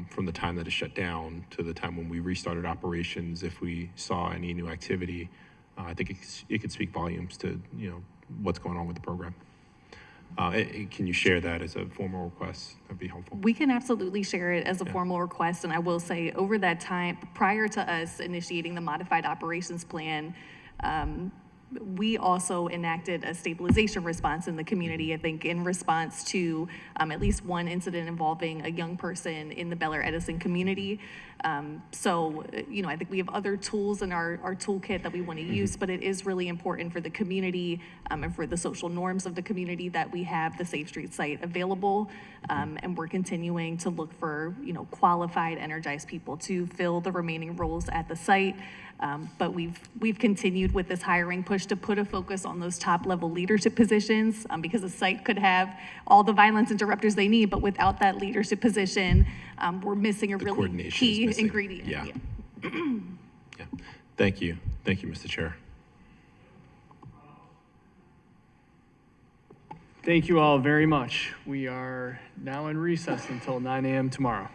Speaker 5: From the time that it shut down to the time when we restarted operations, if we saw any new activity, I think it could speak volumes to, you know, what's going on with the program. Can you share that as a formal request? That'd be helpful.
Speaker 2: We can absolutely share it as a formal request, and I will say over that time, prior to us initiating the modified operations plan, we also enacted a stabilization response in the community, I think in response to at least one incident involving a young person in the Bel Air Edison community. So, you know, I think we have other tools in our toolkit that we want to use, but it is really important for the community and for the social norms of the community that we have the Safe Street site available. And we're continuing to look for, you know, qualified, energized people to fill the remaining roles at the site. But we've continued with this hiring push to put a focus on those top level leadership positions because the site could have all the violence interrupters they need, but without that leadership position, we're missing a really key ingredient.
Speaker 5: Yeah. Yeah. Thank you, Mr. Chair.
Speaker 1: Thank you all very much. We are now in recess until 9 a.m. tomorrow.